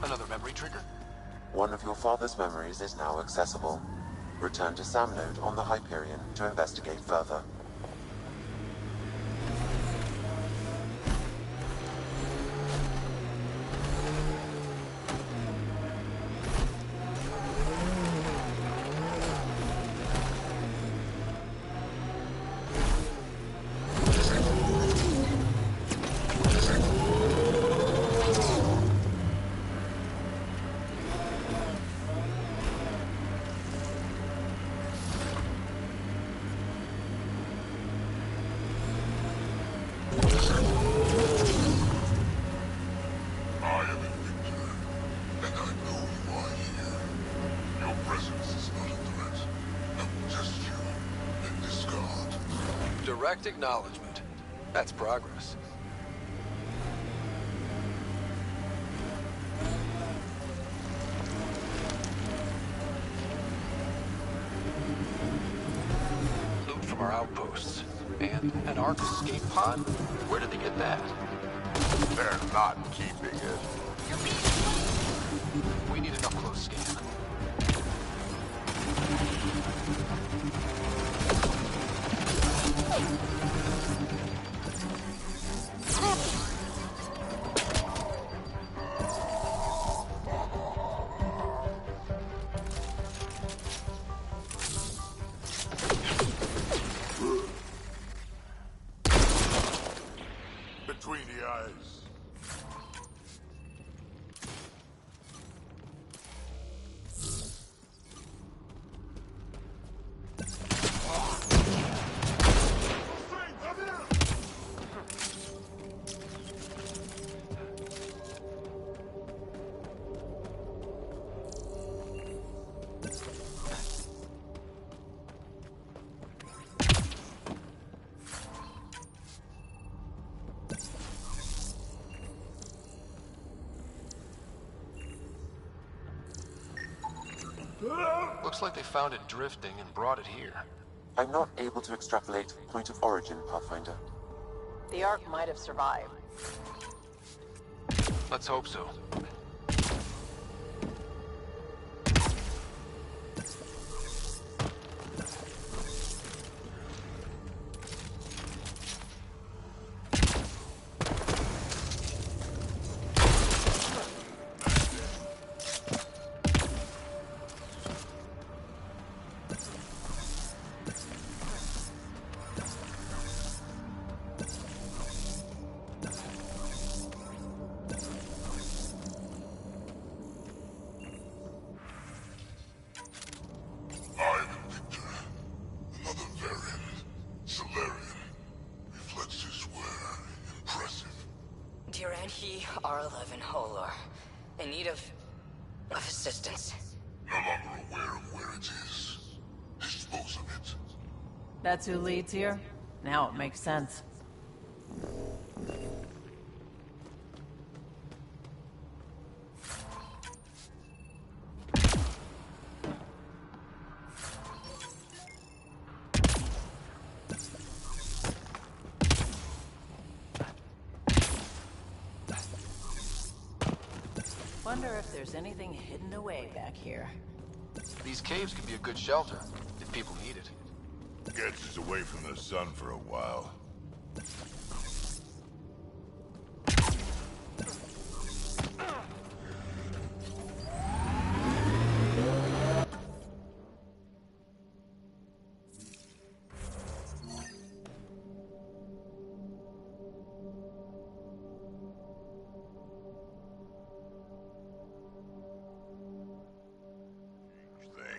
[SPEAKER 17] Another memory trigger?
[SPEAKER 8] One of your father's memories is now accessible. Return to Sam Node on the Hyperion to investigate further.
[SPEAKER 2] Direct acknowledgement. That's progress. Loot from our outposts. And an Ark escape pod? Where did they get that?
[SPEAKER 20] They're not keeping it.
[SPEAKER 2] We need an up-close scan.
[SPEAKER 20] Between the eyes.
[SPEAKER 2] Looks like they found it drifting and brought it here.
[SPEAKER 8] I'm not able to extrapolate point of origin, Pathfinder.
[SPEAKER 5] The Ark might have survived.
[SPEAKER 2] Let's hope so.
[SPEAKER 16] R11 Holor. In need of assistance.
[SPEAKER 20] No longer aware of where it is. Dispose of it.
[SPEAKER 5] That's who leads here? Now it makes sense. Wonder if there's anything hidden away back here.
[SPEAKER 2] These caves could be a good shelter, if people need it.
[SPEAKER 20] Gets us away from the sun for a while.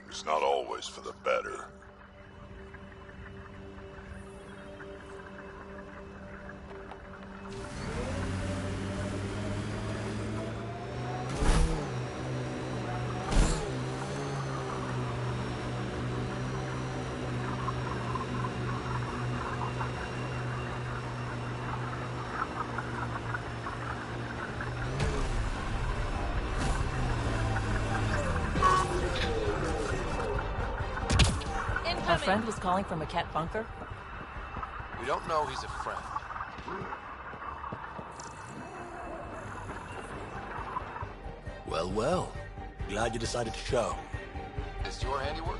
[SPEAKER 20] Things not always for the better.
[SPEAKER 5] Our friend was calling from a cat bunker?
[SPEAKER 2] We don't know he's a friend.
[SPEAKER 6] Well, well. Glad you decided to show.
[SPEAKER 2] This your handiwork?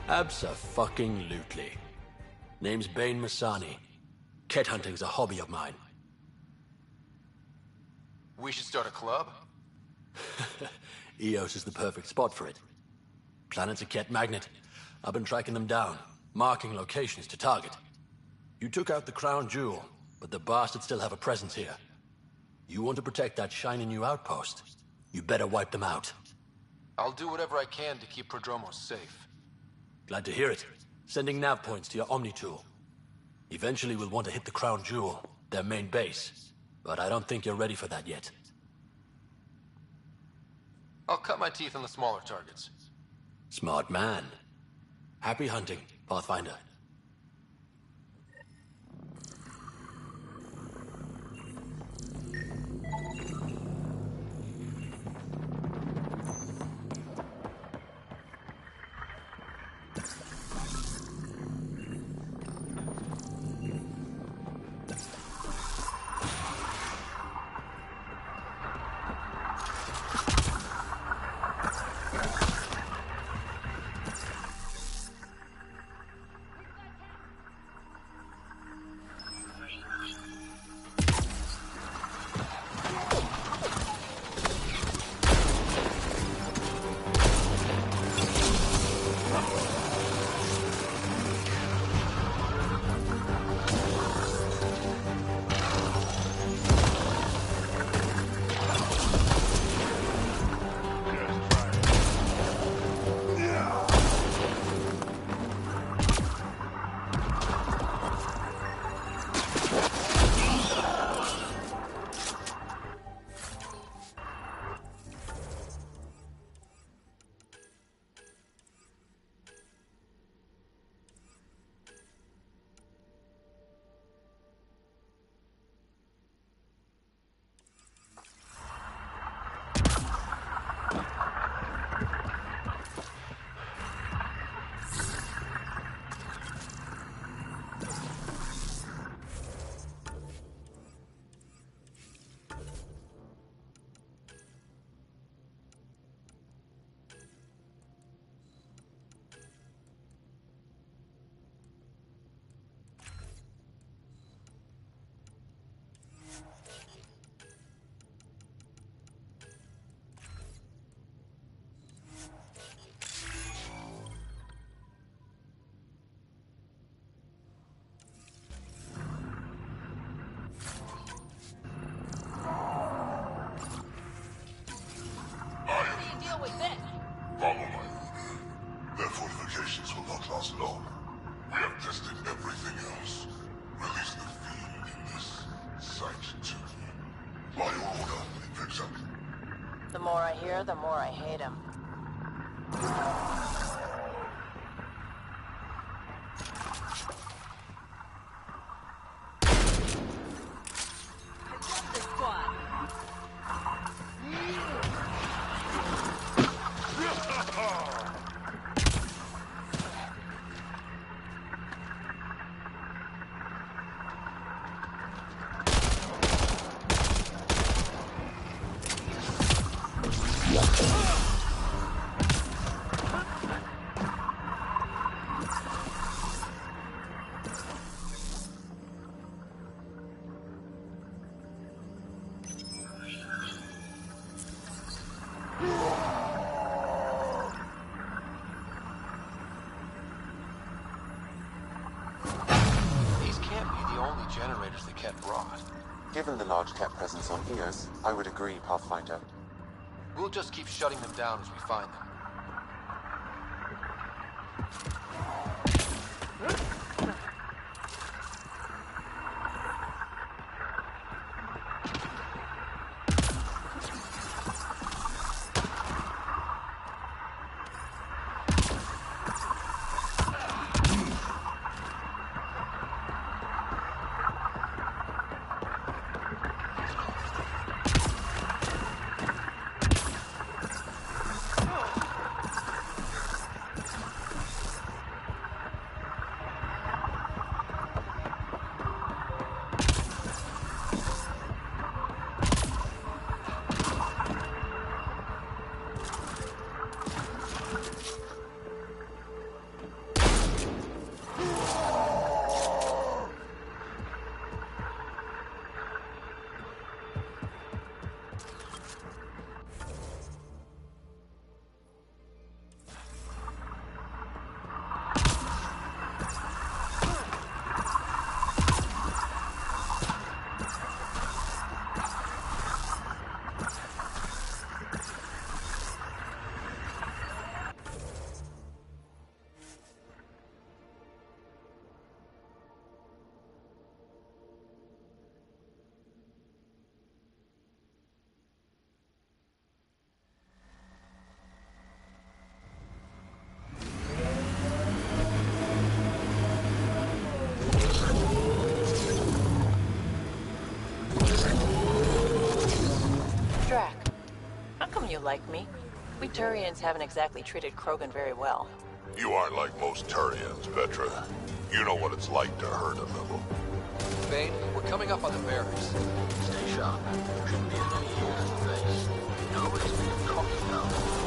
[SPEAKER 6] Abso-fucking-lutely. Name's Bane Masani. Cat hunting's a hobby of mine.
[SPEAKER 2] We should start a club?
[SPEAKER 6] Eos is the perfect spot for it. Planet's a cat magnet. I've been tracking them down, marking locations to target. You took out the crown jewel, but the bastards still have a presence here. You want to protect that shiny new outpost? You better wipe them out.
[SPEAKER 2] I'll do whatever I can to keep Prodromos safe.
[SPEAKER 6] Glad to hear it. Sending nav points to your Omni tool. Eventually we'll want to hit the crown jewel, their main base. But I don't think you're ready for that yet.
[SPEAKER 2] I'll cut my teeth on the smaller targets.
[SPEAKER 6] Smart man. Happy hunting, Pathfinder.
[SPEAKER 20] Follow my order. Their fortifications will not last long. We have tested everything else. Release the fiend in this site too. By your order, Victor.
[SPEAKER 10] The more I hear, the more I hate him.
[SPEAKER 2] Generators the Ket brought.
[SPEAKER 8] Given the large cat presence on Eos, I would agree, Pathfinder.
[SPEAKER 2] We'll just keep shutting them down as we find them.
[SPEAKER 5] Drac, how come you like me? We Turians haven't exactly treated Krogan very well.
[SPEAKER 20] You aren't like most Turians, Vetra. You know what it's like to hurt a little.
[SPEAKER 2] Bane, we're coming up on the barracks.
[SPEAKER 6] Stay sharp. Shouldn't be as many years in the face. No reason to be cocky now.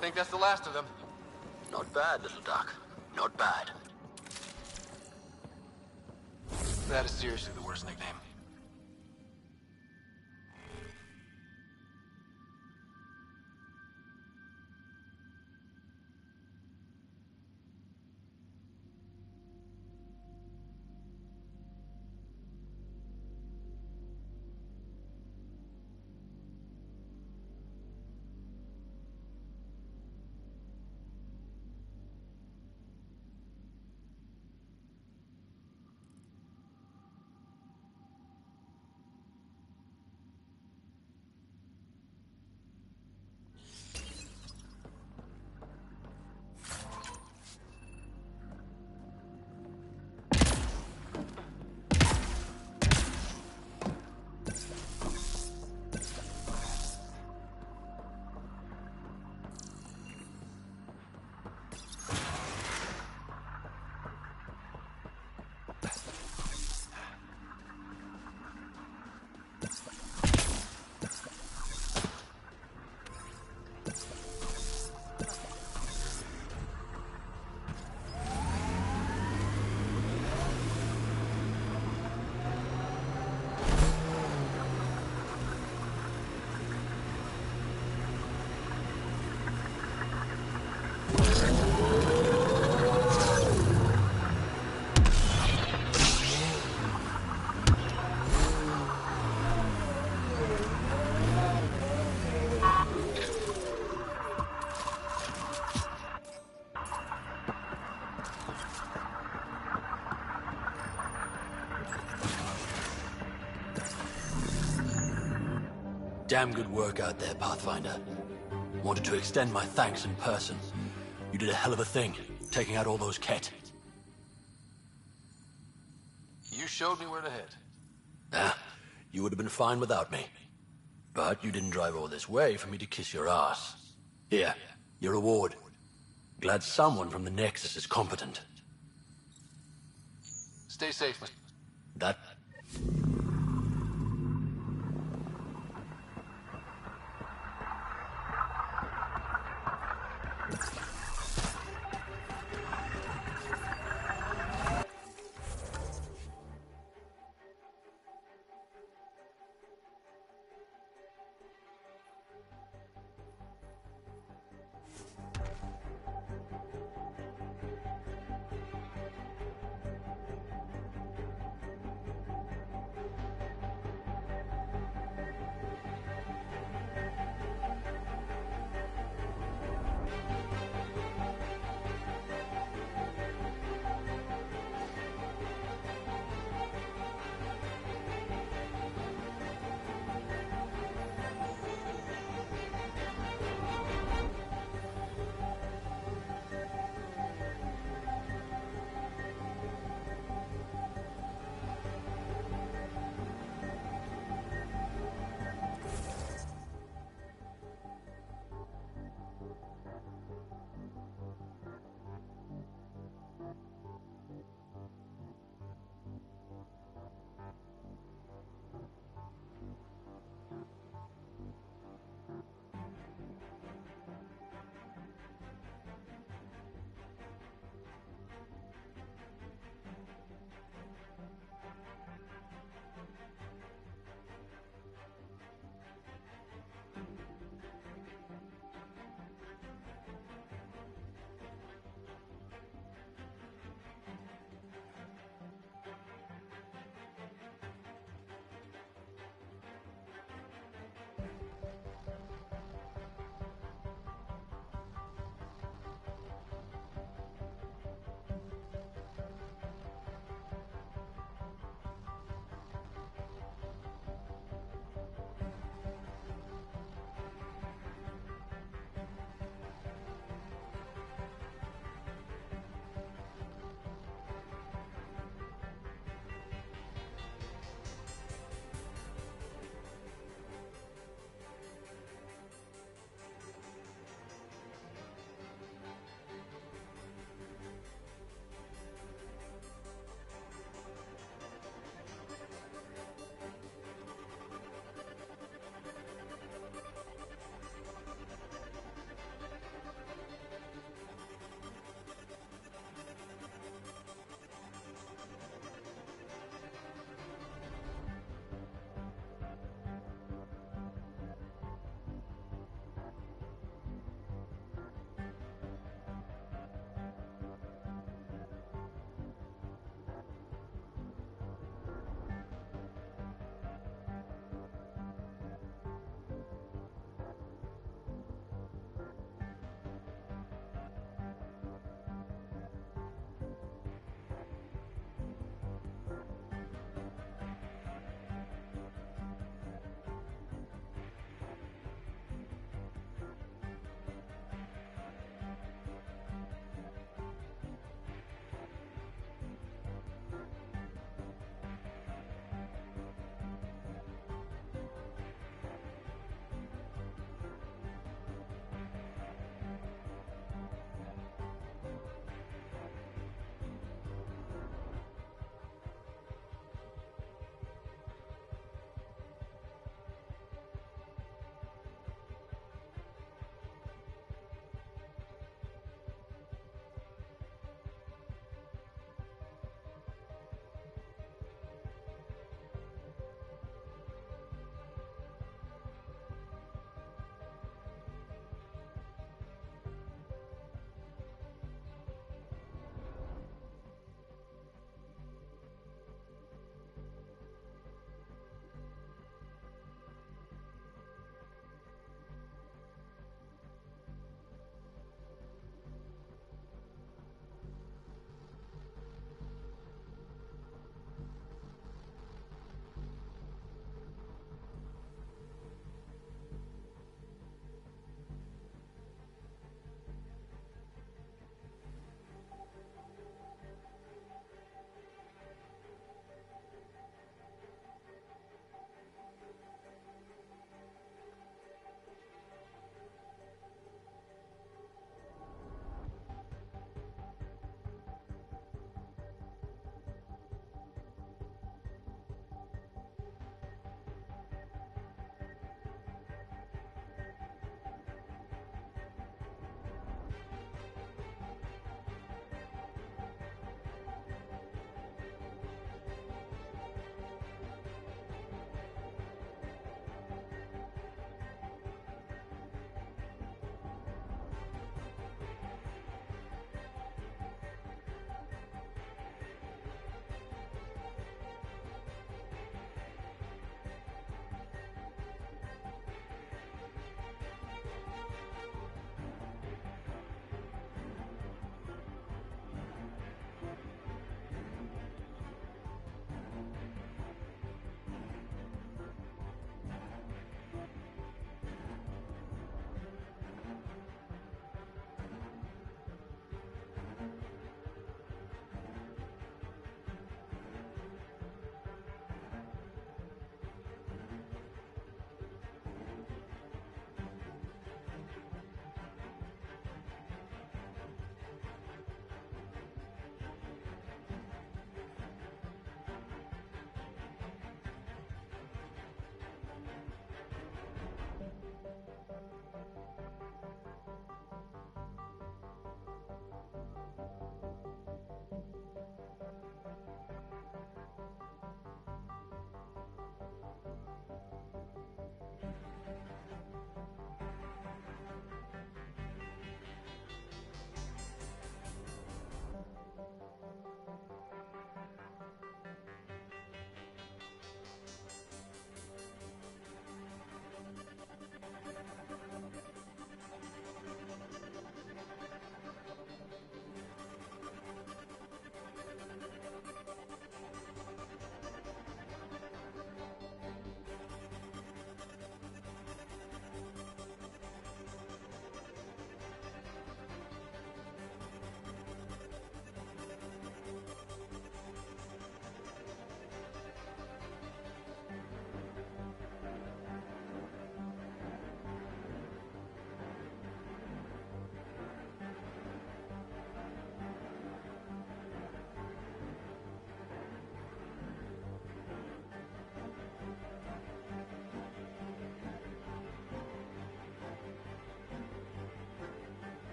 [SPEAKER 17] Think that's the last of them?
[SPEAKER 6] Not bad, little duck. Not bad.
[SPEAKER 2] That is seriously the worst nickname.
[SPEAKER 6] Damn good work out there, Pathfinder. Wanted to extend my thanks in person. You did a hell of a thing, taking out all those Ket.
[SPEAKER 2] You showed me where to head.
[SPEAKER 6] Ah, you would have been fine without me. But you didn't drive all this way for me to kiss your ass. Here, your reward. Glad someone from the Nexus is competent.
[SPEAKER 2] Stay safe, Mr.
[SPEAKER 6] That...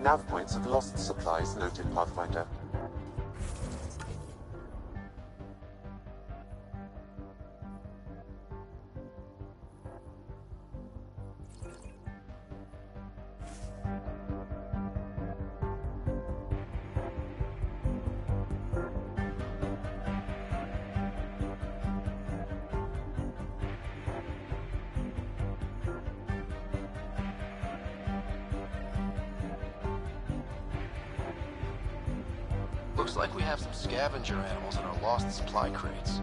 [SPEAKER 8] Nav points of lost supplies noted, Pathfinder.
[SPEAKER 2] Looks like we have some scavenger animals in our lost supply crates.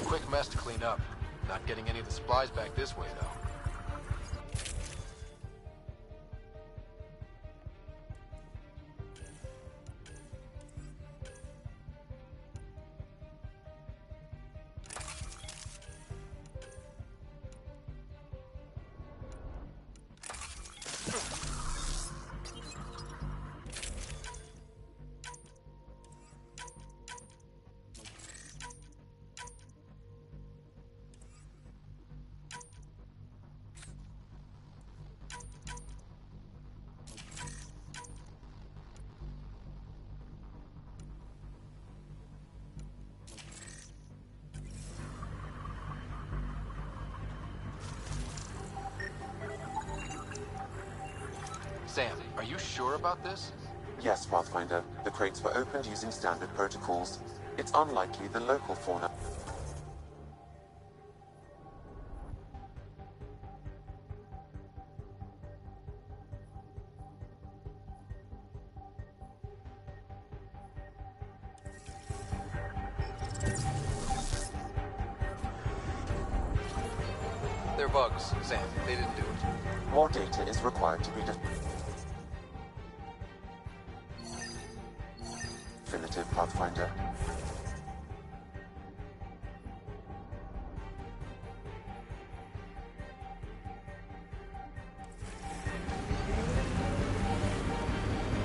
[SPEAKER 2] Quick mess to clean up. Not getting any of the supplies back this way, though. Sam, are you sure about this?
[SPEAKER 8] Yes, Pathfinder. The crates were opened using standard protocols. It's unlikely the local fauna...
[SPEAKER 2] They're bugs, Sam. They didn't do it.
[SPEAKER 8] More data is required to be definitive, Pathfinder.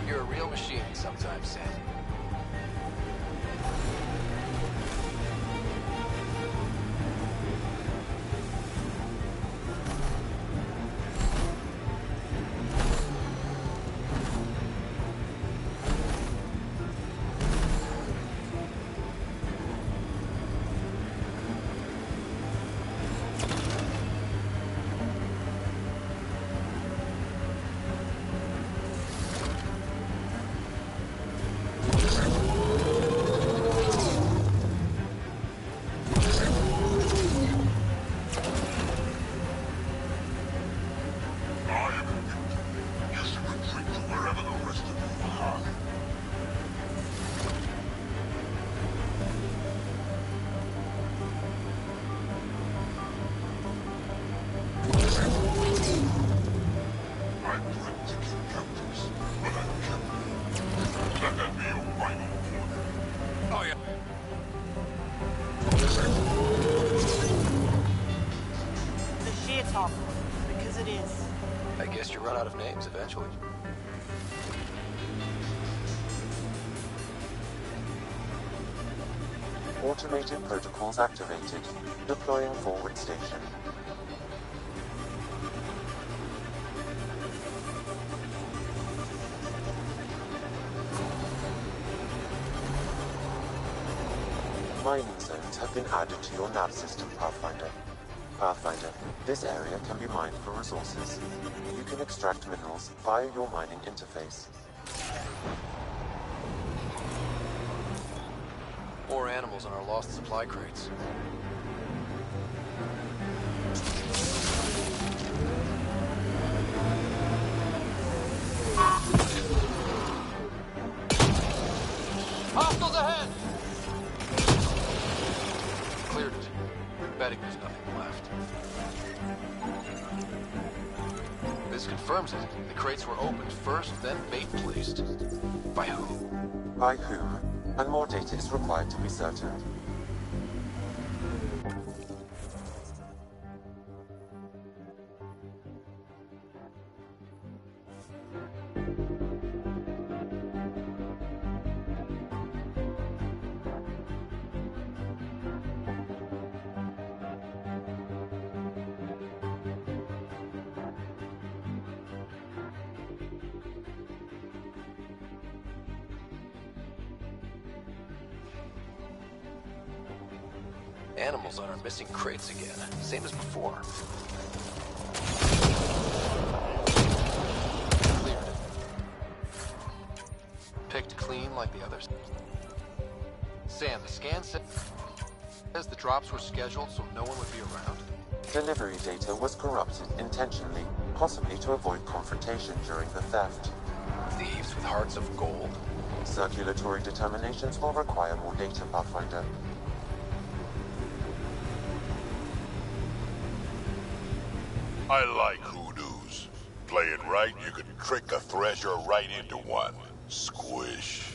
[SPEAKER 2] You're a real machine sometimes, Sam.
[SPEAKER 15] Because it is.
[SPEAKER 2] I guess you run out of names eventually.
[SPEAKER 8] Automated protocols activated. Deploying forward station. Mining zones have been added to your nav system, Pathfinder. Pathfinder, this area can be mined for resources. You can extract minerals via your mining interface.
[SPEAKER 2] More animals in our lost supply crates. Hostiles ahead! Cleared it. Betting there's nothing left. This confirms it. The crates were opened first, then bait placed. By who?
[SPEAKER 8] By who? And more data is required to be certain.
[SPEAKER 2] Animals on our missing crates again. Same as before. Cleared it. Picked clean like the others. Sam, the scan says the drops were scheduled so no one would be around.
[SPEAKER 8] Delivery data was corrupted intentionally, possibly to avoid confrontation during the theft.
[SPEAKER 2] Thieves with hearts of gold?
[SPEAKER 8] Circulatory determinations will require more data, Pathfinder.
[SPEAKER 20] I like hoodoos. Play it right, you can trick a treasure right into one. Squish.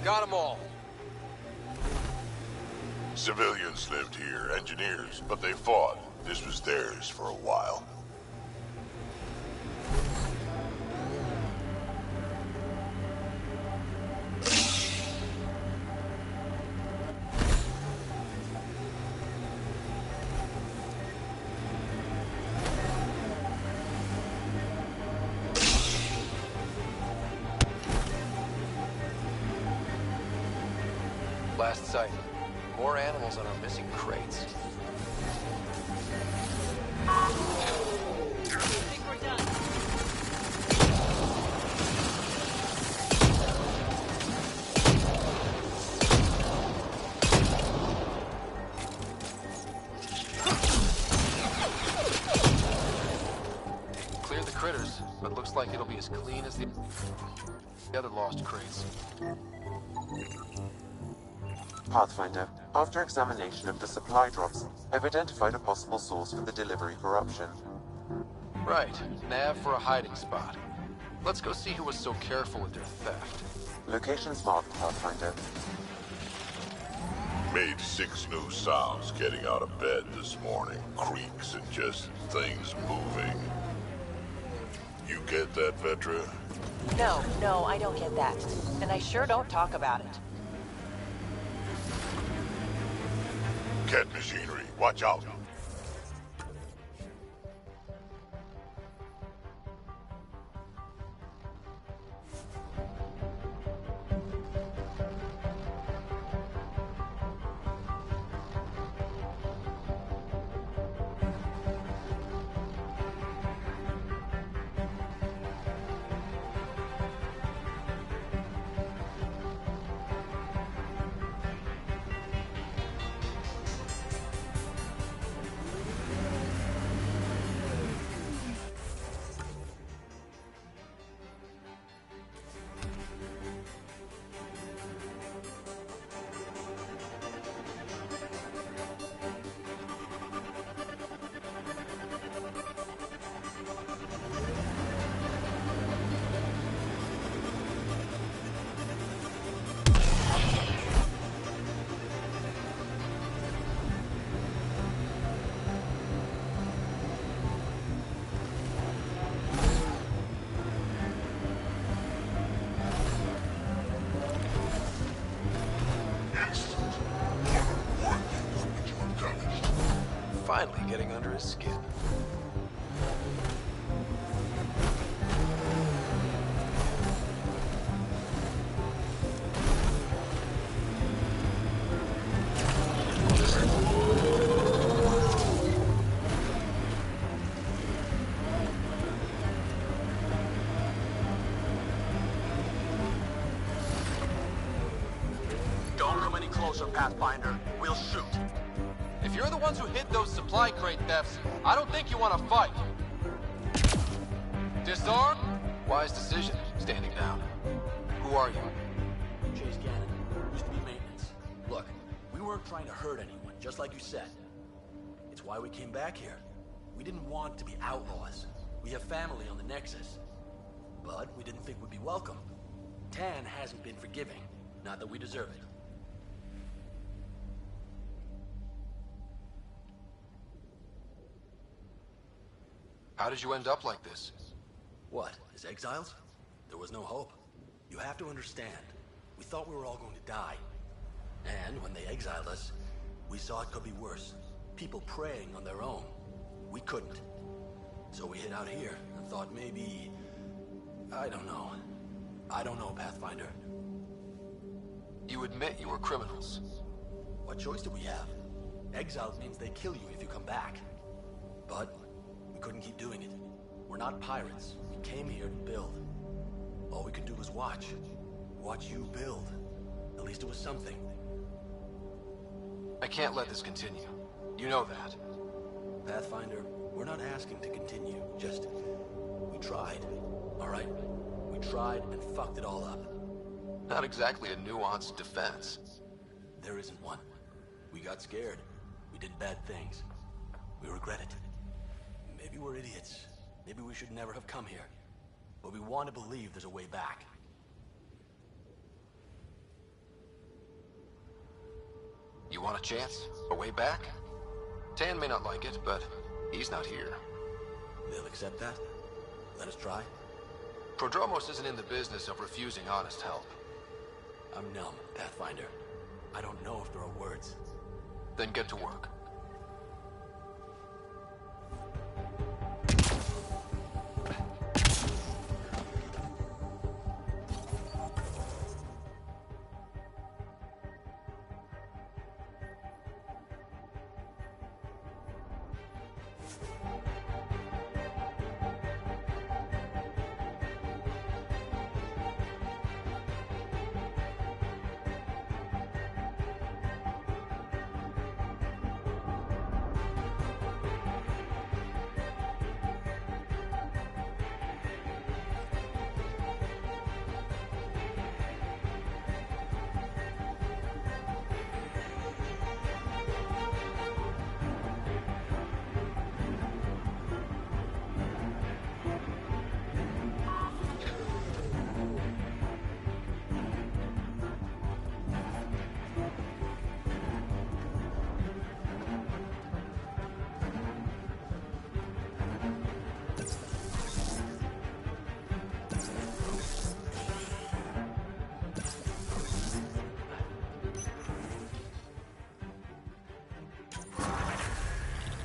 [SPEAKER 2] Got them all.
[SPEAKER 20] Civilians lived here, engineers, but they fought. This was theirs for a while.
[SPEAKER 2] Last sight. More animals on our missing crates. Cleared the critters, but looks like it'll be as clean as the other lost crates.
[SPEAKER 8] Pathfinder, after examination of the supply drops, I've identified a possible source for the delivery corruption.
[SPEAKER 2] Right. Nav for a hiding spot. Let's go see who was so careful with their theft.
[SPEAKER 8] Locations marked, Pathfinder.
[SPEAKER 20] Made 6 new sounds getting out of bed this morning. Creaks and just things moving. You get that, Vetra?
[SPEAKER 5] No, I don't get that. And I sure don't talk about it.
[SPEAKER 20] Cat machinery, watch out.
[SPEAKER 2] Finally getting under his skin.
[SPEAKER 4] Don't come any closer, Pathfinder. We'll shoot.
[SPEAKER 2] If you're the ones who hid those supply crate thefts, I don't think you want to fight. Disarm? Wise decision, standing down. Who are you?
[SPEAKER 6] Chase Gannon. Used to be maintenance. Look, we weren't trying to hurt anyone, just like you said. It's why we came back here. We didn't want to be outlaws. We have family on the Nexus. But we didn't think we'd be welcome. Tan hasn't been forgiving. Not that we deserve it.
[SPEAKER 2] How did you end up like this?
[SPEAKER 6] What, as exiles? There was no hope. You have to understand, we thought we were all going to die. And when they exiled us, we saw it could be worse. People preying on their own. We couldn't. So we hid out here and thought maybe... I don't know. I don't know, Pathfinder.
[SPEAKER 17] You admit you were criminals.
[SPEAKER 6] What choice do we have? Exile means they kill you if you come back. But we couldn't keep doing it. We're not pirates. We came here to build. All we could do was watch. Watch you build. At least it was something.
[SPEAKER 17] I can't let this continue. You know that.
[SPEAKER 6] Pathfinder, we're not asking to continue. Just... we tried. Alright? We tried and fucked it all up.
[SPEAKER 17] Not exactly a nuanced defense.
[SPEAKER 6] There isn't one. We got scared. We did bad things. We regret it. Maybe we're idiots. Maybe we should never have come here. But we want to believe there's a way back.
[SPEAKER 17] You want a chance? A way back? Tan may not like it, but he's not here.
[SPEAKER 6] They'll accept that? Let us try?
[SPEAKER 17] Prodromos isn't in the business of refusing honest help.
[SPEAKER 6] I'm numb, Pathfinder. I don't know if there are words.
[SPEAKER 17] Then get to work.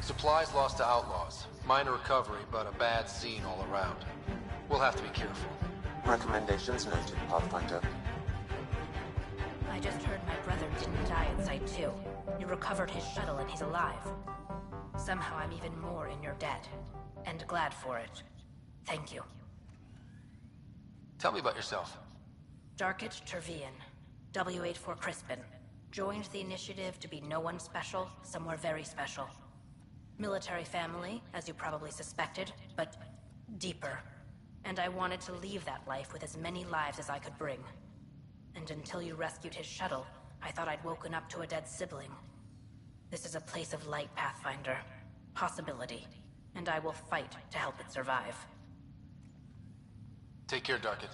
[SPEAKER 17] Supplies lost to outlaws. Minor recovery, but a bad scene all around. We'll have to be careful.
[SPEAKER 8] Recommendations noted, Pathfinder.
[SPEAKER 12] I just heard my brother didn't die at Site 2. You recovered his shuttle and he's alive. Somehow I'm even more in your debt. And glad for it. Thank you.
[SPEAKER 17] Tell me about yourself.
[SPEAKER 12] Darkit Tervian, W84 Crispin. Joined the initiative to be no one special, somewhere very special. Military family, as you probably suspected, but deeper. And I wanted to leave that life with as many lives as I could bring. And until you rescued his shuttle, I thought I'd woken up to a dead sibling. This is a place of light, Pathfinder. Possibility. And I will fight to help it survive.
[SPEAKER 17] Take care, Darkit.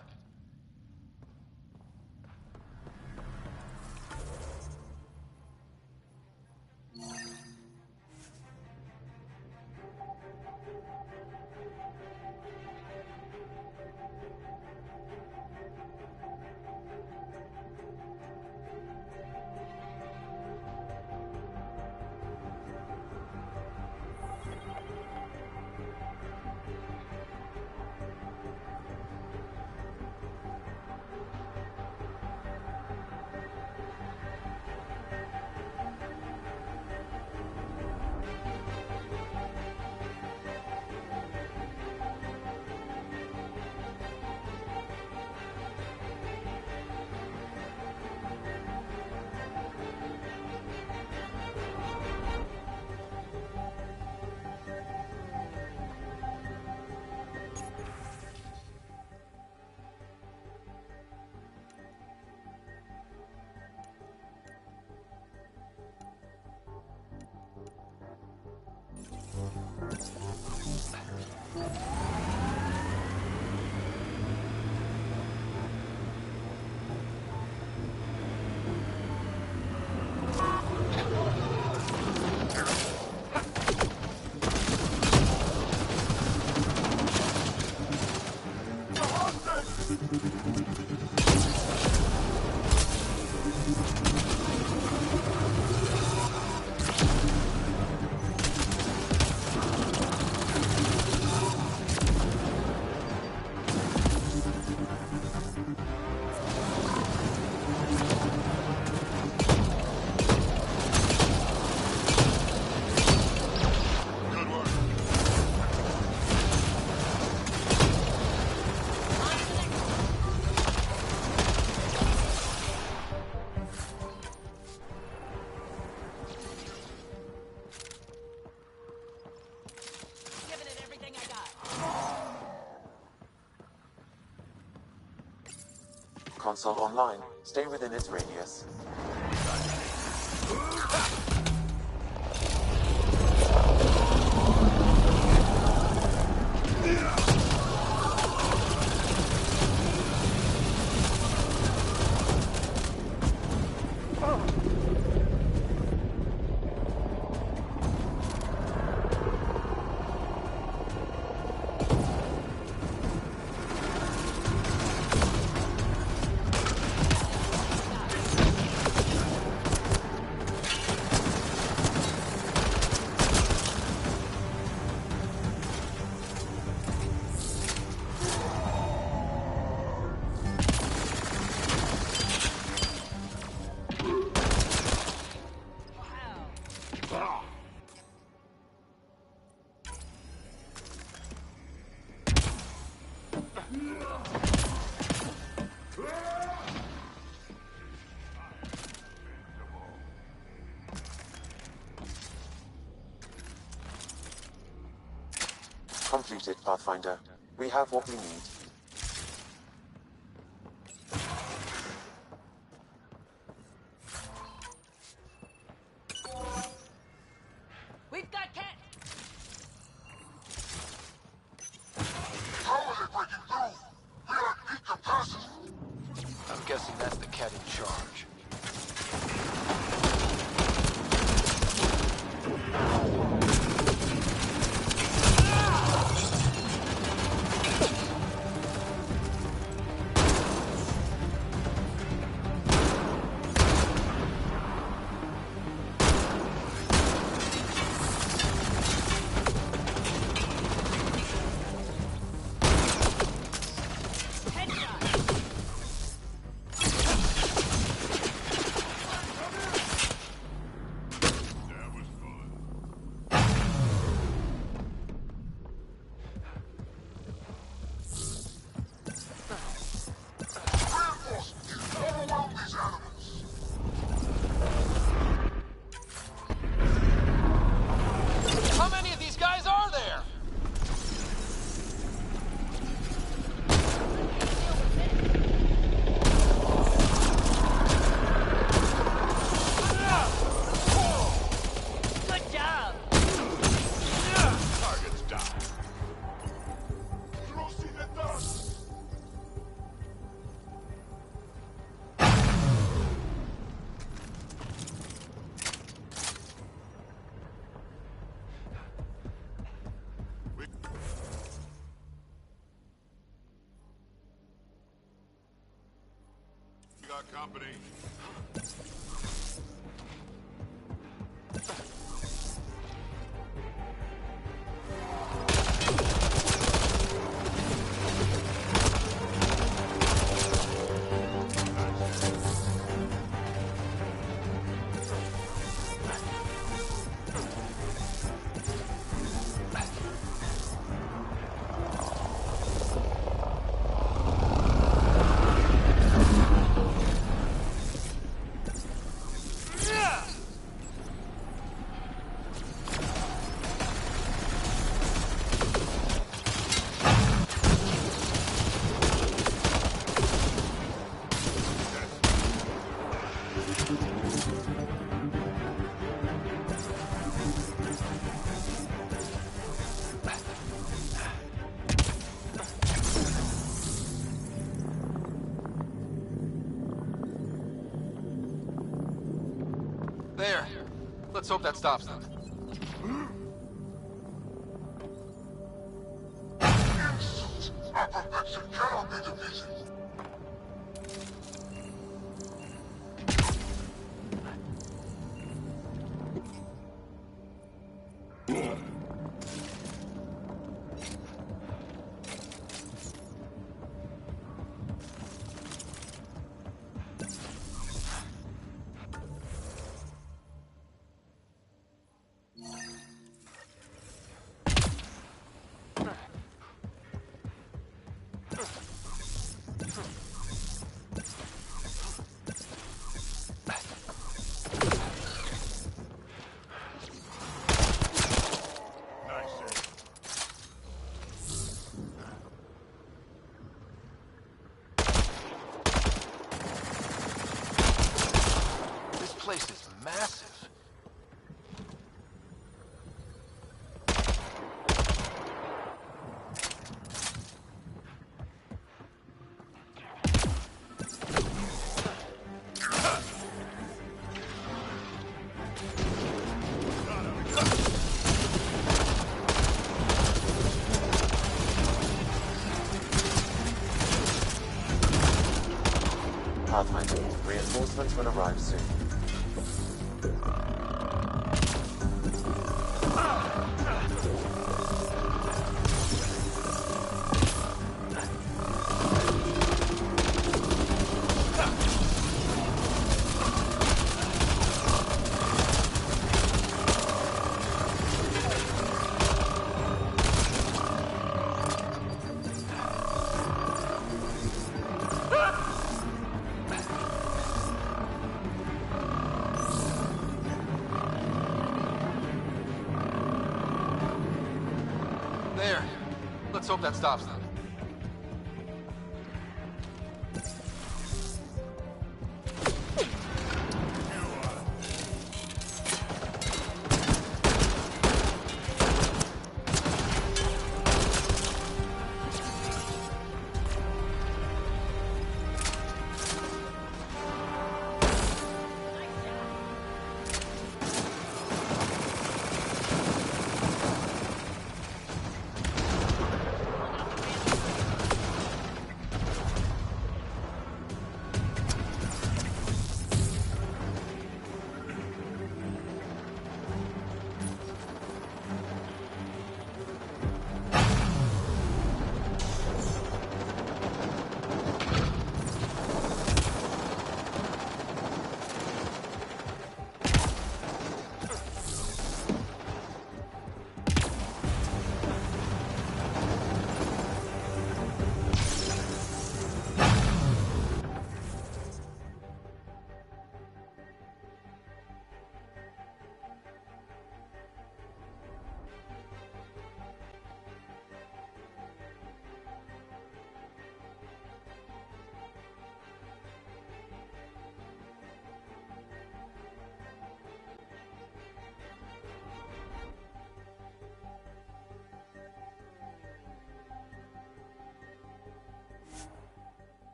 [SPEAKER 8] console online. Stay within its radius. Completed, Pathfinder. We have what we need.
[SPEAKER 15] We've got Cat!
[SPEAKER 20] How are they breaking through? We gotta keep them passes.
[SPEAKER 17] I'm guessing that's the cat in charge. How many of these guys are there?
[SPEAKER 15] Good job!
[SPEAKER 20] Target's down. You don't see that dust? We got company.
[SPEAKER 17] There. Let's hope that stops them.
[SPEAKER 20] Insult! Our perfection cannot be defeated.
[SPEAKER 8] Pathfinder, reinforcements will arrive soon.
[SPEAKER 17] There. Let's hope that stops them.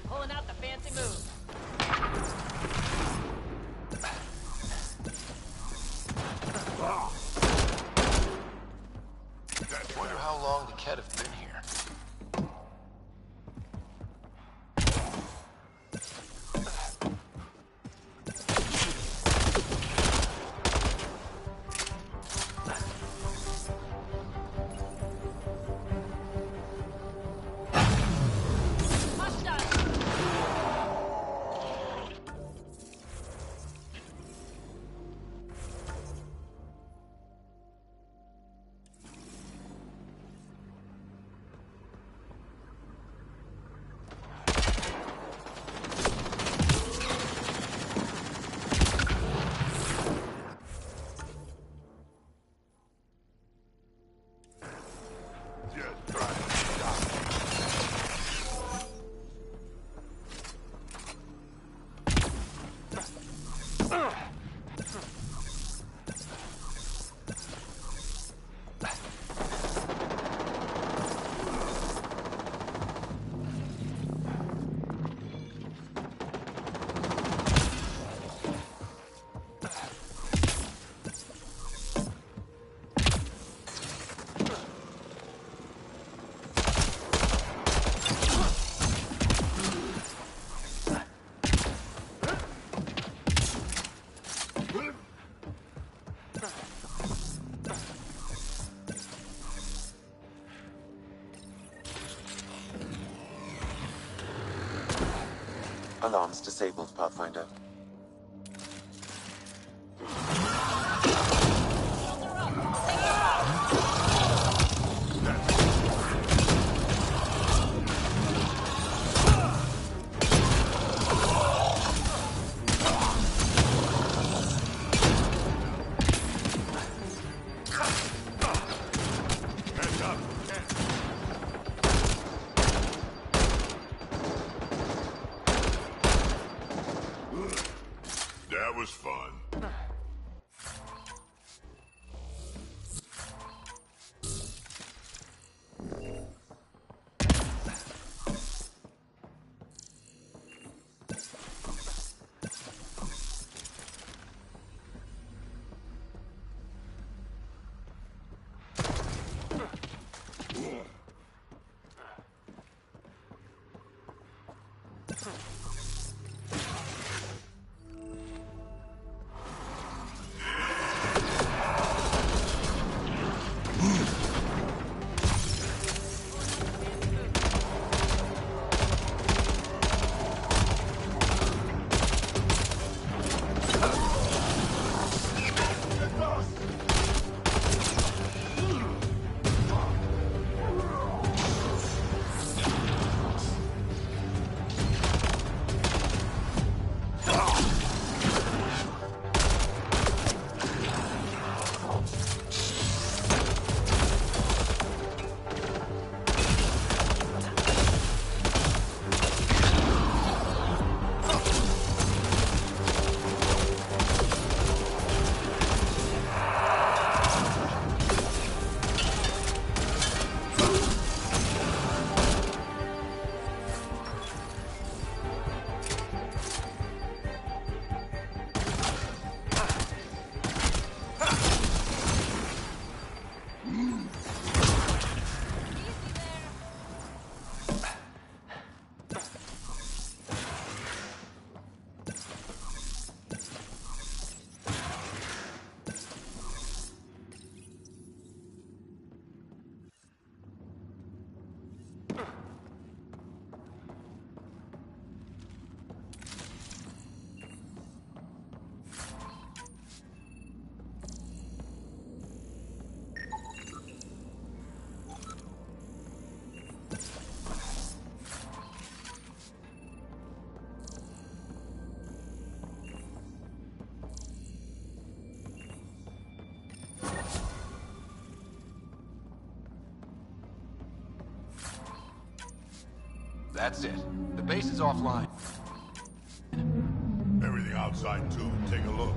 [SPEAKER 5] Pulling out the fancy move.
[SPEAKER 17] Wonder how long the Ket have been here.
[SPEAKER 8] Alarms disabled, Pathfinder.
[SPEAKER 20] was fun.
[SPEAKER 2] That's it. The base is offline.
[SPEAKER 20] Everything outside too. Take a look.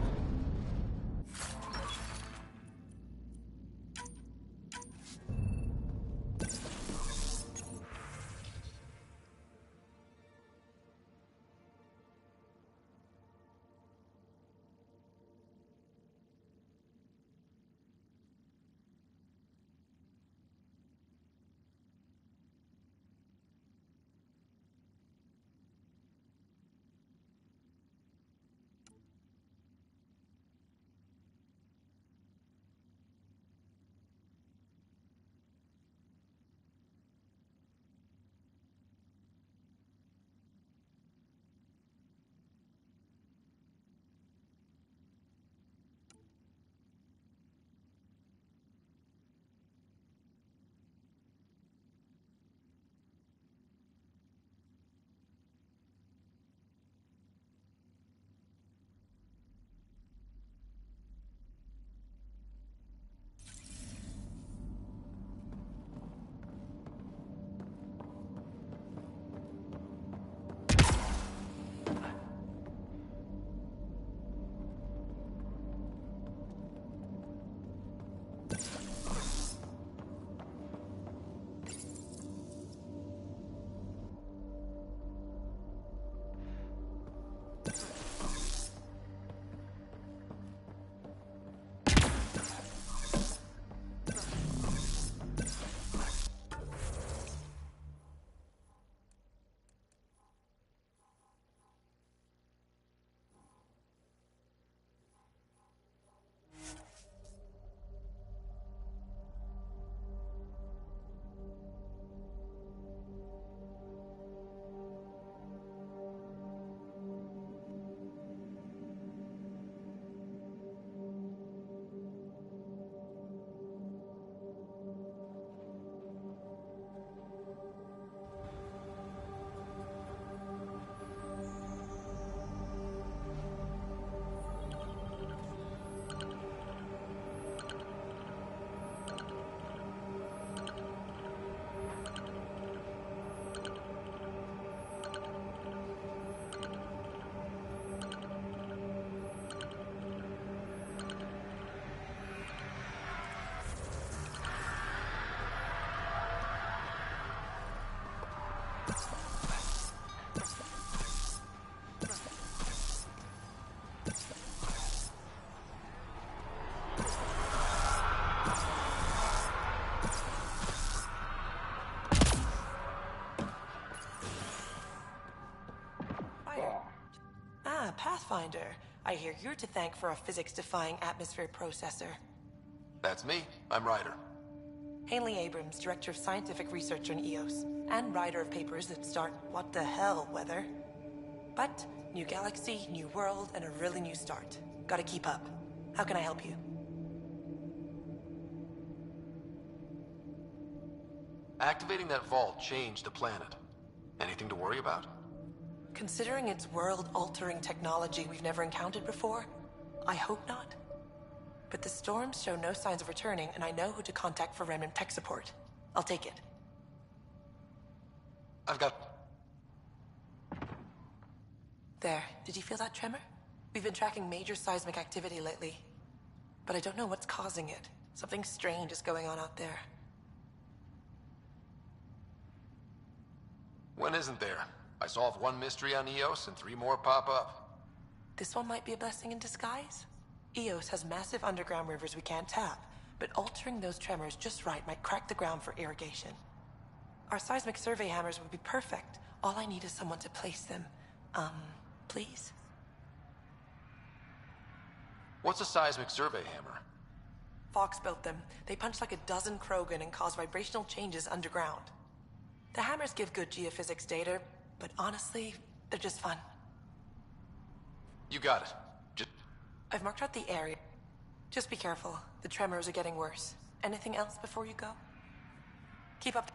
[SPEAKER 7] Ah, Pathfinder. I hear you're to thank for a physics-defying atmosphere processor.
[SPEAKER 2] That's me. I'm Ryder.
[SPEAKER 7] Hanley Abrams, Director of Scientific Research on EOS, and writer of papers that start what the hell weather. But, new galaxy, new world, and a really new start. Gotta keep up. How can I help you?
[SPEAKER 2] Activating that vault changed the planet. Anything to worry about?
[SPEAKER 7] Considering it's world-altering technology we've never encountered before, I hope not. But the storms show no signs of returning, and I know who to contact for remnant tech support. I'll take it.
[SPEAKER 2] I've got...
[SPEAKER 7] There. Did you feel that tremor? We've been tracking major seismic activity lately. But I don't know what's causing it. Something strange is going on out there.
[SPEAKER 2] When isn't there? I solved one mystery on EOS and 3 more pop up.
[SPEAKER 7] This one might be a blessing in disguise. EOS has massive underground rivers we can't tap, but altering those tremors just right might crack the ground for irrigation. Our seismic survey hammers would be perfect. All I need is someone to place them. Please?
[SPEAKER 2] What's a seismic survey hammer?
[SPEAKER 7] Fox built them. They punch like a dozen Krogan and cause vibrational changes underground. The hammers give good geophysics data, but honestly, they're just fun.
[SPEAKER 2] You got it.
[SPEAKER 7] I've marked out the area. Just be careful. The tremors are getting worse. Anything else before you go? Keep up.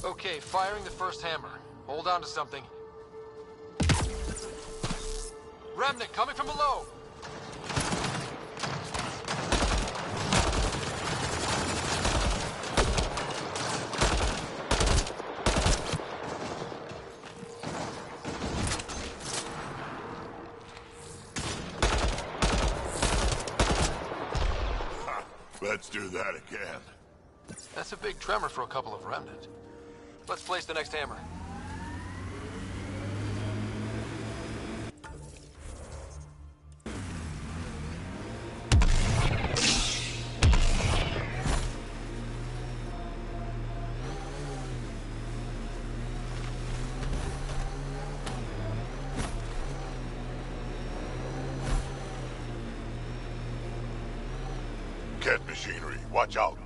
[SPEAKER 2] Okay, firing the first hammer. Hold on to something. Remnant coming from below!
[SPEAKER 20] Let's do that again.
[SPEAKER 2] That's a big tremor for a couple of remnant. Let's place the next hammer.
[SPEAKER 20] Cat machinery, watch out.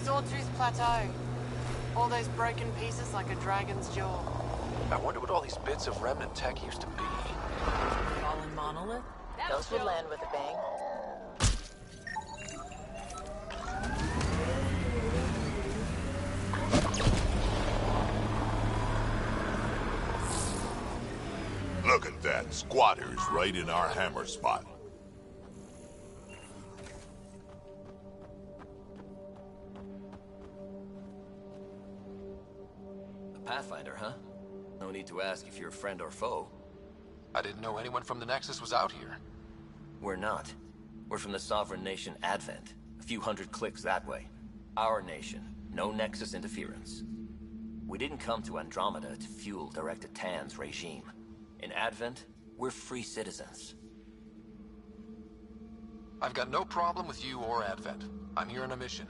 [SPEAKER 15] Sawtooth Plateau. All those broken pieces like a dragon's jaw.
[SPEAKER 2] I wonder what all these bits of remnant tech used to be.
[SPEAKER 5] Fallen monolith? Those would land with a bang.
[SPEAKER 20] Look at that. Squatters right in our hammer spot.
[SPEAKER 6] Pathfinder, huh? No need to ask if you're friend or foe.
[SPEAKER 2] I didn't know anyone from the Nexus was out here.
[SPEAKER 6] We're not. We're from the sovereign nation Advent. A few hundred clicks that way. Our nation. No Nexus interference. We didn't come to Andromeda to fuel Director Tan's regime. In Advent, we're free citizens.
[SPEAKER 2] I've got no problem with you or Advent. I'm here on a mission.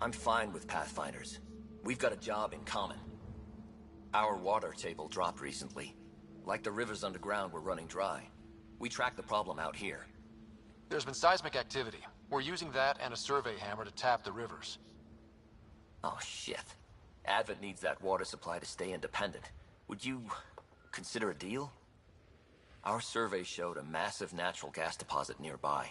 [SPEAKER 6] I'm fine with Pathfinders. We've got a job in common. Our water table dropped recently. Like the rivers underground were running dry. We tracked the problem out here.
[SPEAKER 2] There's been seismic activity. We're using that and a survey hammer to tap the rivers.
[SPEAKER 6] Oh, shit. Advent needs that water supply to stay independent. Would you consider a deal? Our survey showed a massive natural gas deposit nearby.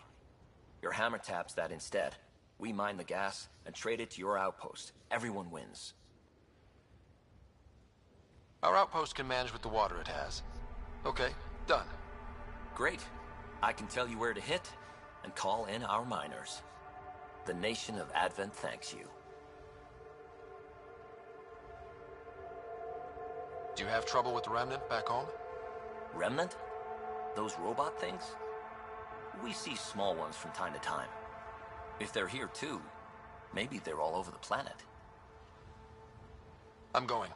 [SPEAKER 6] Your hammer taps that instead. We mine the gas and trade it to your outpost. Everyone wins.
[SPEAKER 2] Our outpost can manage with the water it has. Okay, done.
[SPEAKER 6] Great. I can tell you where to hit and call in our miners. The nation of Advent thanks you.
[SPEAKER 2] Do you have trouble with the Remnant back home?
[SPEAKER 6] Remnant? Those robot things? We see small ones from time to time. If they're here too, maybe they're all over the planet.
[SPEAKER 2] I'm going.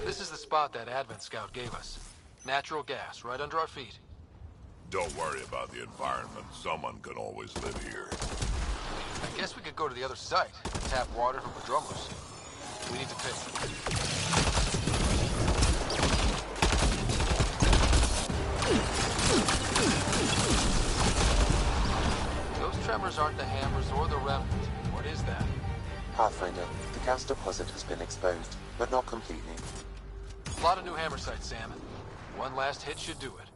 [SPEAKER 2] This is the spot that Advent Scout gave us. Natural gas, right under our feet.
[SPEAKER 20] Don't worry about the environment. Someone can always live here.
[SPEAKER 2] I guess we could go to the other site and tap water from Padromos. We need to pick. Those tremors aren't the hammers or the remnant. What is that?
[SPEAKER 8] Pathfinder, the gas deposit has been exposed, but not completely.
[SPEAKER 2] A lot of new hammer sites, Sam. One last hit should do it.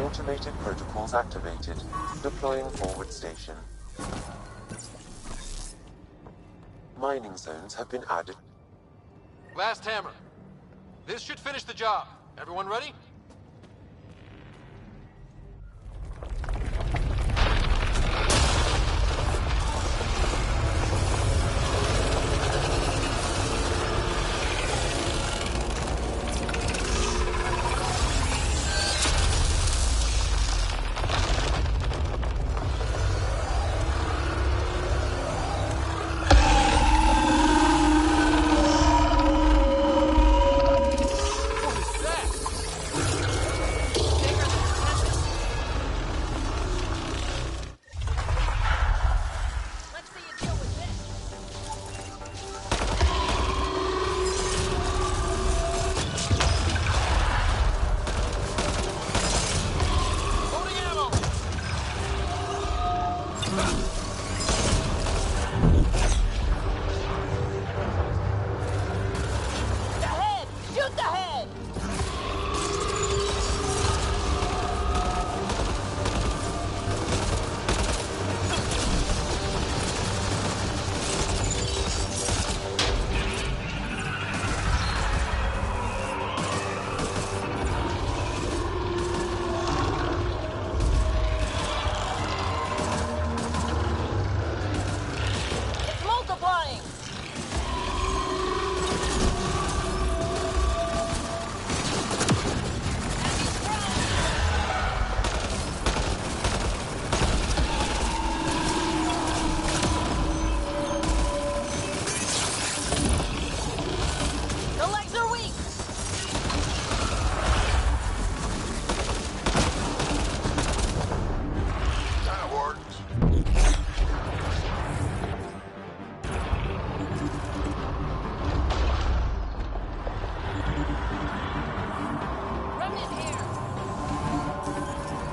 [SPEAKER 8] Automated protocols activated. Deploying forward station. Mining zones have been added.
[SPEAKER 2] Last hammer. This should finish the job. Everyone ready?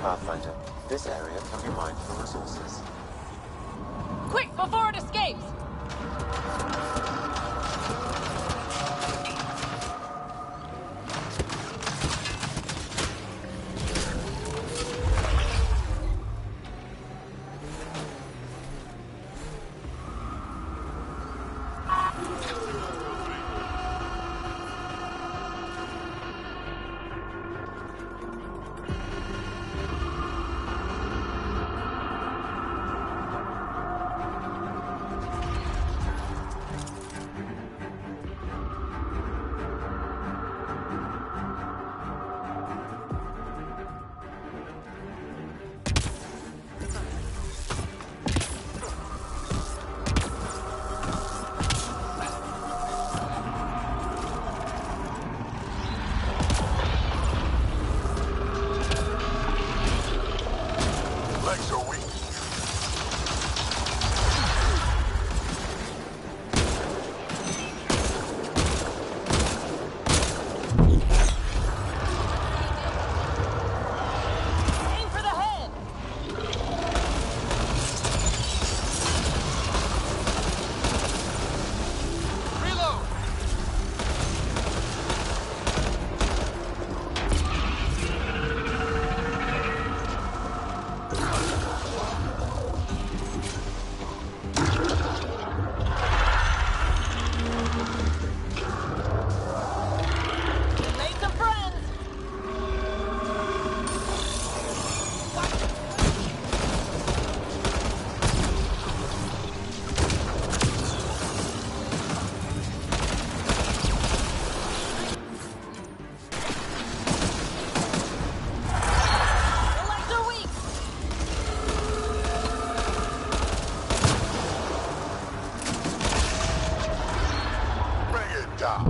[SPEAKER 8] Pathfinder, this area can be mined for resources.
[SPEAKER 5] Quick, before it escapes!
[SPEAKER 20] Legs are weak.
[SPEAKER 5] Aim for the head!
[SPEAKER 17] Reload!
[SPEAKER 5] Made some friends! The legs are weak!
[SPEAKER 20] Bring it down.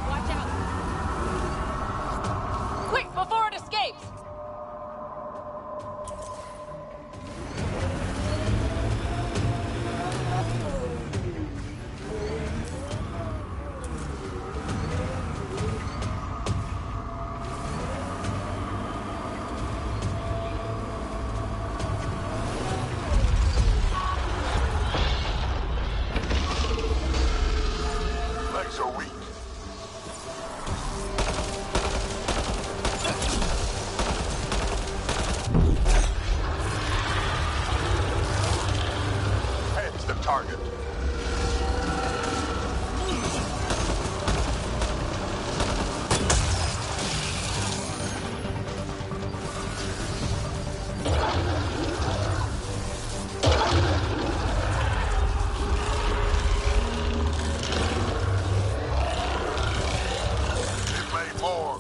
[SPEAKER 5] Watch out! Quick, before it escapes!
[SPEAKER 20] Legs are weak. Head's the target. It made more.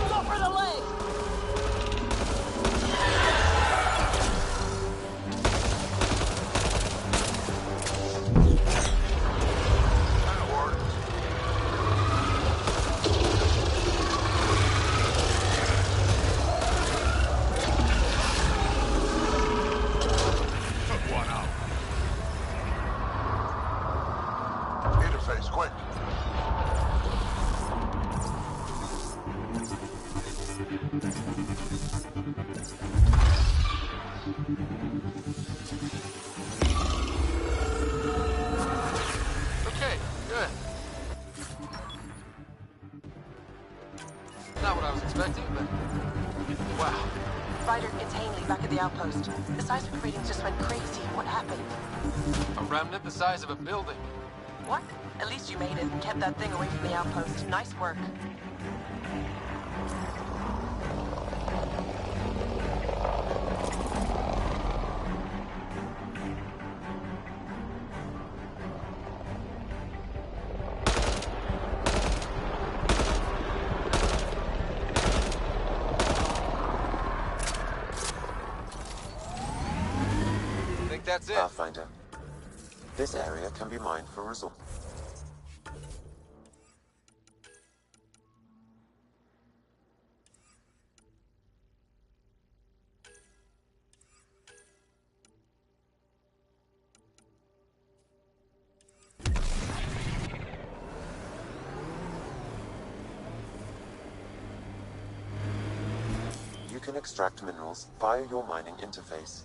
[SPEAKER 5] Go for the leg!
[SPEAKER 20] That worked. Took one out. Interface, quick.
[SPEAKER 17] Okay, good. Not what I was expecting, but... Wow.
[SPEAKER 7] Ryder, it's Hanley back at the outpost. The seismic readings just went crazy. What happened?
[SPEAKER 17] A remnant the size of a building.
[SPEAKER 7] What? At least you made it and kept that thing away from the outpost. Nice work.
[SPEAKER 17] Think that's it?
[SPEAKER 8] Pathfinder, this area can be mined for resources. can extract minerals via your mining interface.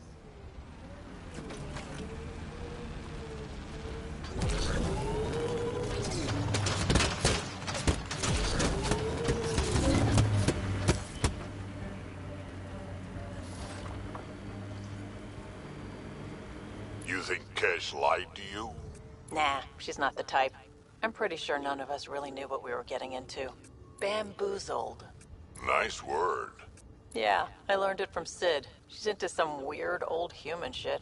[SPEAKER 20] You think Kesh lied to you?
[SPEAKER 5] Nah, she's not the type. I'm pretty sure none of us really knew what we were getting into. Bamboozled.
[SPEAKER 20] Nice word.
[SPEAKER 5] Yeah, I learned it from Sid. She's into some weird old human shit.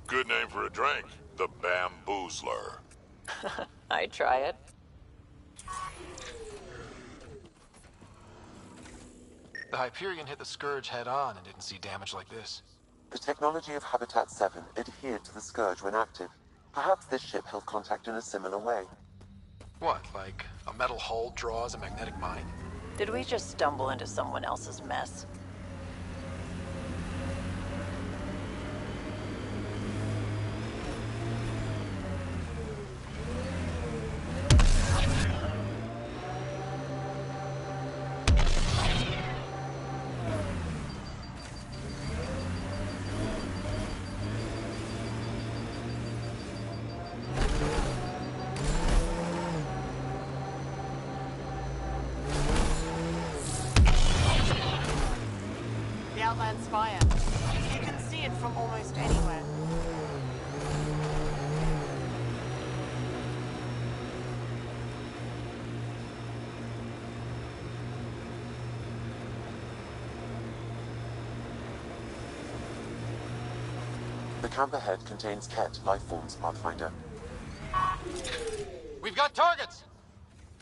[SPEAKER 20] Good name for a drink. The Bamboozler.
[SPEAKER 5] I'd try it.
[SPEAKER 2] The Hyperion hit the Scourge head-on and didn't see damage like this.
[SPEAKER 8] The technology of Habitat 7 adhered to the Scourge when active. Perhaps this ship held contact in a similar way.
[SPEAKER 2] What, like a metal hull draws a magnetic mine?
[SPEAKER 5] Did we just stumble into someone else's mess?
[SPEAKER 15] The Outland Spire. You can see it from almost anywhere.
[SPEAKER 8] The camp ahead contains Ket Lifeforms, Pathfinder.
[SPEAKER 2] We've got targets!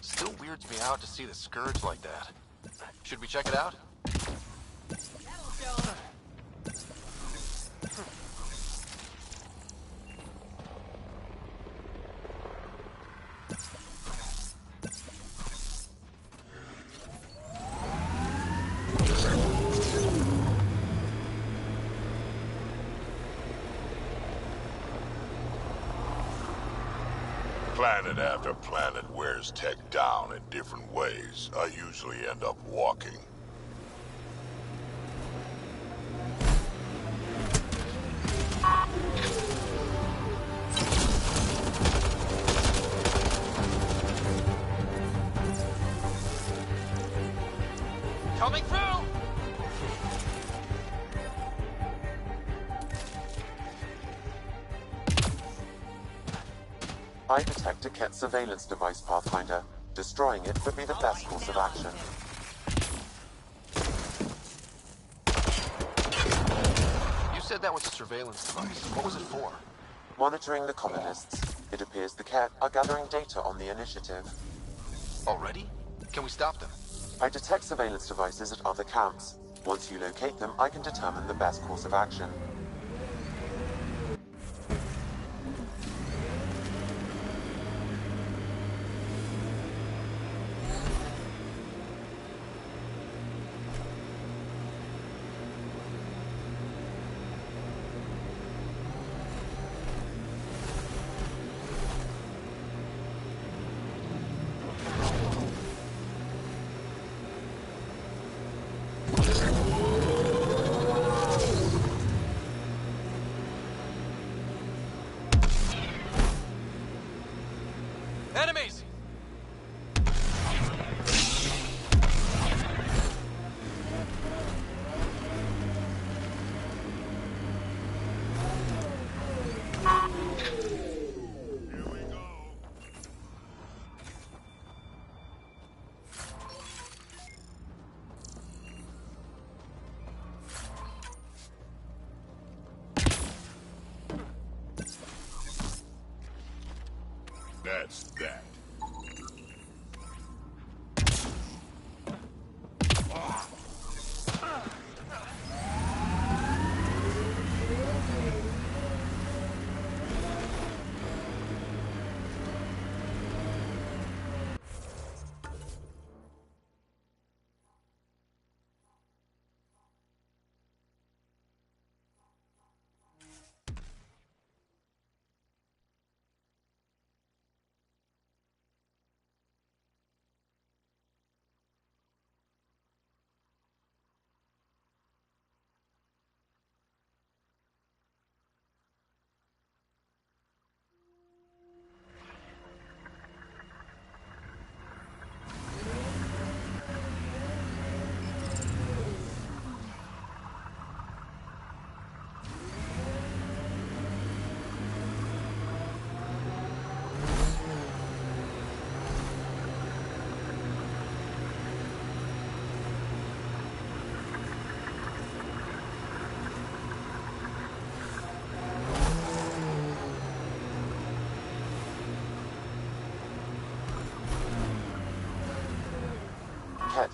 [SPEAKER 2] Still weirds me out to see the Scourge like that. Should we check it out?
[SPEAKER 20] Planet after planet wears tech down in different ways. I usually end up walking.
[SPEAKER 2] Coming through!
[SPEAKER 8] I detect a Ket surveillance device, Pathfinder. Destroying it would be the best course of action.
[SPEAKER 2] You said that was a surveillance device. What was it for?
[SPEAKER 8] Monitoring the colonists. It appears the Ket are gathering data on the initiative.
[SPEAKER 2] Already? Can we stop them?
[SPEAKER 8] I detect surveillance devices at other camps. Once you locate them, I can determine the best course of action.
[SPEAKER 2] Enemies!
[SPEAKER 20] That's that.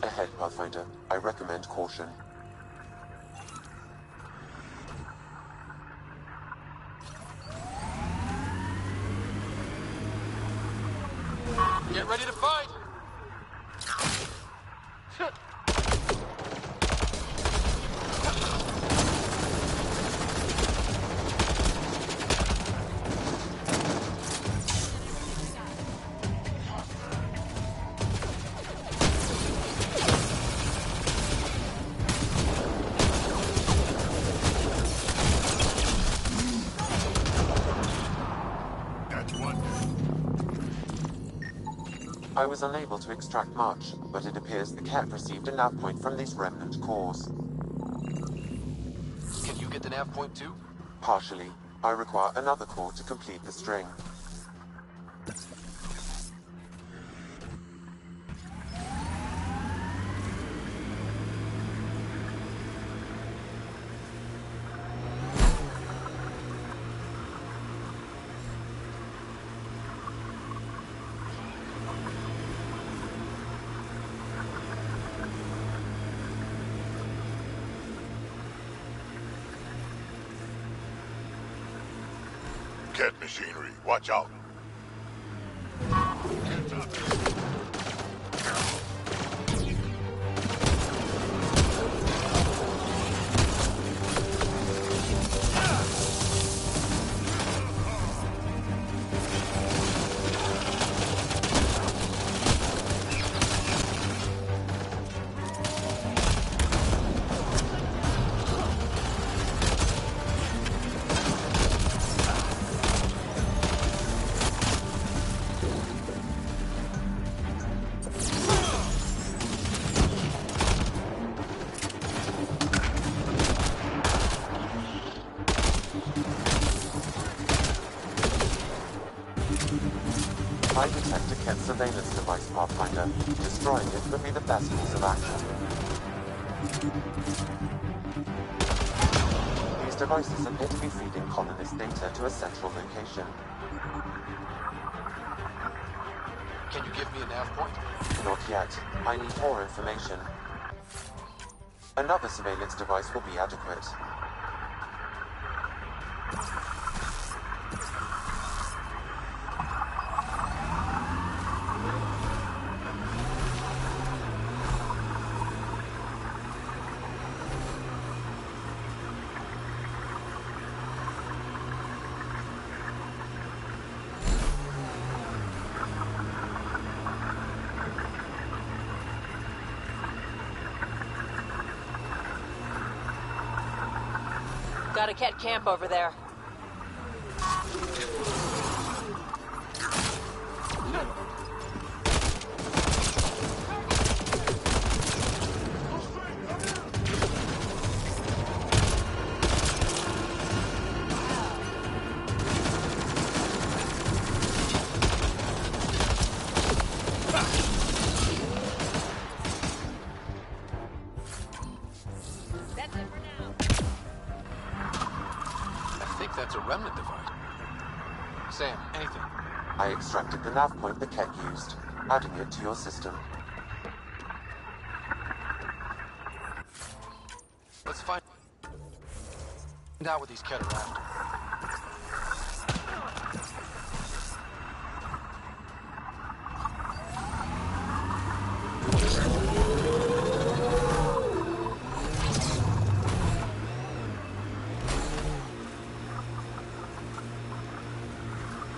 [SPEAKER 8] Ahead, Pathfinder. I recommend caution.
[SPEAKER 17] Get ready to fight!
[SPEAKER 8] I was unable to extract much, but it appears the cat received a nav point from these remnant cores.
[SPEAKER 2] Can you get the nav point too?
[SPEAKER 8] Partially. I require another core to complete the string.
[SPEAKER 20] Cat machinery, watch out.
[SPEAKER 8] I detect a cat surveillance device, Pathfinder. Destroying it would be the best course of action. These devices appear to be feeding colonist data to a central location.
[SPEAKER 2] Can you give me a nav point?
[SPEAKER 8] Not yet. I need more information. Another surveillance device will be adequate.
[SPEAKER 10] Got a cat camp over there.
[SPEAKER 2] That's a remnant device. Sam, anything?
[SPEAKER 8] I extracted the nav point the cat used, adding it to your system.
[SPEAKER 2] Let's find out what these cat are after.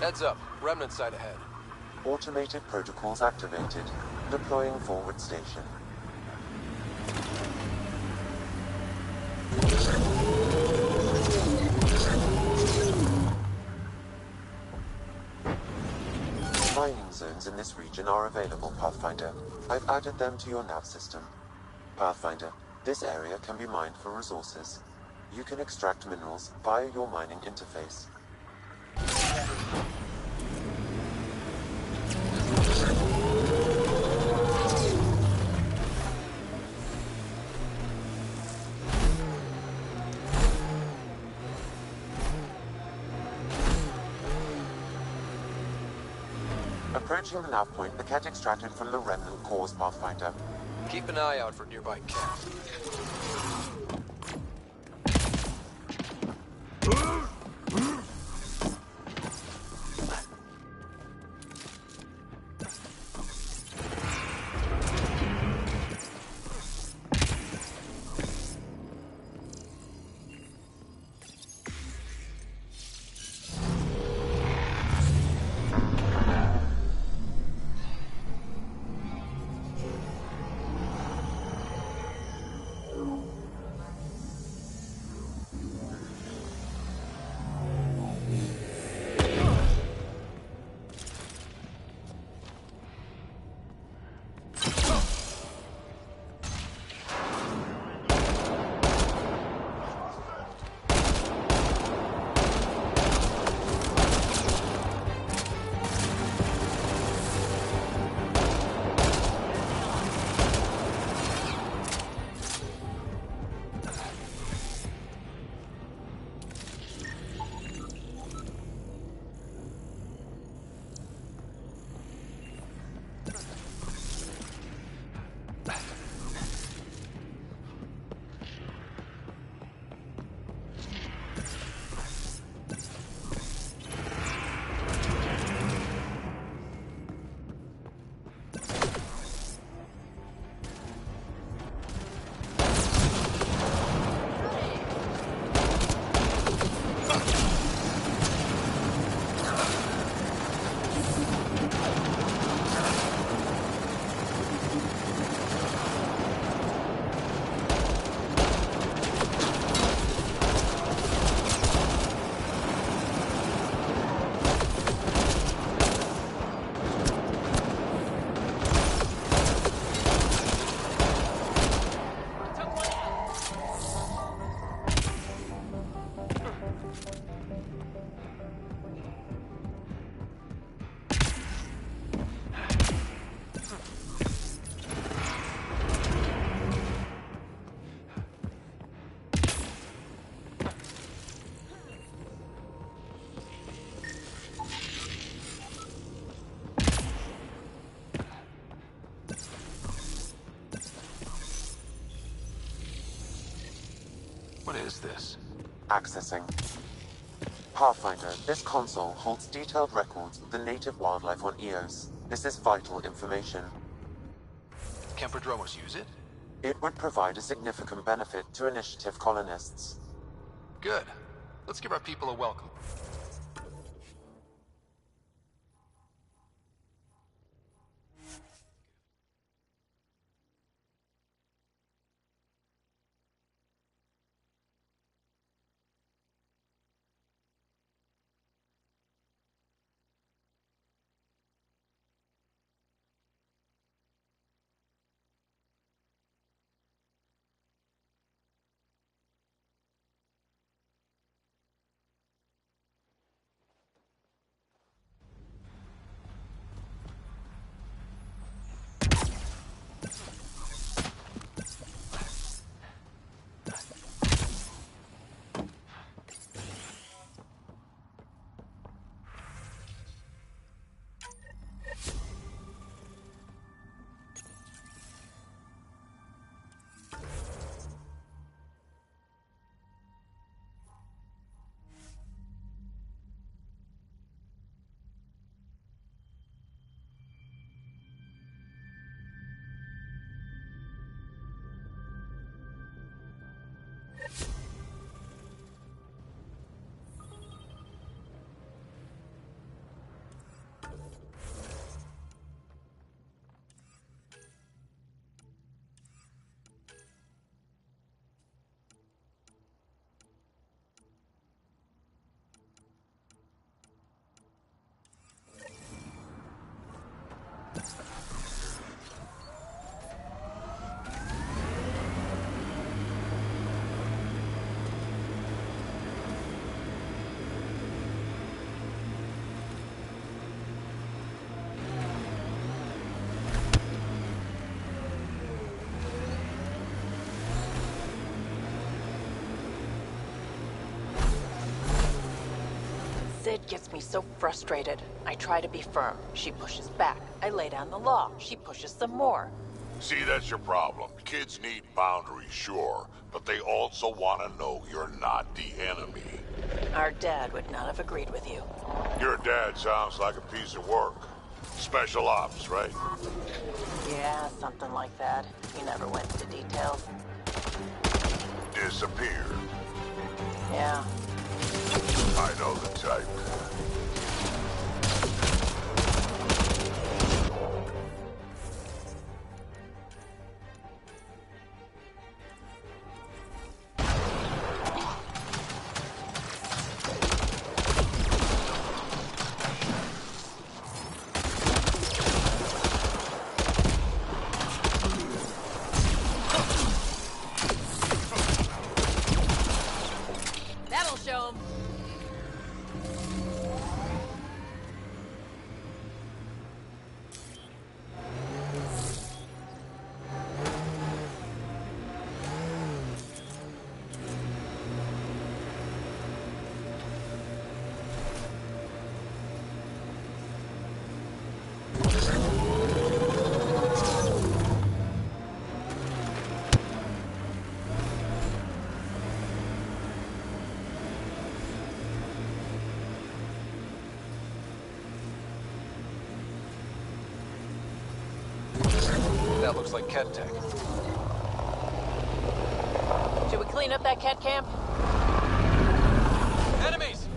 [SPEAKER 2] Heads up. Remnant site ahead.
[SPEAKER 8] Automated protocols activated. Deploying forward station. Mining zones in this region are available, Pathfinder. I've added them to your nav system. Pathfinder, this area can be mined for resources. You can extract minerals via your mining interface. Approaching the nav point the cat extracted from the remnant cores, Pathfinder.
[SPEAKER 2] Keep an eye out for nearby camps. What is this?
[SPEAKER 8] Accessing. Pathfinder, this console holds detailed records of the native wildlife on Eos. This is vital information.
[SPEAKER 2] Kemperdromos use it?
[SPEAKER 8] It would provide a significant benefit to Initiative colonists.
[SPEAKER 2] Good. Let's give our people a welcome.
[SPEAKER 5] Sid gets me so frustrated. I try to be firm. She pushes back. I lay down the law. She pushes some more.
[SPEAKER 20] See, that's your problem. Kids need boundaries, sure, but they also want to know you're not the enemy.
[SPEAKER 5] Our dad would not have agreed with you.
[SPEAKER 20] Your dad sounds like a piece of work. Special ops, right?
[SPEAKER 5] Yeah, something like that. He never went into details.
[SPEAKER 20] Disappeared.
[SPEAKER 5] Yeah.
[SPEAKER 20] I know the type.
[SPEAKER 5] That'll show him.
[SPEAKER 2] That looks like Ket Tech.
[SPEAKER 5] Should we clean up that cat camp?
[SPEAKER 2] Enemies!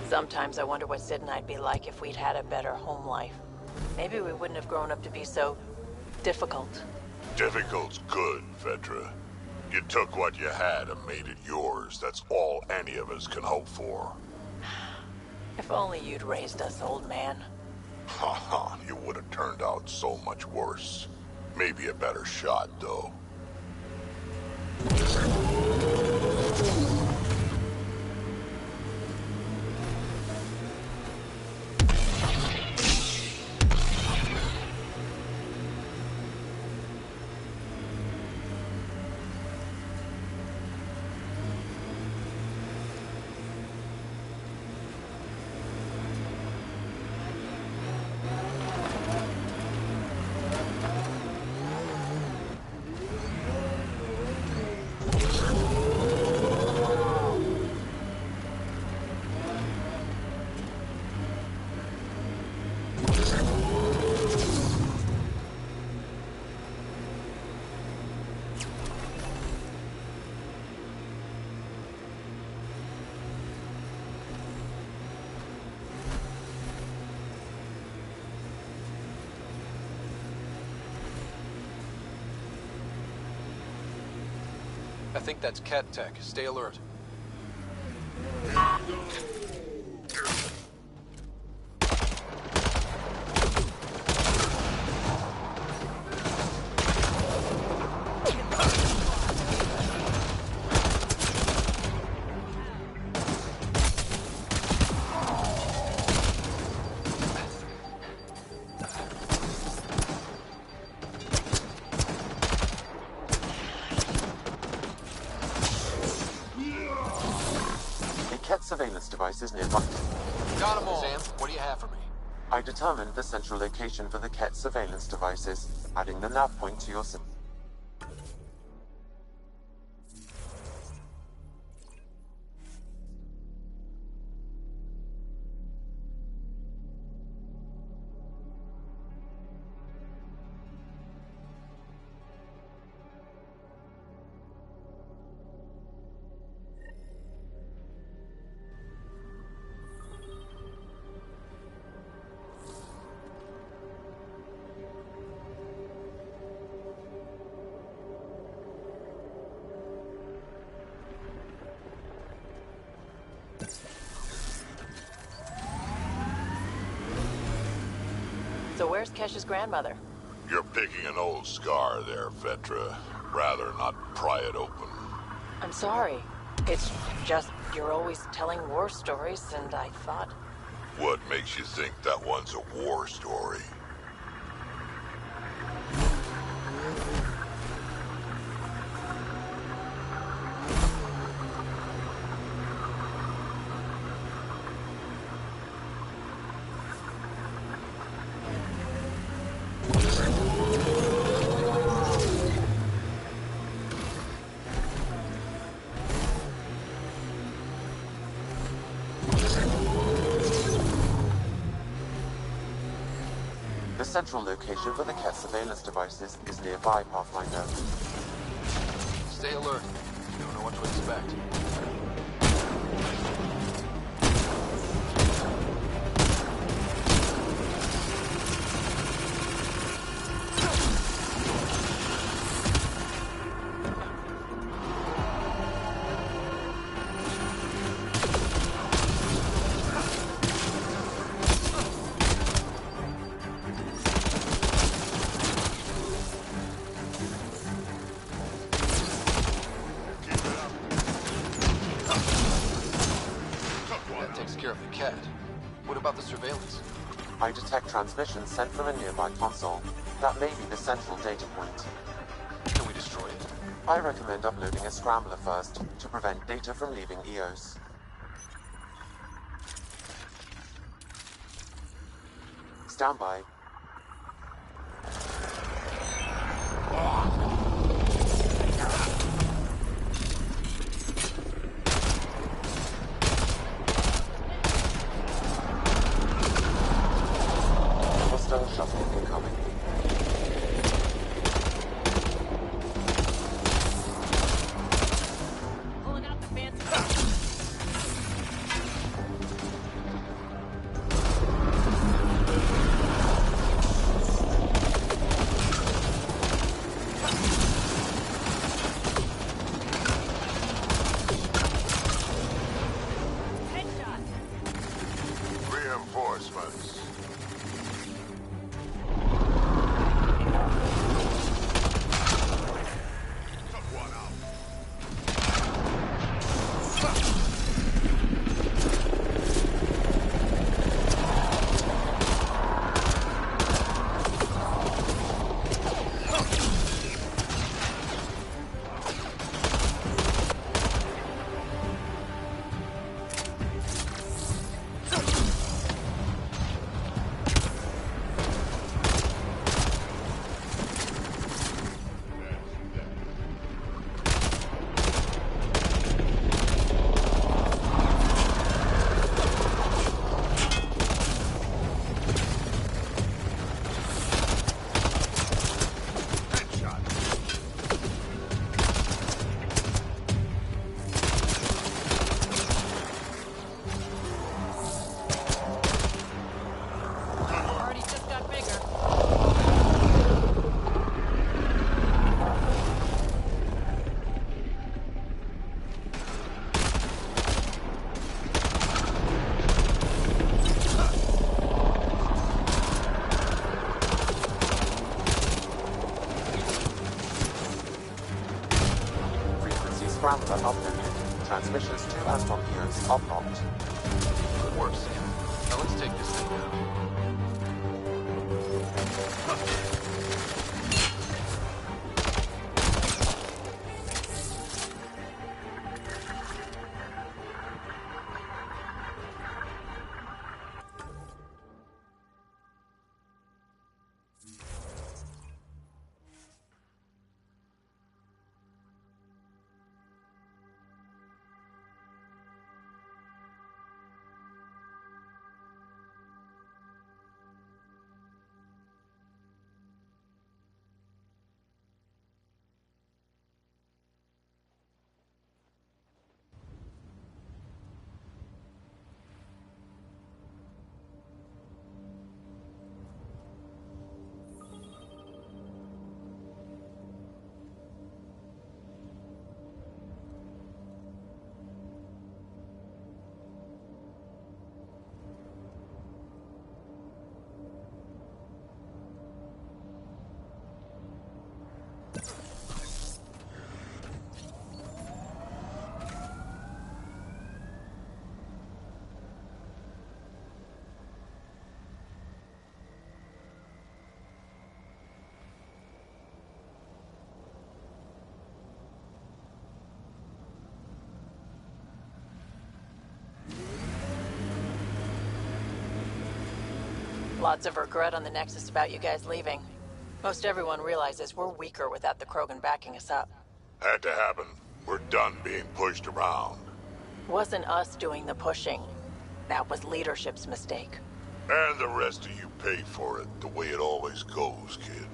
[SPEAKER 5] Sometimes I wonder what Sid and I'd be like if we'd had a better home life. Maybe we wouldn't have grown up to be so difficult.
[SPEAKER 20] Difficult's good, Vetra. You took what you had and made it yours. That's all any of us can hope for.
[SPEAKER 5] If only you'd raised us, old man.
[SPEAKER 20] Haha, you would have turned out so much worse. Maybe a better shot, though.
[SPEAKER 2] I think that's Ket Tech. Stay alert.
[SPEAKER 8] Surveillance devices nearby.
[SPEAKER 2] Got them all. Sam, what do you have for me?
[SPEAKER 8] I determined the central location for the Ket surveillance devices, adding the nav point to your system.
[SPEAKER 5] where's Kesh's grandmother?
[SPEAKER 20] You're picking an old scar there, Vetra. Rather not pry it open.
[SPEAKER 5] I'm sorry. It's just you're always telling war stories, and I thought...
[SPEAKER 20] What makes you think that one's a war story?
[SPEAKER 8] The central location for the Ket surveillance devices is nearby, Pathfinder.
[SPEAKER 2] Stay alert. You don't know what to expect. That takes care of the Ket. What about the surveillance?
[SPEAKER 8] I detect transmissions sent from a nearby console. That may be the central data point.
[SPEAKER 2] Can we destroy it?
[SPEAKER 8] I recommend uploading a scrambler first, to prevent data from leaving EOS. Stand by. Hostile shuttle incoming.
[SPEAKER 5] Pulling out the fancy...
[SPEAKER 20] Reinforcements.
[SPEAKER 5] Party just got bigger.
[SPEAKER 8] Frequency scrambler uploaded. Transmissions to and from EOS are blocked.
[SPEAKER 2] Good work, Sam. Now let's take this thing down.
[SPEAKER 5] Lots of regret on the Nexus about you guys leaving. Most everyone realizes we're weaker without the Krogan backing us up.
[SPEAKER 20] Had to happen. We're done being pushed around.
[SPEAKER 5] Wasn't us doing the pushing. That was leadership's mistake.
[SPEAKER 20] And the rest of you paid for it, the way it always goes, kid.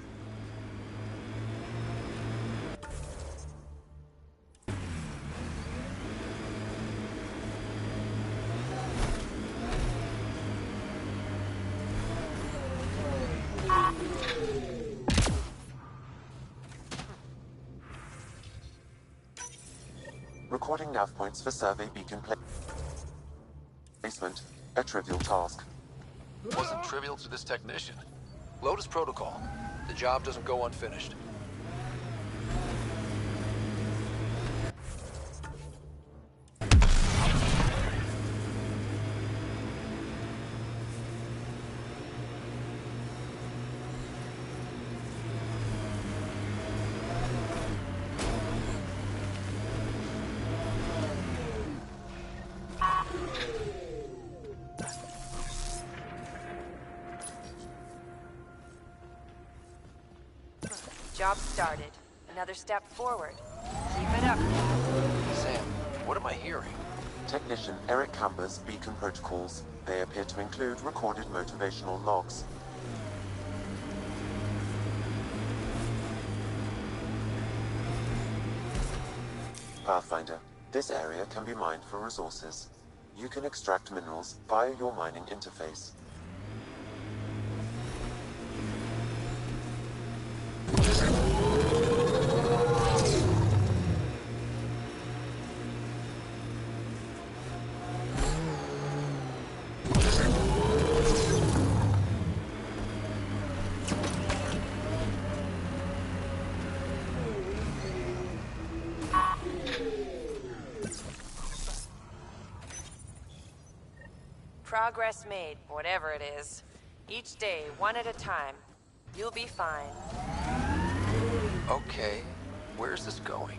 [SPEAKER 8] Recording nav points for survey beacon placement. A trivial task.
[SPEAKER 2] Wasn't trivial to this technician. Lotus protocol. The job doesn't go unfinished.
[SPEAKER 22] Job started. Another step forward. Keep it up.
[SPEAKER 2] Sam, what am I hearing?
[SPEAKER 8] Technician Eric Camber's beacon protocols. They appear to include recorded motivational logs. Pathfinder, this area can be mined for resources. You can extract minerals via your mining interface.
[SPEAKER 22] Progress made, whatever it is. Each day, one at a time. You'll be fine.
[SPEAKER 2] Okay, where's this going?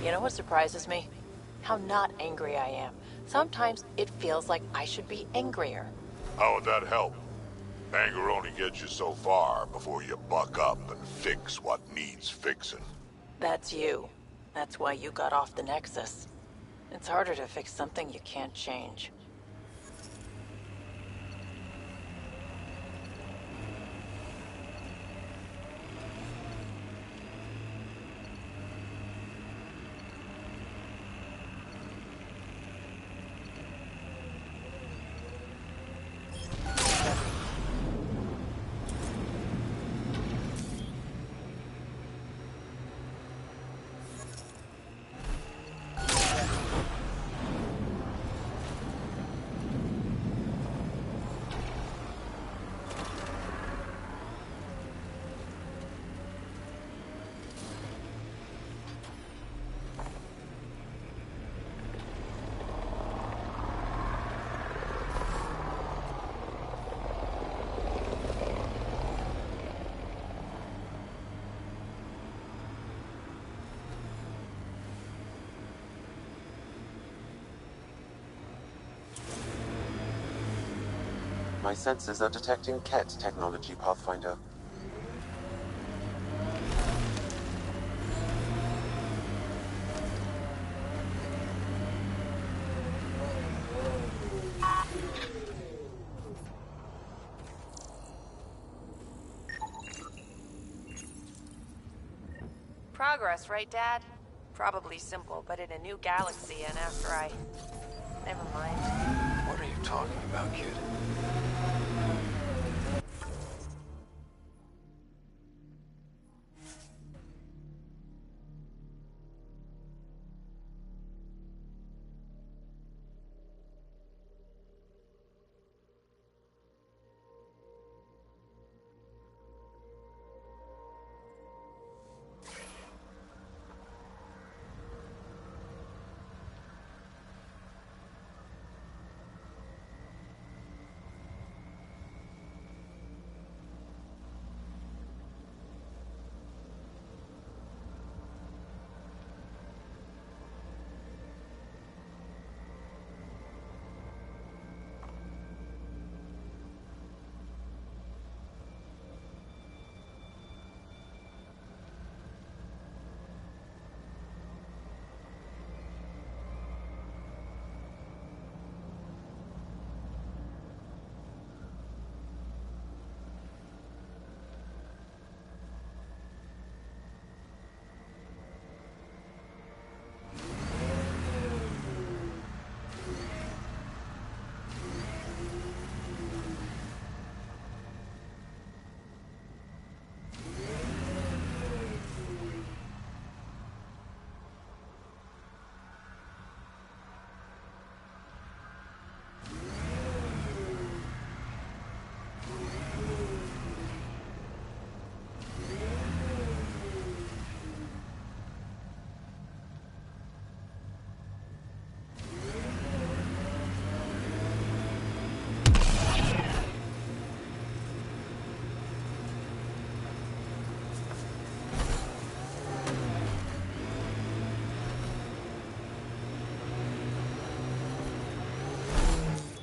[SPEAKER 5] You know what surprises me? How not angry I am. Sometimes it feels like I should be angrier.
[SPEAKER 20] How would that help? Anger only gets you so far before you buck up and fix what needs fixing.
[SPEAKER 5] That's you. That's why you got off the Nexus. It's harder to fix something you can't change.
[SPEAKER 8] My sensors are detecting KET technology, Pathfinder.
[SPEAKER 15] Progress, right, Dad? Probably simple, but in a new galaxy, and after I... Never mind.
[SPEAKER 2] What are you talking about, kid?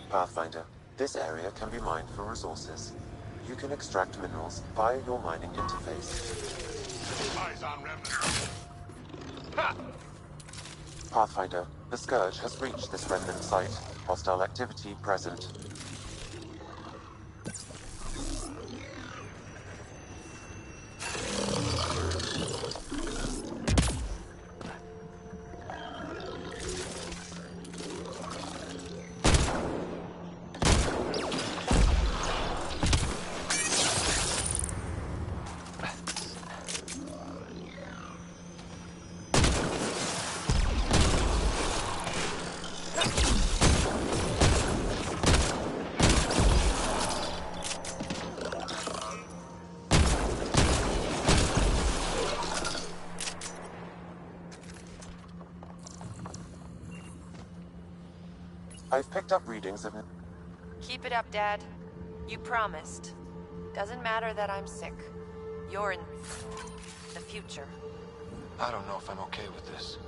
[SPEAKER 8] Pathfinder, this area can be mined for resources. You can extract minerals via your mining interface.
[SPEAKER 20] Eyes on remnants. Ha!
[SPEAKER 8] Pathfinder, the Scourge has reached this remnant site. Hostile activity present. I've picked up readings of...
[SPEAKER 15] Keep it up, Dad. You promised. Doesn't matter that I'm sick. You're in... the future.
[SPEAKER 2] I don't know if I'm okay with this.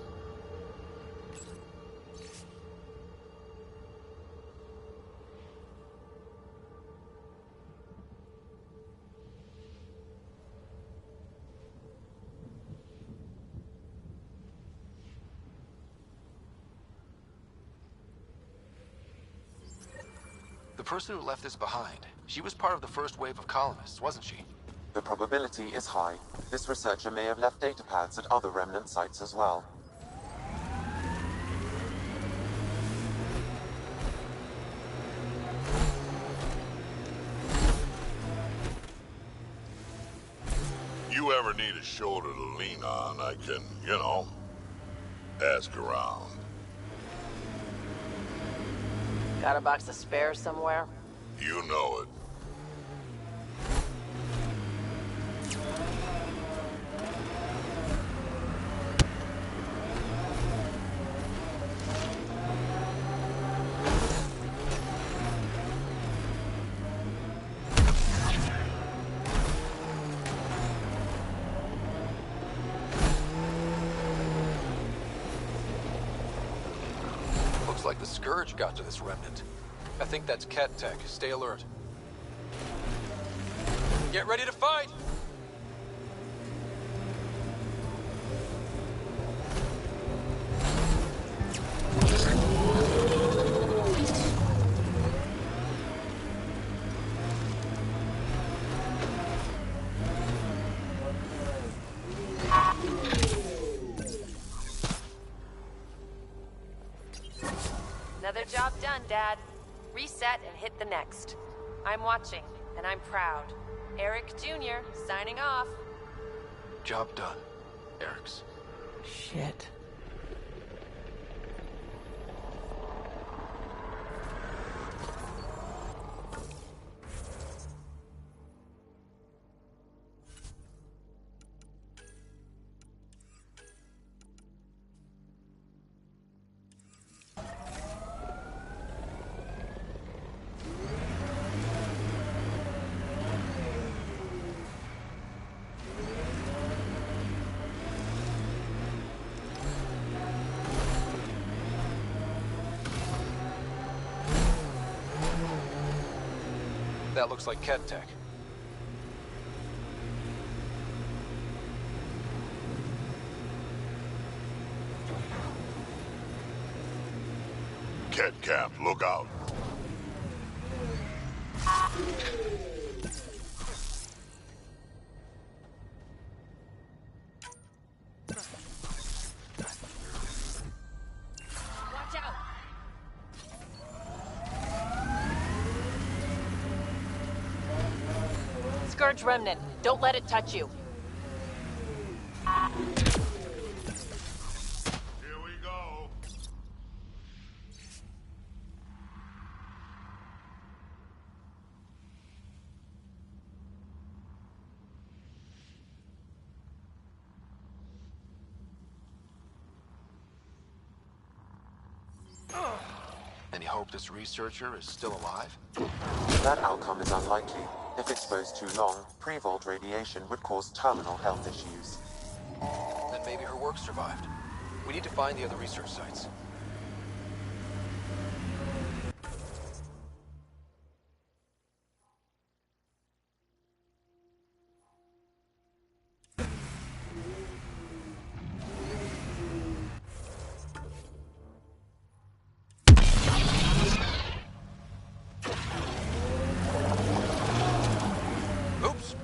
[SPEAKER 2] The person who left this behind, she was part of the first wave of colonists, wasn't she?
[SPEAKER 8] The probability is high. This researcher may have left data pads at other remnant sites as well.
[SPEAKER 20] You ever need a shoulder to lean on, I can, ask around.
[SPEAKER 15] Got a box of spares somewhere?
[SPEAKER 20] You know it.
[SPEAKER 2] Looks like the Scourge got to this remnant. I think that's Ket Tech. Stay alert. Get ready to fight!
[SPEAKER 15] done, Dad. Reset and hit the next. I'm watching, and I'm proud. Eric Jr. signing off.
[SPEAKER 2] Job done, Eric's.
[SPEAKER 5] Shit.
[SPEAKER 2] That looks like Ket Tech.
[SPEAKER 20] Ket Camp, look out.
[SPEAKER 10] Watch out! Scourge Remnant, don't let it touch you.
[SPEAKER 20] Here we go.
[SPEAKER 2] Any hope this researcher is still alive?
[SPEAKER 8] That outcome is unlikely. If exposed too long, pre-vault radiation would cause terminal health issues.
[SPEAKER 2] Then maybe her work survived. We need to find the other research sites. Oops.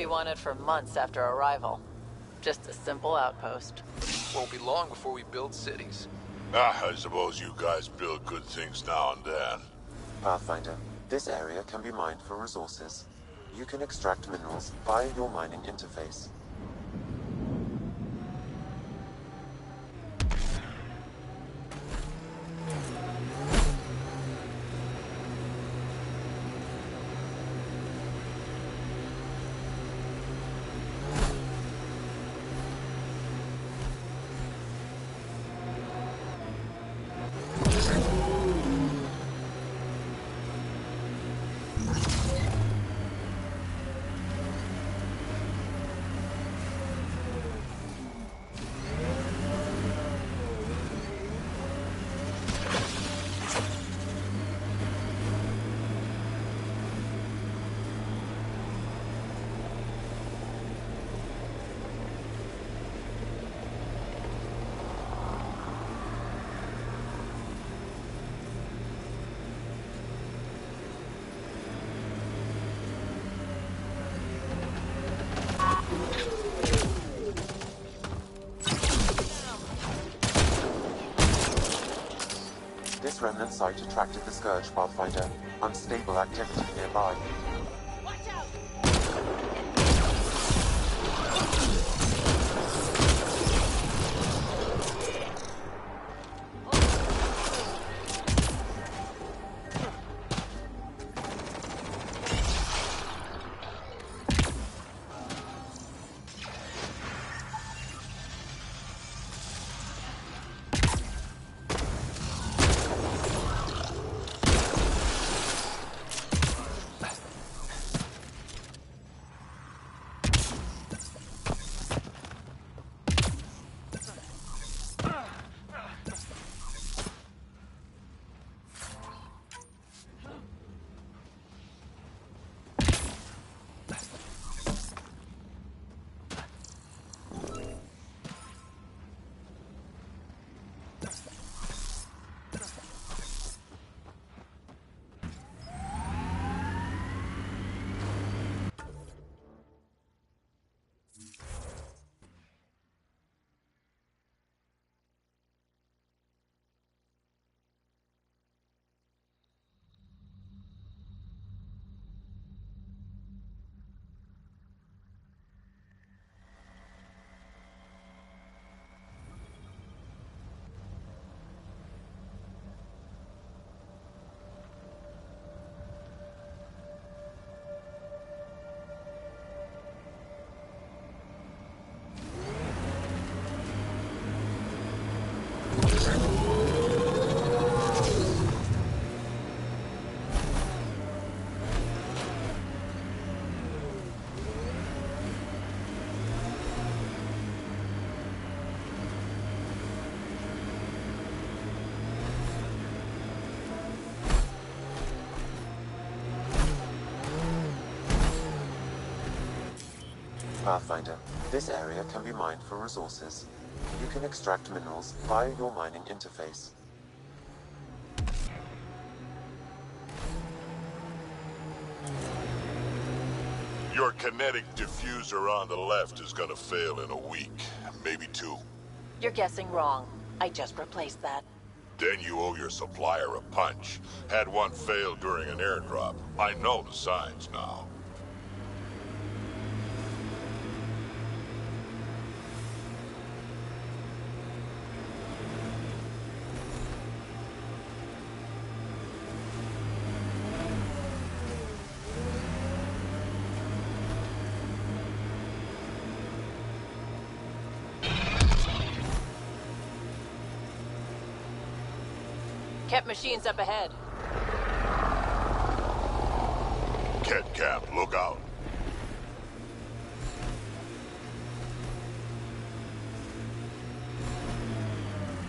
[SPEAKER 5] we wanted for months after arrival. Just a simple outpost.
[SPEAKER 2] Won't be long before we build cities.
[SPEAKER 20] I suppose you guys build good things now and then.
[SPEAKER 8] Pathfinder, this area can be mined for resources. You can extract minerals via your mining interface. This remnant site attracted the Scourge, Pathfinder. Unstable activity nearby. Pathfinder, this area can be mined for resources. You can extract minerals via your mining interface.
[SPEAKER 20] Your kinetic diffuser on the left is gonna fail in a week, maybe 2.
[SPEAKER 5] You're guessing wrong. I just replaced that.
[SPEAKER 20] Then you owe your supplier a punch. Had one fail during an airdrop. I know the signs now.
[SPEAKER 5] Kept machines up ahead.
[SPEAKER 20] Ket Cap, look out.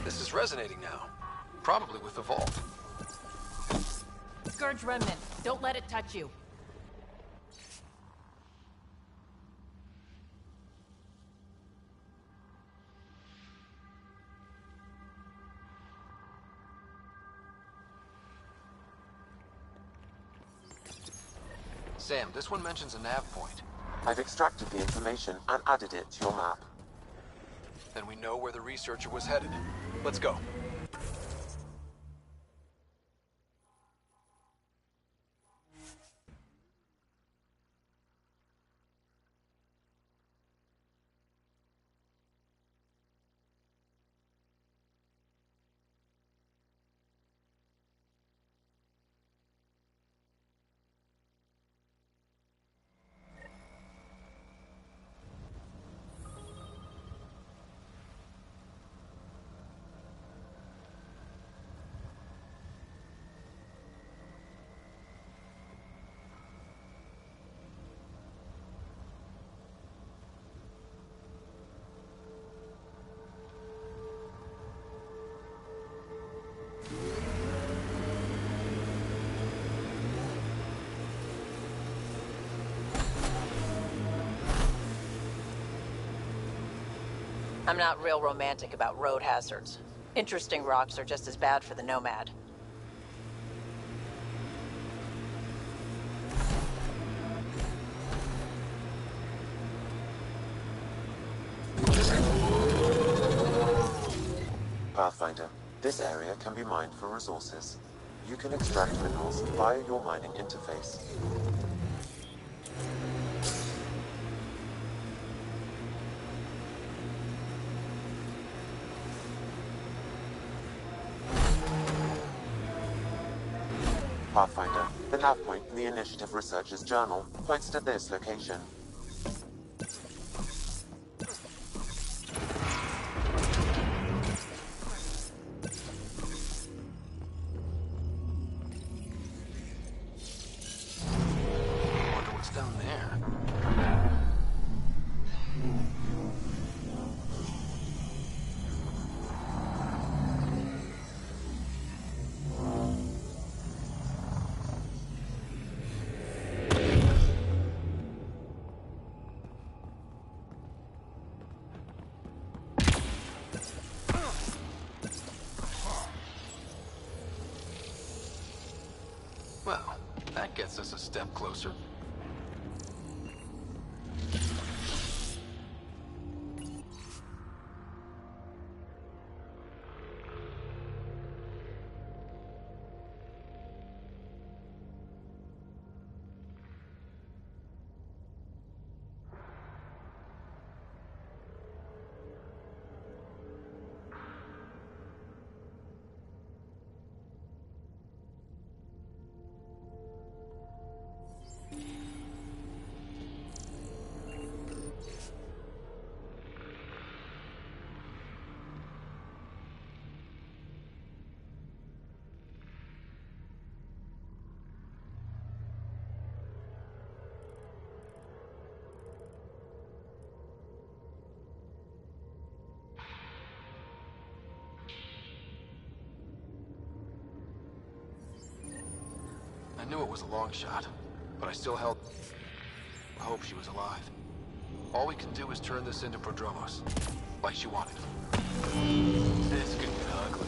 [SPEAKER 2] This is resonating now. Probably with the vault.
[SPEAKER 5] Scourge remnant. Don't let it touch you.
[SPEAKER 2] Sam, this one mentions a nav point.
[SPEAKER 8] I've extracted the information and added it to your map.
[SPEAKER 2] Then we know where the researcher was headed. Let's go.
[SPEAKER 5] I'm not real romantic about road hazards. Interesting rocks are just as bad for the Nomad.
[SPEAKER 8] Pathfinder, this area can be mined for resources. You can extract minerals via your mining interface. Pathfinder, the nav point in the Initiative Researcher's Journal points to this location.
[SPEAKER 2] Wonder what's down there. Well, that gets us a step closer. I knew it was a long shot, but I still held hope she was alive. All we can do is turn this into Prodromos, like she wanted. This could get ugly.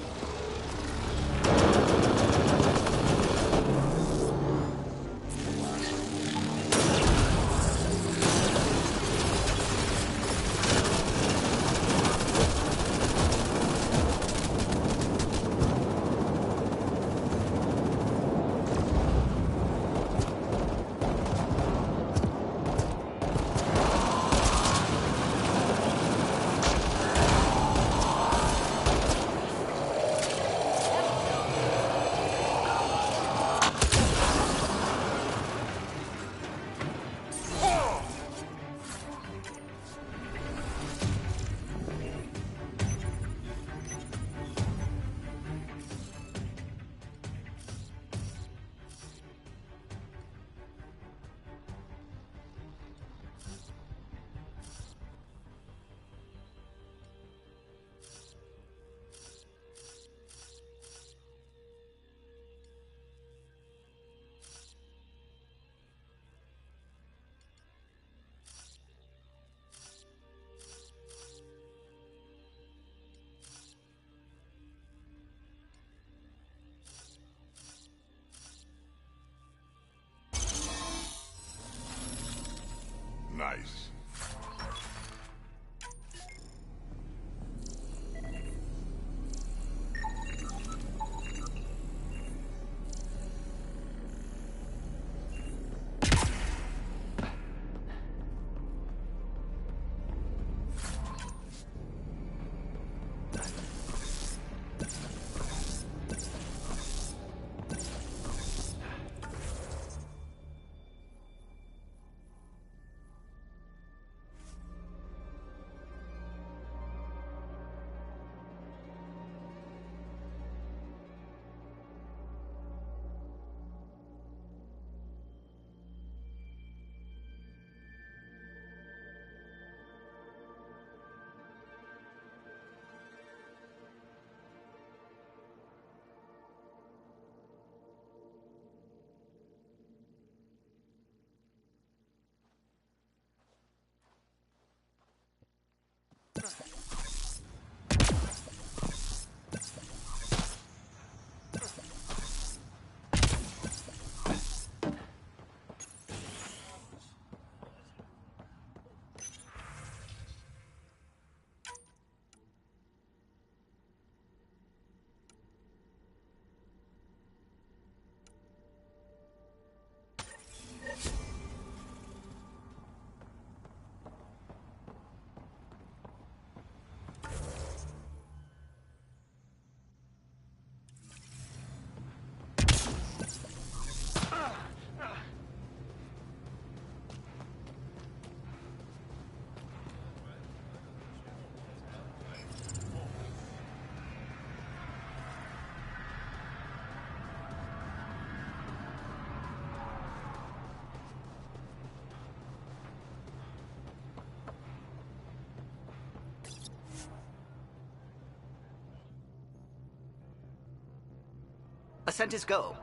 [SPEAKER 23] Ascent is go.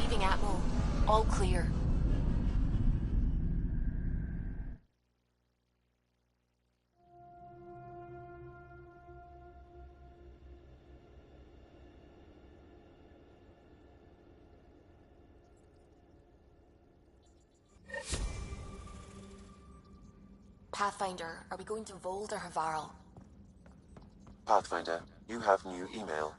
[SPEAKER 9] Leaving Atmo. All clear. Pathfinder, are we going to Vold or Havarl?
[SPEAKER 8] Pathfinder, you have new email.